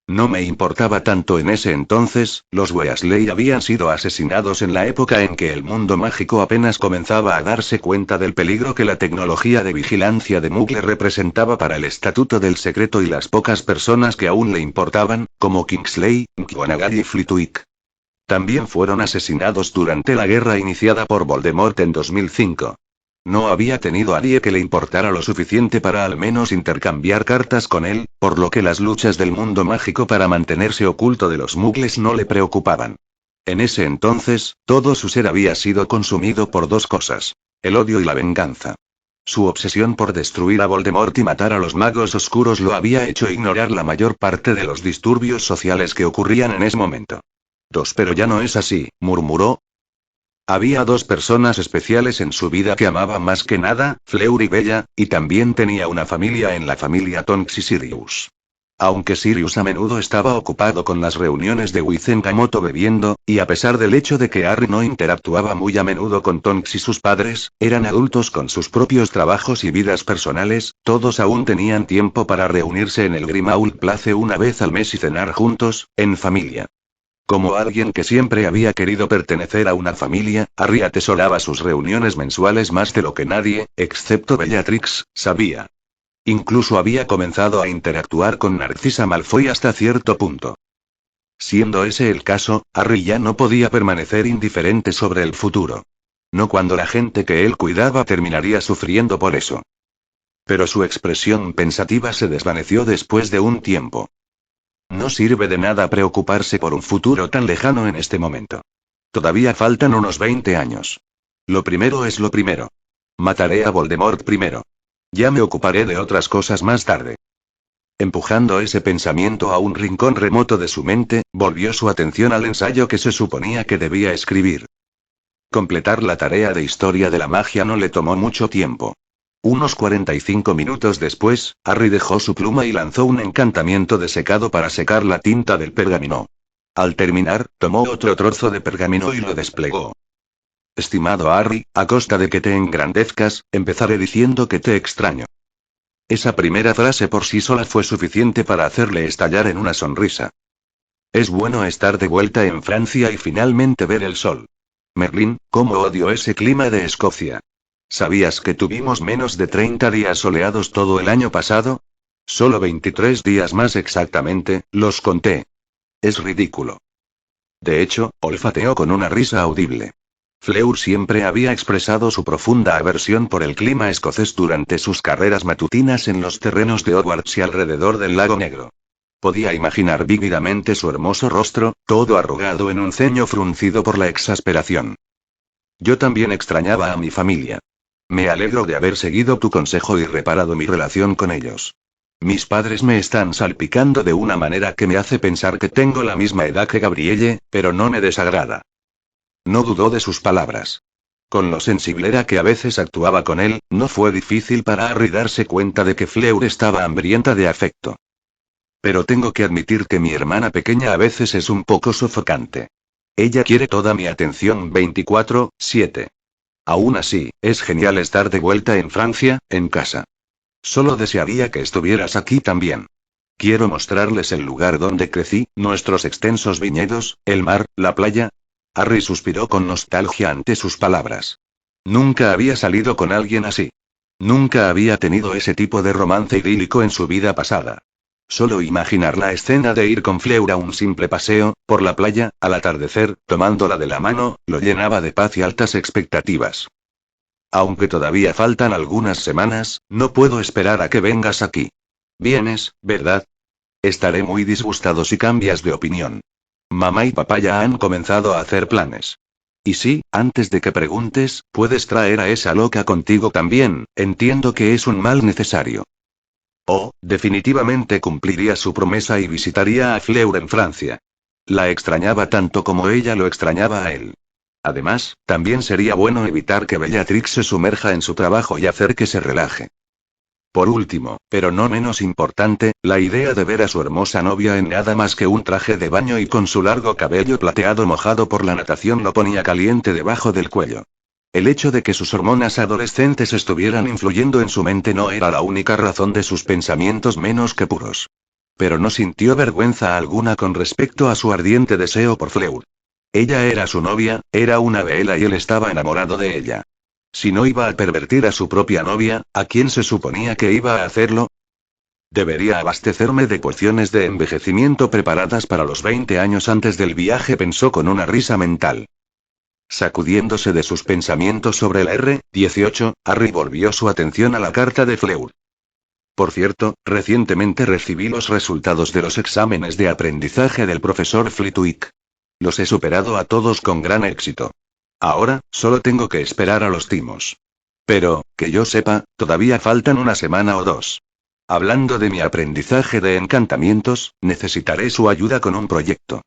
No me importaba tanto en ese entonces, los Weasley habían sido asesinados en la época en que el mundo mágico apenas comenzaba a darse cuenta del peligro que la tecnología de vigilancia de Muggle representaba para el estatuto del secreto y las pocas personas que aún le importaban, como Kingsley, McGonagall y Flitwick. También fueron asesinados durante la guerra iniciada por Voldemort en 2005. No había tenido a nadie que le importara lo suficiente para al menos intercambiar cartas con él, por lo que las luchas del mundo mágico para mantenerse oculto de los muggles no le preocupaban. En ese entonces, todo su ser había sido consumido por 2 cosas: el odio y la venganza. Su obsesión por destruir a Voldemort y matar a los magos oscuros lo había hecho ignorar la mayor parte de los disturbios sociales que ocurrían en ese momento. Pero ya no es así, murmuró. Había dos personas especiales en su vida que amaba más que nada, Fleur y Bella, y también tenía una familia en la familia Tonks y Sirius. Aunque Sirius a menudo estaba ocupado con las reuniones de Wizengamoto bebiendo, y a pesar del hecho de que Harry no interactuaba muy a menudo con Tonks y sus padres, eran adultos con sus propios trabajos y vidas personales, todos aún tenían tiempo para reunirse en el Grimmauld Place una vez al mes y cenar juntos, en familia. Como alguien que siempre había querido pertenecer a una familia, Harry atesoraba sus reuniones mensuales más de lo que nadie, excepto Bellatrix, sabía. Incluso había comenzado a interactuar con Narcisa Malfoy hasta cierto punto. Siendo ese el caso, Harry ya no podía permanecer indiferente sobre el futuro. No cuando la gente que él cuidaba terminaría sufriendo por eso. Pero su expresión pensativa se desvaneció después de un tiempo. No sirve de nada preocuparse por un futuro tan lejano en este momento. Todavía faltan unos 20 años. Lo primero es lo primero. Mataré a Voldemort primero. Ya me ocuparé de otras cosas más tarde. Empujando ese pensamiento a un rincón remoto de su mente, volvió su atención al ensayo que se suponía que debía escribir. Completar la tarea de historia de la magia no le tomó mucho tiempo. Unos 45 minutos después, Harry dejó su pluma y lanzó un encantamiento de secado para secar la tinta del pergamino. Al terminar, tomó otro trozo de pergamino y lo desplegó. Estimado Harry, a costa de que te engrandezcas, empezaré diciendo que te extraño. Esa primera frase por sí sola fue suficiente para hacerle estallar en una sonrisa. Es bueno estar de vuelta en Francia y finalmente ver el sol. Merlín, cómo odio ese clima de Escocia. ¿Sabías que tuvimos menos de 30 días soleados todo el año pasado? Solo 23 días más exactamente, los conté. Es ridículo. De hecho, olfateó con una risa audible. Fleur siempre había expresado su profunda aversión por el clima escocés durante sus carreras matutinas en los terrenos de Hogwarts y alrededor del lago Negro. Podía imaginar vívidamente su hermoso rostro, todo arrugado en un ceño fruncido por la exasperación. Yo también extrañaba a mi familia. Me alegro de haber seguido tu consejo y reparado mi relación con ellos. Mis padres me están salpicando de una manera que me hace pensar que tengo la misma edad que Gabrielle, pero no me desagrada. No dudó de sus palabras. Con lo sensiblera que a veces actuaba con él, no fue difícil para Harry darse cuenta de que Fleur estaba hambrienta de afecto. Pero tengo que admitir que mi hermana pequeña a veces es un poco sofocante. Ella quiere toda mi atención 24/7. Aún así, es genial estar de vuelta en Francia, en casa. Solo desearía que estuvieras aquí también. Quiero mostrarles el lugar donde crecí, nuestros extensos viñedos, el mar, la playa. Harry suspiró con nostalgia ante sus palabras. Nunca había salido con alguien así. Nunca había tenido ese tipo de romance idílico en su vida pasada. Solo imaginar la escena de ir con Fleur a un simple paseo, por la playa, al atardecer, tomándola de la mano, lo llenaba de paz y altas expectativas. Aunque todavía faltan algunas semanas, no puedo esperar a que vengas aquí. Vienes, ¿verdad? Estaré muy disgustado si cambias de opinión. Mamá y papá ya han comenzado a hacer planes. Y sí, antes de que preguntes, puedes traer a esa loca contigo también, entiendo que es un mal necesario. Oh, definitivamente cumpliría su promesa y visitaría a Fleur en Francia. La extrañaba tanto como ella lo extrañaba a él. Además, también sería bueno evitar que Bellatrix se sumerja en su trabajo y hacer que se relaje. Por último, pero no menos importante, la idea de ver a su hermosa novia en nada más que un traje de baño y con su largo cabello plateado mojado por la natación lo ponía caliente debajo del cuello. El hecho de que sus hormonas adolescentes estuvieran influyendo en su mente no era la única razón de sus pensamientos menos que puros. Pero no sintió vergüenza alguna con respecto a su ardiente deseo por Fleur. Ella era su novia, era una vela y él estaba enamorado de ella. Si no iba a pervertir a su propia novia, ¿a quién se suponía que iba a hacerlo? Debería abastecerme de pociones de envejecimiento preparadas para los 20 años antes del viaje, pensó con una risa mental. Sacudiéndose de sus pensamientos sobre el R-18, Harry volvió su atención a la carta de Fleur. Por cierto, recientemente recibí los resultados de los exámenes de aprendizaje del profesor Flitwick. Los he superado a todos con gran éxito. Ahora, solo tengo que esperar a los timos. Pero, que yo sepa, todavía faltan una semana o dos. Hablando de mi aprendizaje de encantamientos, necesitaré su ayuda con un proyecto.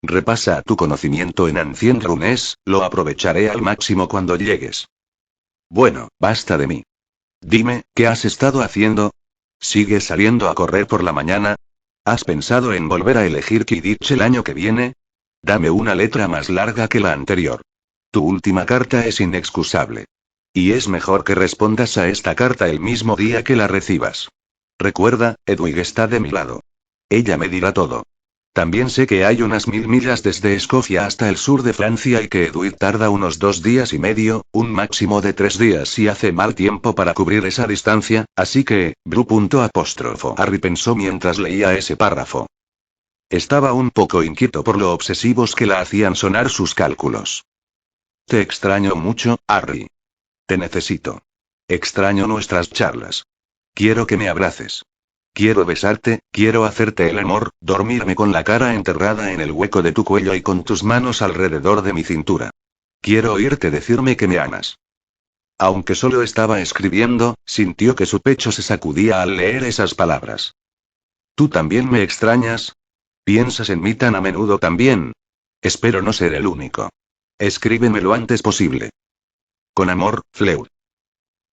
Repasa tu conocimiento en Ancient Runes, lo aprovecharé al máximo cuando llegues. Bueno, basta de mí. Dime, ¿qué has estado haciendo? ¿Sigues saliendo a correr por la mañana? ¿Has pensado en volver a elegir Quidditch el año que viene? Dame una letra más larga que la anterior. Tu última carta es inexcusable. Y es mejor que respondas a esta carta el mismo día que la recibas. Recuerda, Edwig está de mi lado. Ella me dirá todo. También sé que hay unas 1000 millas desde Escocia hasta el sur de Francia y que Edwig tarda unos 2 días y medio, un máximo de 3 días si hace mal tiempo para cubrir esa distancia, así que, Harry pensó mientras leía ese párrafo. Estaba un poco inquieto por lo obsesivos que la hacían sonar sus cálculos. Te extraño mucho, Harry. Te necesito. Extraño nuestras charlas. Quiero que me abraces. Quiero besarte, quiero hacerte el amor, dormirme con la cara enterrada en el hueco de tu cuello y con tus manos alrededor de mi cintura. Quiero oírte decirme que me amas. Aunque solo estaba escribiendo, sintió que su pecho se sacudía al leer esas palabras. ¿Tú también me extrañas? ¿Piensas en mí tan a menudo también? Espero no ser el único. Escríbeme lo antes posible. Con amor, Fleur.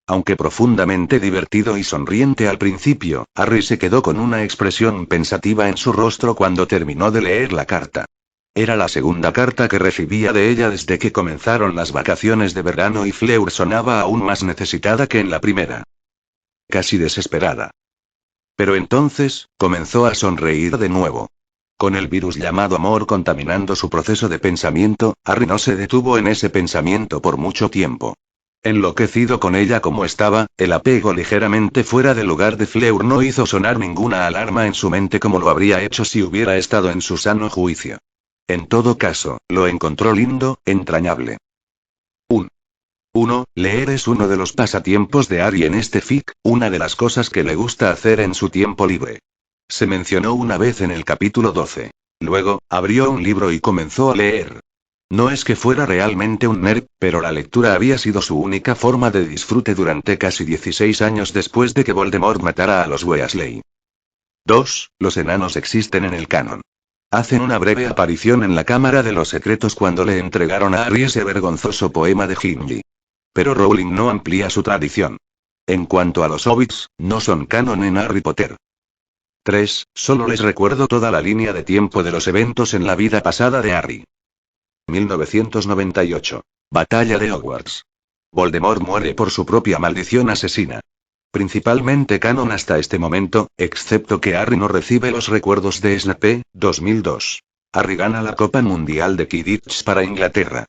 Aunque profundamente divertido y sonriente al principio, Harry se quedó con una expresión pensativa en su rostro cuando terminó de leer la carta. Era la segunda carta que recibía de ella desde que comenzaron las vacaciones de verano y Fleur sonaba aún más necesitada que en la primera. Casi desesperada. Pero entonces, comenzó a sonreír de nuevo. Con el virus llamado amor contaminando su proceso de pensamiento, Harry no se detuvo en ese pensamiento por mucho tiempo. Enloquecido con ella como estaba, el apego ligeramente fuera de lugar de Fleur no hizo sonar ninguna alarma en su mente como lo habría hecho si hubiera estado en su sano juicio. En todo caso, lo encontró lindo, entrañable. 1. Leer es uno de los pasatiempos de Harry en este fic, una de las cosas que le gusta hacer en su tiempo libre. Se mencionó una vez en el capítulo 12. Luego, abrió un libro y comenzó a leer. No es que fuera realmente un nerd, pero la lectura había sido su única forma de disfrute durante casi 16 años después de que Voldemort matara a los Weasley. 2. Los enanos existen en el canon. Hacen una breve aparición en la Cámara de los Secretos cuando le entregaron a Harry ese vergonzoso poema de Gimli. Pero Rowling no amplía su tradición. En cuanto a los hobbits, no son canon en Harry Potter. 3. Solo les recuerdo toda la línea de tiempo de los eventos en la vida pasada de Harry. 1998. Batalla de Hogwarts. Voldemort muere por su propia maldición asesina. Principalmente canon hasta este momento, excepto que Harry no recibe los recuerdos de Snape. 2002. Harry gana la Copa Mundial de Quidditch para Inglaterra.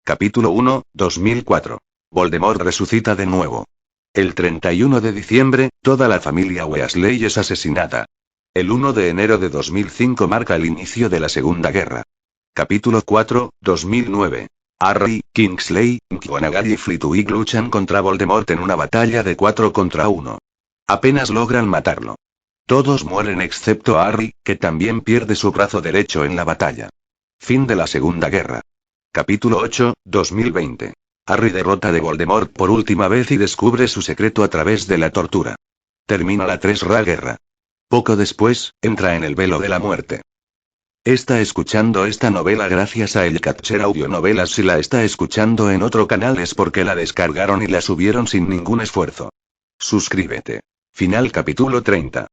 Capítulo 1, 2004. Voldemort resucita de nuevo. El 31 de diciembre, toda la familia Weasley es asesinada. El 1 de enero de 2005 marca el inicio de la Segunda Guerra. Capítulo 4, 2009. Harry, Kingsley, McGonagall y Flitwick luchan contra Voldemort en una batalla de 4 contra 1. Apenas logran matarlo. Todos mueren excepto Harry, que también pierde su brazo derecho en la batalla. Fin de la Segunda Guerra. Capítulo 8, 2020. Harry derrota a Voldemort por última vez y descubre su secreto a través de la tortura. Termina la Tercera Guerra. Poco después, entra en el velo de la muerte. Está escuchando esta novela gracias a El Catcher Audionovelas. Si la está escuchando en otro canal es porque la descargaron y la subieron sin ningún esfuerzo. Suscríbete. Final capítulo 30.